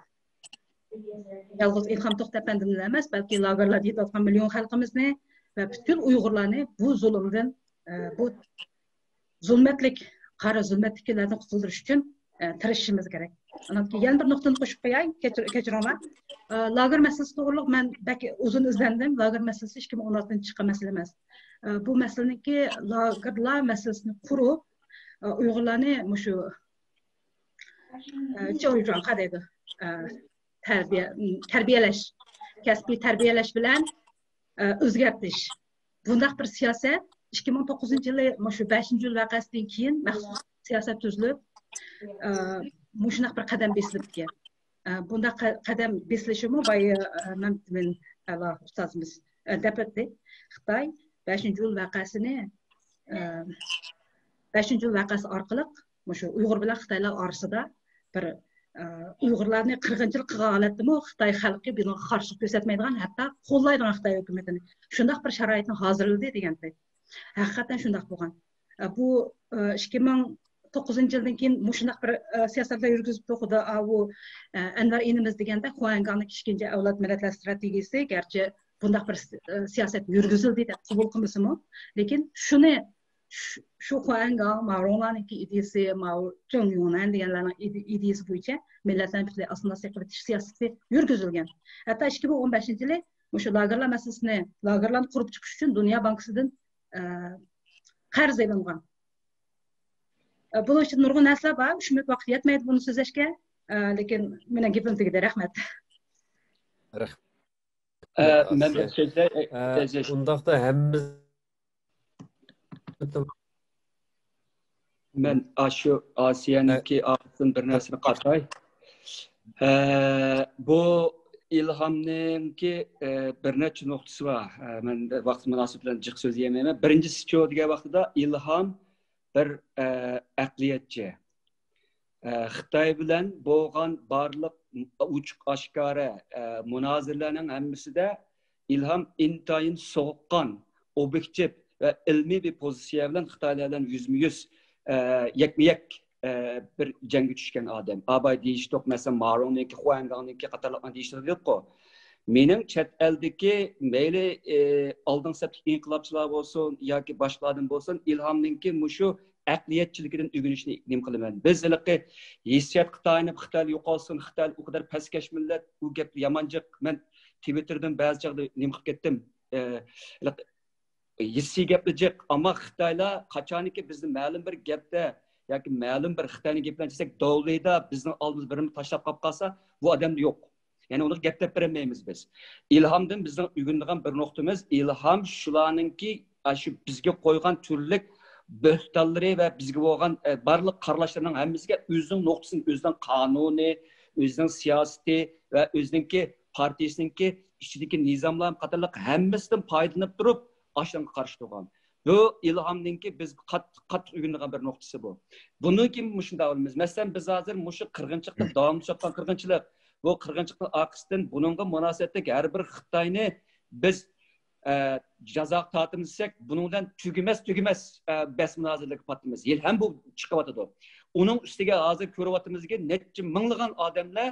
Yalnız İlham To'xta efendimni emas, balki lagerlarda yetayotgan milyon xalqimizni va bütün Uyg'urlarni bu zulmdan, bu zulmatlik, qara zulmatliklardan qutuldirish uchun tirishishimiz kerak. Yana bir nuqtani qo'shib qo'yay, kechiringlar. Lager masalasi to'g'riliq men balki uzun izlandim. Lager masalasi 2016 chiqqan masala emas. Bu masalaniki lagerlar masalasini qurib, Uyg'urlarni shu joyjon qadaydi. Tarbiyalash, kasbiy tarbiyalash bilan o'zgartirish. Bundaq bir siyosat 2009-yili shu 5-yil voqeasidan keyin maxsus siyosat tuzilib, shunaq bir qadam besilibdi. Bundaq qadam besilishimi men ustozimiz deputat Xitoy 5-yil voqeasini 5-yil voqeasi orqali shu Uyg'ur bilan Xitoylar orasida bir Uyg'urlarni 40-yil qilgan holatdami Xitoy xalqi buni qarshilik ko'rsatmaydigan, hatto qo'llaydigan Xitoy hukumatini shunday bir sharoitni hozirladi deganda. Haqiqatan shunday bo'lgan. Bu 2009-yildan keyin shunday bir siyosatlar yurgizib to'qidi. Bu Anvar inimiz deganda Xuangangning ikkinchi avlod millatlar strategiyasi, garchi bunday bir siyosat yurgizildi deb qabul qilmasimi, lekin shuni shu Xuangang, Mao'ningki ideyasi, Mao Zedong deganlarning ideyasi bo'yicha millatlarni birga asosga kiritish siyosati yurgizilgan. Hatto 2015-yili shu lagerlar masalasini, lagerlarni qurib chiqish uchun Dunyo bankasidan qarz olingan. Buning uchun nurg'un narsalar bor. Shunday vaqt yetmaydi buni so'zlashga, lekin meni gapim tugadi. Rahmat. Men undaqda hammamiz men shu Osiyaniki ağzın bir narsani qatay. Bu ilhamninki bir necha nuqtasi bor. Men vaqt munosib bilan jiq so'zlayman. Birinchisi chu degan vaqtida ilham bir aqliyatchi. Xitoy bilan bo'lgan barliq uchuq oshkora munozirlarning hammasida ilham intayin so'qqan, obyektiv ve ilmi bir pozitsiya bilan Xitoylardan yüzme-yüz yakma-yak bir jangga tushgan odam. Abay deyishtoq mesela Mao'ningki, Xuangang'ningki qatorlarni deyishtoq yo'q-ku. Mening chet eldagi mayli oldin saplik inqilobchilar bo'lsin yoki boshqalardan bo'lsin, ilhamningki mushu aqliyatchiligidan o'rganishni nim qilaman. Biz haliqi hissiyat Xitoyni Xitoy yo'qolsin, Xitoy u qadar pastkash millat, u gap yamanjiq. Men Twitterdan ba'zi joyda nim qilib ketdim. Hissiy gaplicik, ama Xitoylar qachoniki bizni ma'lum bir gapda yoki ma'lum bir Xitoyni gaplarni desak, davlayda bizni oldimiz birini tashlab qolib qolsa, bu odam yo'q. Yani onu gap deb bermaymiz biz. İlhamdan bizning o'rganadigan bir nuqtamiz, ilham shularningki shu bizga qo'ygan turli bo'xtonlari va bizga bo'lgan barliq qarashlarning hammasiga o'zining nuqtasini, o'zining qonuni, o'zining siyosati va o'zininki partiyasiningki ichidagi nizomlar qatorliq hammasidan foydalanib turib aşırı qarşı turgan. Bu ilhamninki biz qat o'rganadigan bir nuqtasi bu. Buni kim shunda olamiz? Masalan, biz hozir mushu qirg'inchilikda davomlashayotgan qirg'inchilik, bu qirg'inchilikning orqasidan buningga munosabatdagi har bir Xitoyni biz jazo tortimisak, buning bilan tugamas bas munozirlik patimiz. Yil ham bu chiqyotadi. Uning ustiga hozir ko'ryaptimizga necha minglagan odamlar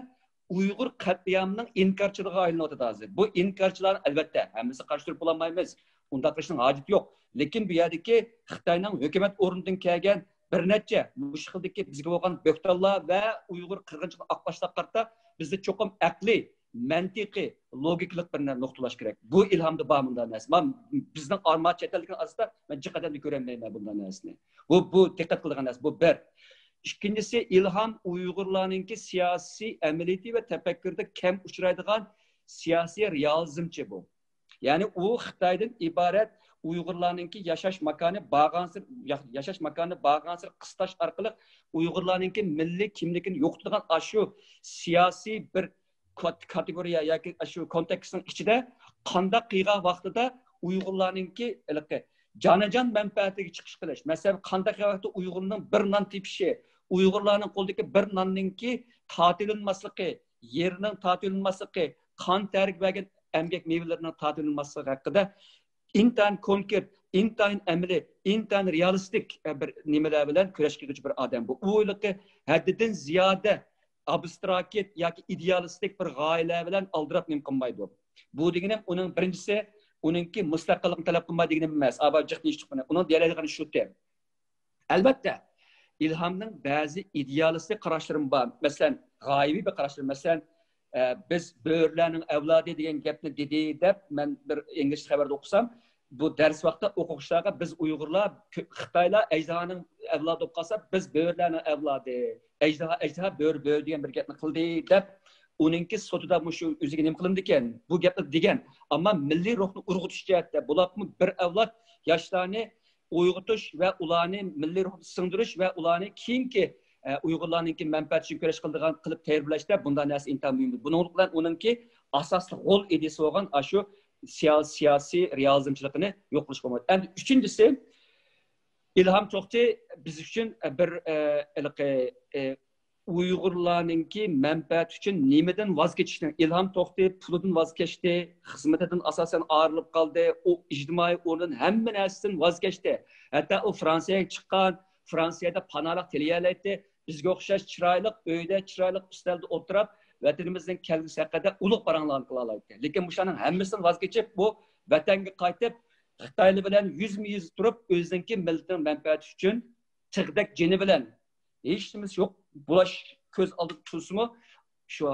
Uyghur qatliamining inkarchiligiga aylanayotadi hozir. Bu inkarchilar albatta hammasi qarshi turib bo'lmaymiz. Unda qilishning hojati yo'q. Lekin bu yerdagi Xitoyning hukumat o'rnidan kelgan bir necha mushkildagi bizga bo'lgan bo'xtonlar va Uyg'ur qirg'inchilik aqlashlar qarta bizda cho'qim aqliy, mantiqiy, logiklik bir nuqtalash kerak. Bu ilhamda bor bunday narsa. Men bizning armat chetallikning asosida men jiqadan ko'rmayman bunday narsani. Bu diqqat qiladigan narsa. Bu bir. İkincisi ilham Uyg'urlarningki siyosiy amaliyati va tafakkurda kam uchraydigan siyosiy realizmchi bu. Yani o Xitoydan ibaret Uyg'urlarningki yashash makoni bağlansır qistash orqali Uyg'urlarningki milliy kimligini yo'qotadigan shu siyosiy bir kategoriya yoki shu kontekstning ichida qanday qilgan vaqtida Uyg'urlarningki jonajon manfaatiga chiqish qilish. Masalan, qanday vaqtda Uyg'urning bir non tepishi, Uyg'urlarning qo'lidagi bir nonningki ta'tilinmasligi, yerning ta'tilinmasligi, qon terga bergan emgak meyvelarining tadilmasligi haqida intayin konkret, intayin amaliy, intayin realistik bir nimalar bilan kurash qiluvchi bir odam bu. U o'yliqi haddidan ziyoda abstrakt yoki idealistik bir g'oyalar bilan aldirab nim qilmaydi. Bu deganim uning birinchisi uningki mustaqillikni talab qilmaydi deganim emas. Abajjiq deyishni. Uning deyiladigan shu tem. Albatta ilhomning ba'zi idealistik qarashlari bor. Masalan, g'oyaviy bir qarashlar. Masalan, biz bo'rlarning avlodi degan gapni dedi deb men bir ingliz xabarda o'qisam, bu dars vaqtida o'quvchilarga biz Uyg'urlar, Xitoylar ejdahoning avlodi bo'lib qolsa, biz bo'rlarning avlodi, ejdaho bo'r degan bir gapni qildi deb uningki sotida shu o'ziga nima qilindi ekan? Bu gapni degan. Ammo milliy ruhni urg'utish jihatda bularni bir avlod yoshlarni uyg'otish va ularni milliy ruhni singdirish va ularni keyingi Uyg'urlarningki manfaat uchun kurash qilib tayyorlashda bunday narsa intan muhim. Buning bilan uningki asosli g'ol ideyasi bo'lgan shu siyosiy realizmchiligini yo'q qilish bo'lmaydi. Endi uchinchisi Ilhom To'xti biz uchun bir Uyg'urlarningki manfaat uchun nimadan voz kechishni Ilhom To'xti pulidan voz kechdi, xizmatidan asosan ayrilib qoldi, u ijtimoiy o'rnidan hamma narsadan voz kechdi. Hatto u Fransiyaga chiqqan, Fransiyada panohlik tilayoladi. Bizga o'xshash chiroyli uyda, chiroyli ustalda o'tirib, vatanimizning kelgusi haqida ulug' paranglarni qila oladi. Lekin bularning hammasidan voz kechib, bu vatanga qaytib, Xitoylar bilan yuzma-yuz turib, o'zining millatining manfaati uchun tig'dak jini bilan hech nimasi yo'q, bulash ko'z oldida tursimi, shu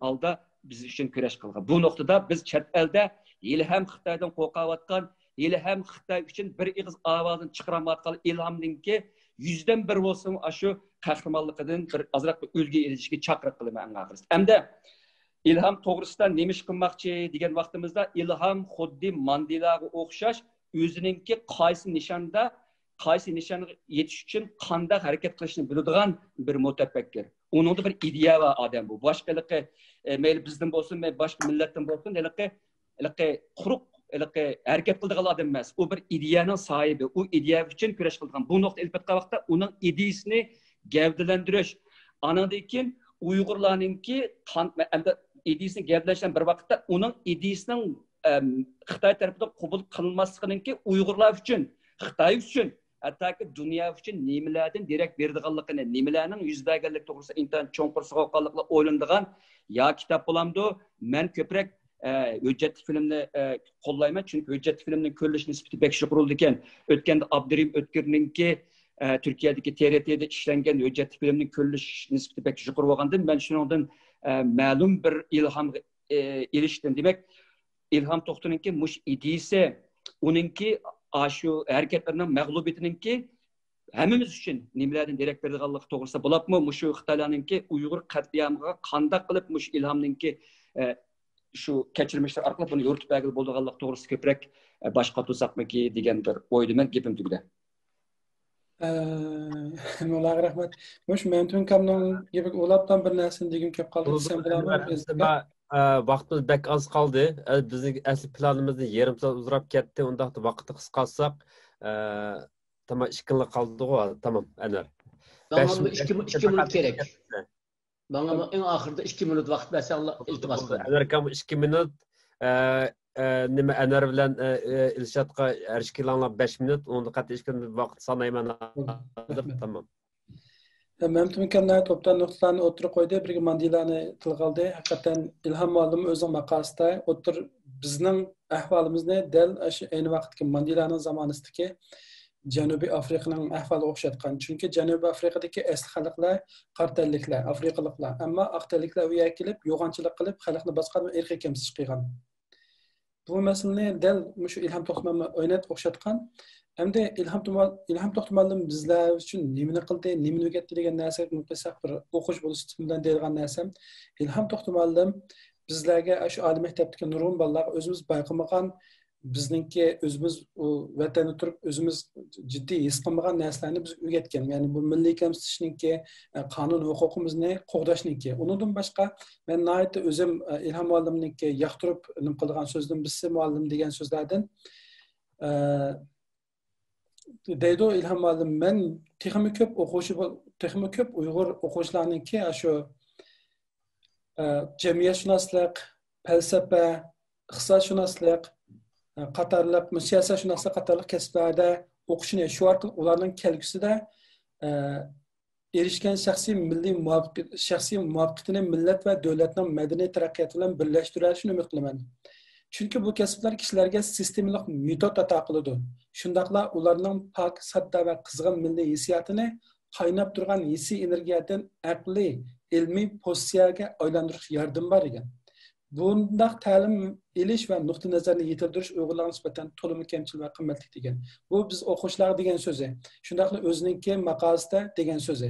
alda biz uchun kurash qilgan. Bu nuqtada biz chet elda yili ham Xitoydan qo'rqayotgan, yili ham Xitoy uchun bir ig'iz ovozini chiqaramayotgan Ilhomningki 100dan 1 bo'lsin shu qahramonligidan bir azroq ulgu erishishga chaqiriq qilaman oxirida. Hamda Ilhom to'g'risida nima ish qilmoqchi degan vaqtimizda Ilhom xuddi Mandelaga o'xshash o'ziningki qaysi nishonga yetish uchun qanday harakat qilishni biladigan bir mutafakkir. Uning bir ideya va odam bu. Boshqaligi mayli bizdan bo'lsin, mayli boshqa millatdan bo'lsin, quruq harakat qiladigan odam emas. U bir ideyaning sohibi. U ideya uchun kurash qilgan. Bu nuqta ilpatqa vaqtda uning ideyasini gavdalantirish. Andan keyin Uyg'urlarningki ideyasini gavdalashdan bir vaqtda uning ideyasining Xitoy tomonidan qabul qilinmasligininki Uyg'urlar uchun, Xitoy uchun, hattoki dunyo uchun nimalardan derak beradiganligini, nimalarning yuz berganligi to'g'risida intan cho'nqur sug'oqqanlikla o'ylanadigan yo kitob bo'lamdi. Men ko'proq hujjatli filmni qo'llayman, chunki hujjatli filmning ko'rilish nisbati bek yuqorildi ekan. O'tganda Abdurim O'tkirningki Turkiyadagi TRT'da ishlangan hujjatli filmning ko'rilish nisbati bek yuqori bo'lgandan men shuningdan ma'lum bir ilhom erishdim. Demak, Ilhom To'xtininki mush ideyasi, uningki shu harakatlarning mag'lubiyatiningki hammamiz uchun nimalardan derak beradiganligi to'g'risida bo'libmi, mushu Xitoylarningki Uyg'ur qatliamiga qanday qilib mush Ilhomningki shu kechirmishlar orqali buni yo'ritib bergan bo'lganligi to'g'risida ko'proq bosh qotirsak-miki degan bir o'ydim men gapim tugdi. Mo'laga rahmat. Mush men tunkamning gibi o'labdan bir narsani degim kelib qoldi. Sen bilaman. Vaqtimiz bek az qoldi. Bizning asl planimizni yarim soat uzrab ketdi. Unda vaqtni qisqartsak, tamam 2 kunlik qoldi-ku. Tamam, Anvar. Bana 2 minut gerek. Bana en ahırda 2 minut vaqt versen iltimas qildim. Anvar kam 2 minut nima Anvar bilan Ilshatga erishkilanlar 5 minut, unda qattiq 2 minut vaqt sanayman. Tamam. Memnun kanlar toptan noktalarını oturup koydu. Bir Mandela'nı tilgaldı. Hakikaten İlham Muallim özün makasında otur bizning ahvolimizni del aynı vaqtki Mandela'nın zamanıdaki Janubiy Afrikaning ahvoliga o'xshatgan. Chunki Janubiy Afrikadagi asl xalqlar qartalliklar, afrikaliklar, ammo aqtalliklar u yerga kelib, yo'g'onchilik qilib, xalqni boshqa erkak kamsiz qilgan. Bu masalani del shu Ilhom To'xtimovni o'ynatib o'xshatgan. Hamda Ilhom To'xtimovning bizlar uchun nimani qildi, nimani o'rgatdi degan narsaga mutlaq bir o'qish bo'lish bilan deyilgan narsam, Ilhom To'xtimovning bizlarga shu oliy maktabdagi nurg'un bolalar o'zimiz bayqamagan, bizningki o'zimiz vatanda turib o'zimiz jiddiy his qilmagan narsalarni biz o'rgatgan. Ya'ni bu milliy kamsitishninki, qonun huquqimizni qo'g'dashninki. Undan boshqa men nayt o'zim Ilhom muallimninki yoqtirib nim qilgan so'zdan bizsi muallim degan so'zlardan deydi Ilhom muallim men texmi ko'p Uyg'ur o'quvchilarninki shu jamiyatshunoslik falsafa, iqtisodshunoslik, qatorliq siyosatshunoslik qatorliq kasblarda o'qishni shu orqali ularning kelgusida erishgan shaxsiy muvaffaqiyatini millat va davlatning madaniy taraqqiyoti bilan birlashtirishni umid qilaman. Chunki bu kasblar kishilarga sistemalik metod ato qiladi. Shundaqla ularning pok, sodda va qizg'in milliy hissiyotini qaynab turgan hissiy energiyadan aqliy, ilmiy pozitsiyaga aylantirish yordam bor ekan. Bundaq ta'lim elish va nuqtai nazarni yetildirish Uyg'urlarga nisbatan to'liq kamchil va qimmatli degan. Bu biz o'quvchilar degan so'zi. Shundaqla o'ziningki maqolasida degan so'zi.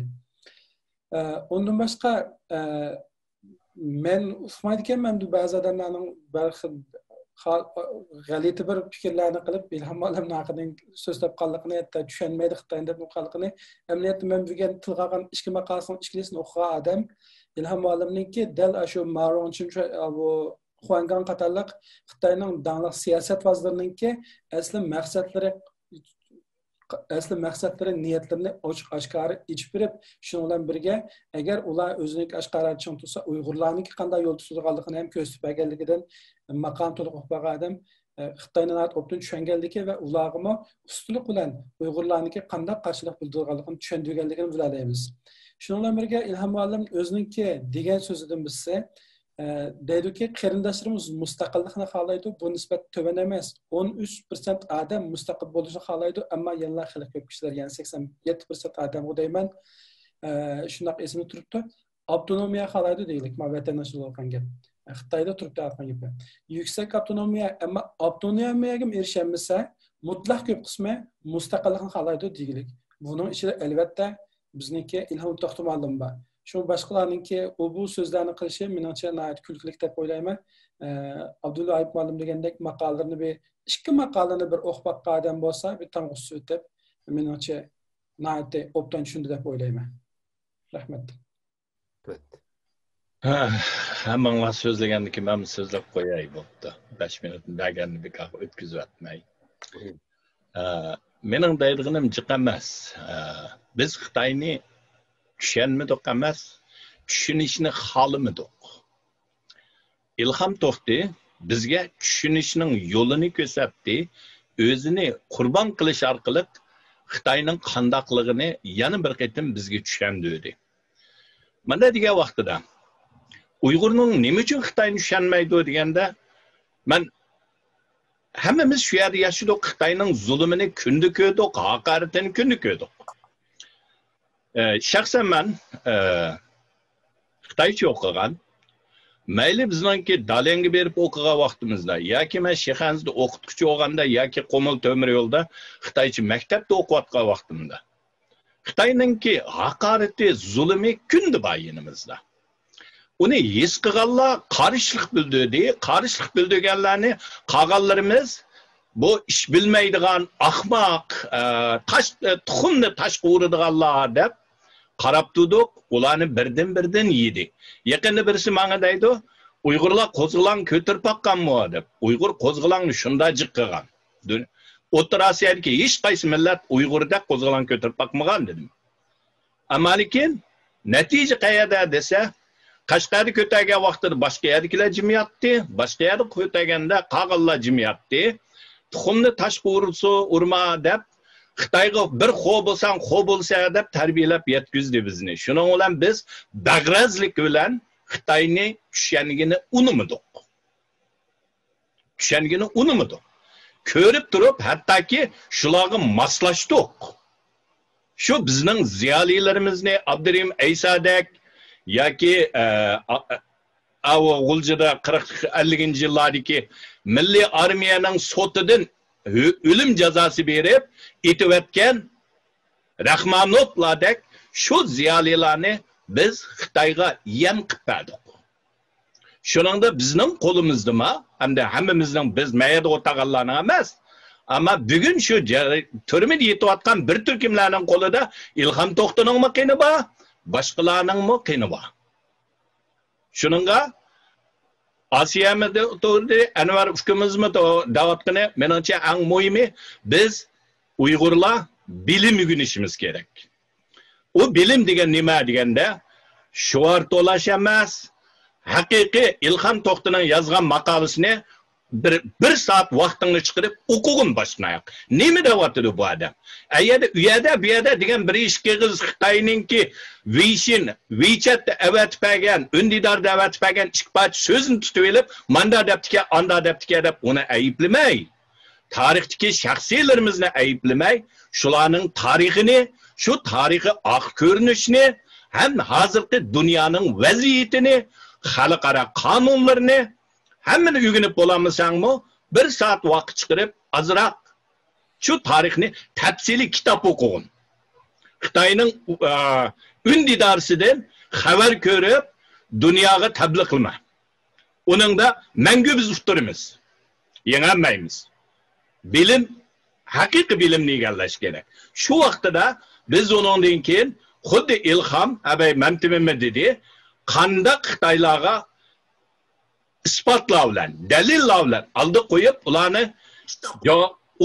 Ondan boshqa men uqmaydi ekanman ba'zi odamlarning g'alati bir fikrlarni qilib Ilhom Olimning haqining so'zlab qolganligini, hatto tushunmaydi Xitoyda bu qolganligini. Amniyatda men bugun tilga olgan ikki maqolasini ikkilisini o'qigan odam Ilhom Olimningki dal shu Maron bu Xuangan qatorliq Xitoyning danglik siyosat vazirlarininki asli maqsadlari niyatlarini oshkora ichib berib, shuninglar bilan birga agar ular o'zining oshkora ching tursa Uyg'urlarniki qanday yo'l tutganligini ham ko'rsatib berganligidan maqom to'liq o'qigan odam Xitoyning obdan tushunganligi va ularga ustunlik bilan Uyg'urlarniki qanday qarshilik bildirganligini tushundirganligini bilaymiz. Shuninglar bilan birga Ilhom Olim o'zininki degan so'zidan bilsa deydiki qarindoshlarimiz mustaqillikni xohlaydi, bu nisbat to'van emas. 13% odam mustaqil bo'lishni xohlaydi, ammo yana xalq ko'p kishilar, ya'ni 87% odam deyman, shunday esimda turibdi. Avtonomiya xohlaydi deylik, ma vatandoshlar bo'lgan gap. Xitoyda turibdi aytgan gapi. Yuksak avtonomiya, ammo avtonomiyaga erishilmasa, mutlaq ko'p qismi mustaqillikni xohlaydi deylik. Buning ichida albatta bizniki Ilhom To'xtamolim bor. Şu başkalarınki bu sözlerini qilishi menimcha nəhayət kulkilik deb o'ylayman. Abdulla Ayıp müəllim degandek maqolalarni ikki maqolani bir o'qib baqqan odam bo'lsa, bir tanqus o'tib, menimcha nəhayət obdan tushunadi deb o'ylayman. Rahmat. Hammanglar so'zlagandiki, men so'zlab qo'yay bo'pti. 5 minut berganni bekor o'tkazib atmay. Mening deydiganim jiq emas. Biz Xitoyni tushunmadik emas, tushunishni xohlamadik. Ilhom To'xti bizga tushunishning yo'lini ko'rsatdi, o'zini qurbon qilish orqali Xitoyning qandaqligini yana bir qatim bizga tushundirdi. Mana degan vaqtida Uyg'urning nima uchun Xitoyni tushunmaydi deganda, men hammamiz shu yerda yashadik, Xitoyning zulmini kunda ko'rdik, haqoratini kunda ko'rdik. Şahsen ben Xitoycha o'qigan, mayli bizningki dalenga berib o'qigan vaqtimizda yoki men Shexanzda o'qituvchi bo'lganda yoki Qo'mil To'mir yo'lda Xitoycha maktabda o'qiyotgan vaqtimda Xitoyningki haqorati, zulmi kunda bayinimizda. Uni his qilganlar qarshilik bildirdi, qarshilik bildirganlarni qolganlarimiz bu ish bilmaydigan ahmoq, tuxumni tashqa uradiganlar deb qarab turdik, ularni birdan yedi. Yaqinda birisi menga deydi, Uyg'urlar qo'zg'alon ko'tarib baqqanmi deb. Uyg'ur qo'zg'alonni shunda jiqqan. O'rta Osiyodagi hech qaysi millat Uyg'urda qo'zg'alon ko'tarib baqmagan dedim. Ammo lekin natija qayerda desa, Qashqarda ko'targan vaqtida boshqa yerdagilar jimiyatdi, boshqa yerda ko'targanda qolganlar jimiyatdi. Tuxumni tashqa urma deb Xitoyga bir xo bo'lsang, xo bo'lsa deb tarbiyalab yetkizdi bizni. Shuning bilan biz bag'razlik bilan Xitoyni tushunganligini unutmadik. Ko'rib turib, hattoki shularga moslashdik. Shu bizning ziyolilarimizni Abdurim Aysadek yoki G'uljida 40-50 yillardagi milliy armiyaning sotidan o'lim jazosi berib etivatgan Rahmanovlardek shu ziyolilarni biz Xitoyga yem qilib berdik. Shuningda bizning qo'limizdami, hamda hammamizning biz mayada o'taqanlarning emas, ammo bugun shu turmada yetayotgan bir turkumlarning qo'lida Ilhom To'xtining qini bor, boshqalarning qini bor. Shuningga Asiyamizda o'tirdi, Anvar ukamizmi davatqini, menimcha eng muhimi biz Uyg'urlar bilim o'rganishimiz kerak. U bilim degan nima deganda, shuar to'lash emas, haqiqiy İlham To'xtining yozgan maqolasini bir saat vaqtingni chiqarib o'qig'in boshdan oyoq. Nima deyapti bu odam? Ayada uyada bu yerda degan bir ikki qiz Xitoyninki WeChatda avatpagan, Undidarda avatpagan ikki so'zini tutib olib, manda debdiki, anda debdiki deb uni ayiblamay. Tarixdagi shaxsiylarimizni ayiblamay, shularning tarixini, shu tarixiy oq ko'rinishini ham hozirgi dunyoning vaziyatini, xalqaro qonunlarini hammani o'rganib bo'lamisanmi? Bir soat vaqt chiqarib, azroq shu tarixni tafsiliy kitob o'qig'in. Xitoyning undidorsidan xabar ko'rib, dunyoga tabliq qilma. Uningda mangu biz uturimiz. Yengolmaymiz. Bilim, haqiqiy bilimni egallash kerak. Shu vaqtida biz uningdan keyin xuddi ilhom, abay mamtimimmi dedi, qandaq Xitoylarga isbotlar bilan, dalillar bilan oldi qo'yib, ularni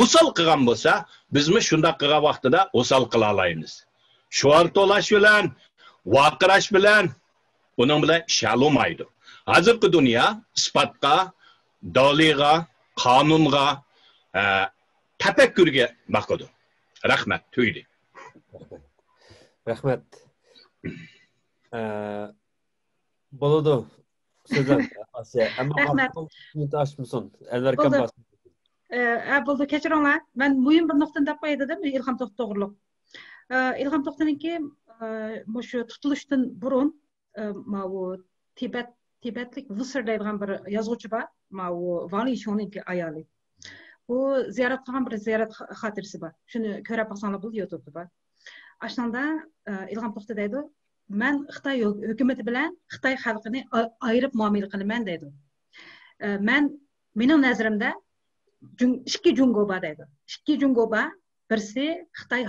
o'sal qilgan bo'lsa, bizmi shunday qilgan vaqtida o'sal qila olamiz. Shuartolash bilan, vaqirash bilan uning bilan ish olmaydi. Hozirgi dunyo isbotga, dalilga, qonunga, tafakkurga baqadi. Rahmat, to'ydi. Rahmat. Bo'ladi. Sizlar Asiya, ammo açmışsın. Enver kan bas. Bo'ldi, kechiringlar. Men muhim bir nuqtani deb qo'y dedim, İlham To'xti to'g'riliq. İlham To'xtiniki shu tutilishdan burun bu Tibetlik Vusir deydigan bir yozuvchi bor. Bu Wang Lishoniki ayoli. Bu ziyorat qilgan bir ziyorat xotirasi bor. Shuni ko'rib baxsanglar bu YouTube'da bor. Aslında İlham To'xti deydi, men Xitoy hukumati bilan Xitoy xalqini ayirib muomala qilaman deydi. Mening nazarimda ikki jungo bor deydi. Ikki jungo bor. Birisi Xitoy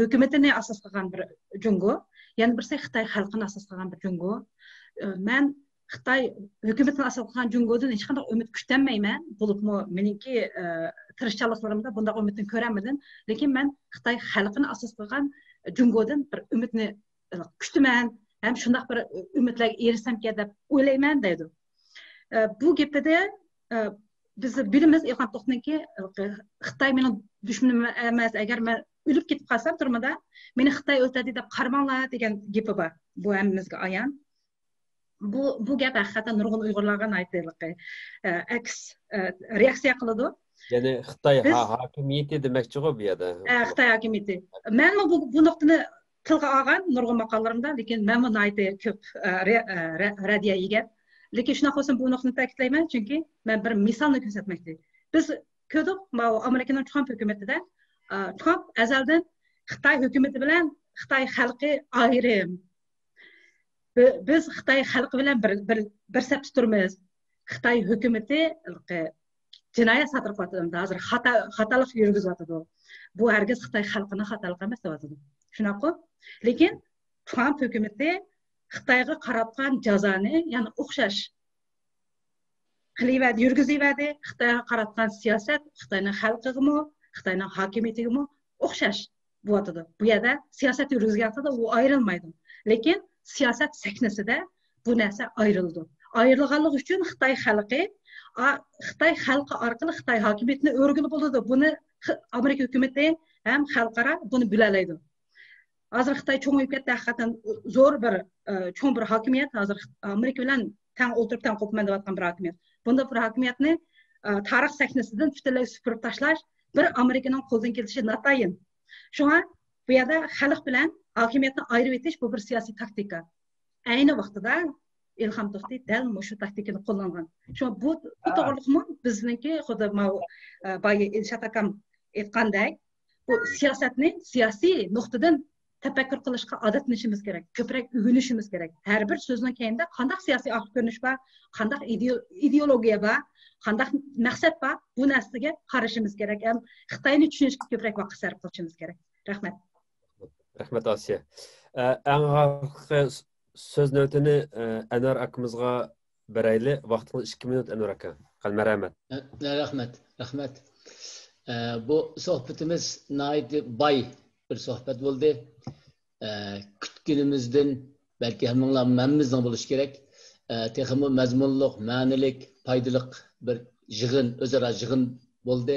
hukumatini asos qilgan bir jungo, yana birisi Xitoy xalqini asos qilgan bir jungo. Men Xitoy hukumatini asos qilgan jungodan hech qanday umid kutmayman. Bo'libmi meniki tirishchiliklarimda bunday umidni ko'ramadim, lekin men Xitoy xalqini asos qilgan jungodan bir umidni kutaman, ham shunday bir umidlarga erishsamki deb o'ylayman deydi. Bu gapda biz bilamiz İlham To'xtiniki Xitoy mening dushmanim emas, agar men o'lib ketib qolsam turmada meni Xitoy o'tadi deb qaramanglar degan gapi bor. Bu hammamizga ayon. Bu gap haqiqatan nurg'un Uyg'urlarga aytiliqi aks reaksiya qiladi. Yani Xitoy hokimiyati demoqchi-ku bu yerda. Xitoy hokimiyati. Men bu nuqtani tilga olgan nurg'un maqolalarimda, lekin men buni aytib ko'p radiya yegan. Lekin shunaqa bo'lsa bu nuqtani ta'kidlayman, chunki men bir misolni ko'rsatmoqchi. Biz ko'rdik, Amerikaning Trump hukumatida Trump azaldan Xitoy hukumati bilan Xitoy xalqi ayrim. Biz Xitoy xalqi bilan bir safda turamiz. Xitoy hukumati jinoyat sodir qilyapti. Hozir xatolik yurgizyapti. Bu hargiz Xitoy xalqini xatolik emas deyapti. Shunaqa. Lekin Trump hukumati Xitoyga qaratgan jazoni, ya'ni o'xshash qilyapti, yurgizyapti. Xitoyga qaratgan siyosat Xitoyning xalqiga, Xitoyning hokimiyatiga o'xshash bo'lyapti. Bu yerda siyosat yurgizyapti, u ayrilmaydi. Lekin siyosat sahnasida bu narsa ayrildi. Ayrilganlik uchun Xitoy xalqi orqali Xitoy hokimiyatini o'rgilib bo'ladi. Buni Amerika hukumati ham xalqaro buni bilalaydi. Hozir Xitoy cho'ng'ib ketdi, haqiqatan zo'r bir cho'ng bir hokimiyat. Hozir Amerika bilan tang o'tirib tang qo'pman deyotgan bir hokimiyat. Bunda bir hokimiyatni tarix sahnasidan butunlay supurib tashlash bir Amerikaning qo'ldan kelishi notayin. Shunga bu yerda xalq bilan hokimiyatni ayirib etish bu bir siyosiy taktika. Ayni vaqtida İlham To'xti dal shu taktikani qo'llangan. Shu bu to'g'riliqmi? Bizniki xuddi boya Ilshad akam aytgandek, bu siyosatni siyosiy nuqtadan tafakkur qilishga odatlanishimiz kerak. Ko'proq o'rganishimiz kerak. Har bir so'zning keyinda qanday siyosiy ko'rinish bor, qanday ideologiya bor, qanday maqsad bor, bu narsaga qarashimiz kerak. Ham Xitoyni tushunishga ko'proq vaqt sarf qilishimiz kerak. Rahmat. Rahmat Asiya. Eng söz nötini Enver akamızga berayli. Vaxtınız 2 minut Enver aka. Qalma rahmat. Rahmat. Bu sohbetimiz naydi bay bir sohbet oldu. Kütgünümüzden balki hammamizning bo'lishi kerak. Texmo mazmunliq, ma'nilik, foydali bir yig'in, o'zaro yig'in bo'ldi.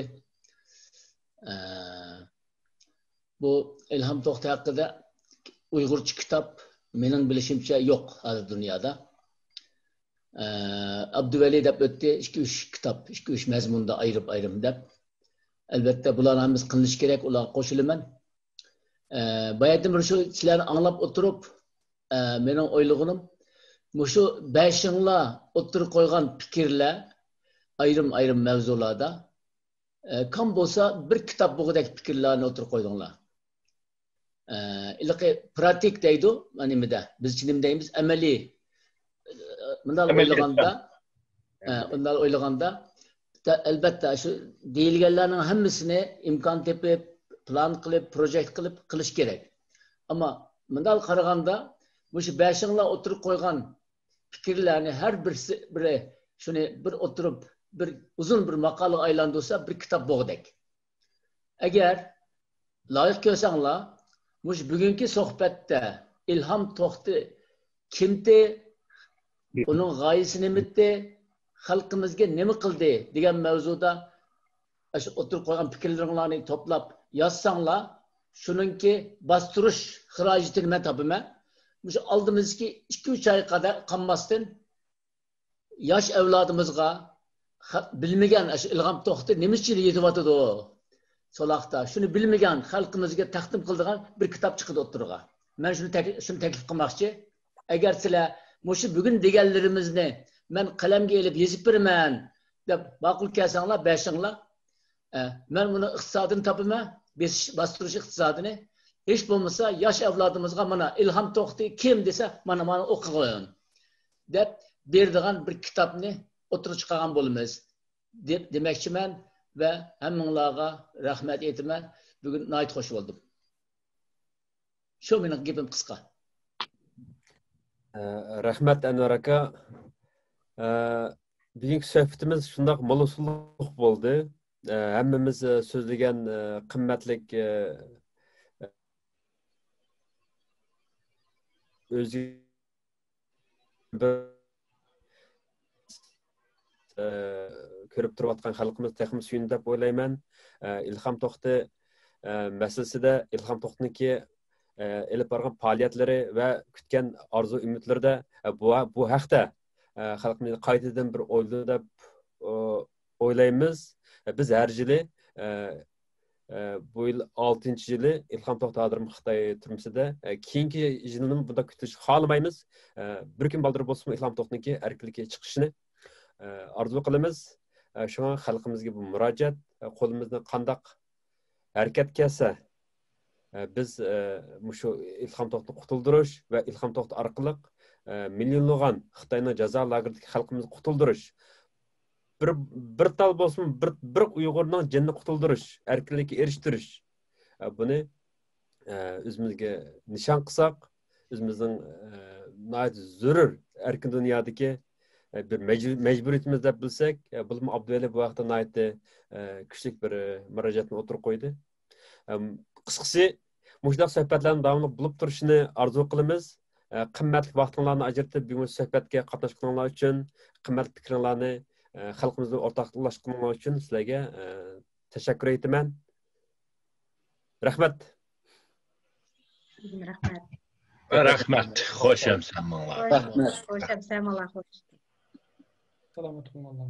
Bu İlham To'xti haqida Uyg'urcha kitob mening bilishimcha yo'q hozir dunyoda. Abduvali deb o'tdi, 2-3 kitob, 2-3 mazmunda ayirib deb. Albatta bularni hammamiz qilish kerak, ularga qo'shilaman. Bayatım şu sizler anlap oturup benim oyluğunum şu beşinla oturup koygan fikirler ayrım mevzularda kan bolsa bir kitap buğudaki fikirlerini oturup koydunlar. İlki pratik deydi hani mi de biz çinimdeyimiz emeli bunlar oylaganda elbette şu değilgenlerin hemmisini imkan tepip plan qilib, projekt qilib qilish kerak. Ama mındal qaraganda bu şu beşinla oturup koygan fikirlerini her biri şunu bir oturup bir uzun bir makalı aylandırsa bir kitap boğdek. Eğer layık görsenler bu bugünkü sohbette İlham To'xti kimdi, onun gayesi neydi, halkımızga nima qildi degan mavzuda oturup koygan fikirlerini toplap yazsanlar, şununki bastırış xirajitini ben tapıma. Şu aldığımızki 2-3 ay kadar kanmasın, yaş evladımızga bilmegen İlham To'xti nemişçili yetivatıdı o solakta. Şunu bilmegen halkımızga takdim kıldığan bir kitap çıkıdı oturuğa. Ben şunu teklif kılmakçı. Eğer sizler şu bugün degellerimizni ben kalemge elip yazıp birmen dep bakul kelsanlar, beşinler ben bunu iktisadını tapıma, bastırış iktisadını hiç bulmasa yaş evladımızga bana İlham To'xti kim dese bana okuyun dep berdiğen bir kitapını oturup çıkaran bolumuz demekçi ben ve hemminlarga rahmet etime bugün nayt hoş oldum. Şu benim gibim kıska. Rahmet Enver aka. Bugünkü sohbetimiz şundaq mo'lusulluq bo'ldi. Hammamiz so'zlagan qimmatlik o'zi ko'rib turayotgan xalqimiz texmi suyun deb o'ylayman. İlham To'xti masalasida İlham To'xtiniki elib borgan faoliyatlari va kutgan orzu umidlarda bu haqda xalqimiz qaytadan bir o'yladi deb o'ylaymiz. Biz her yili bu yıl 6. yılı İlham To'xti Adırım Xitay türmesinde keyinki yılını bunda kütüş xalamaymiz. Bir gün baldır bolsun İlham To'xtiniki erkinlikka chiqishini arzu qilamiz. Şuna xalqimizga bu murojaat, qo'limizdan qandaq harakat kelsa biz şu İlham To'xtini qutuldirish va İlham To'xti orqali milyonlagan Xitoyning jazo lageridagi xalqimizni qutuldirish, bir tal bo'lsin bir Uyg'urning jinni qutuldirish, erkinlikka erishtirish. Buni o'zimizga nishon qilsak, o'zimizning zarur erkin dunyodagi bir mecburiyetimiz deb bilsak, bu Abduvali bu vaqtda naytdi kuchli bir murojaatni o'tirib qo'ydi. Qisqasi, mushundaq suhbatlarning davomli bo'lib turishini orzu qilamiz. Qimmatli vaqtinglarni ajratib bugungi suhbatga qatnashganinglar uchun, qimmatli fikringlarni xalqimizga o'rtoqlashganinglar uchun sizlarga tashakkur etaman. Rahmat. Rahmat. Xo'sh hamsan. Rahmat. Xo'sh hamsan. Salomat bo'linglar.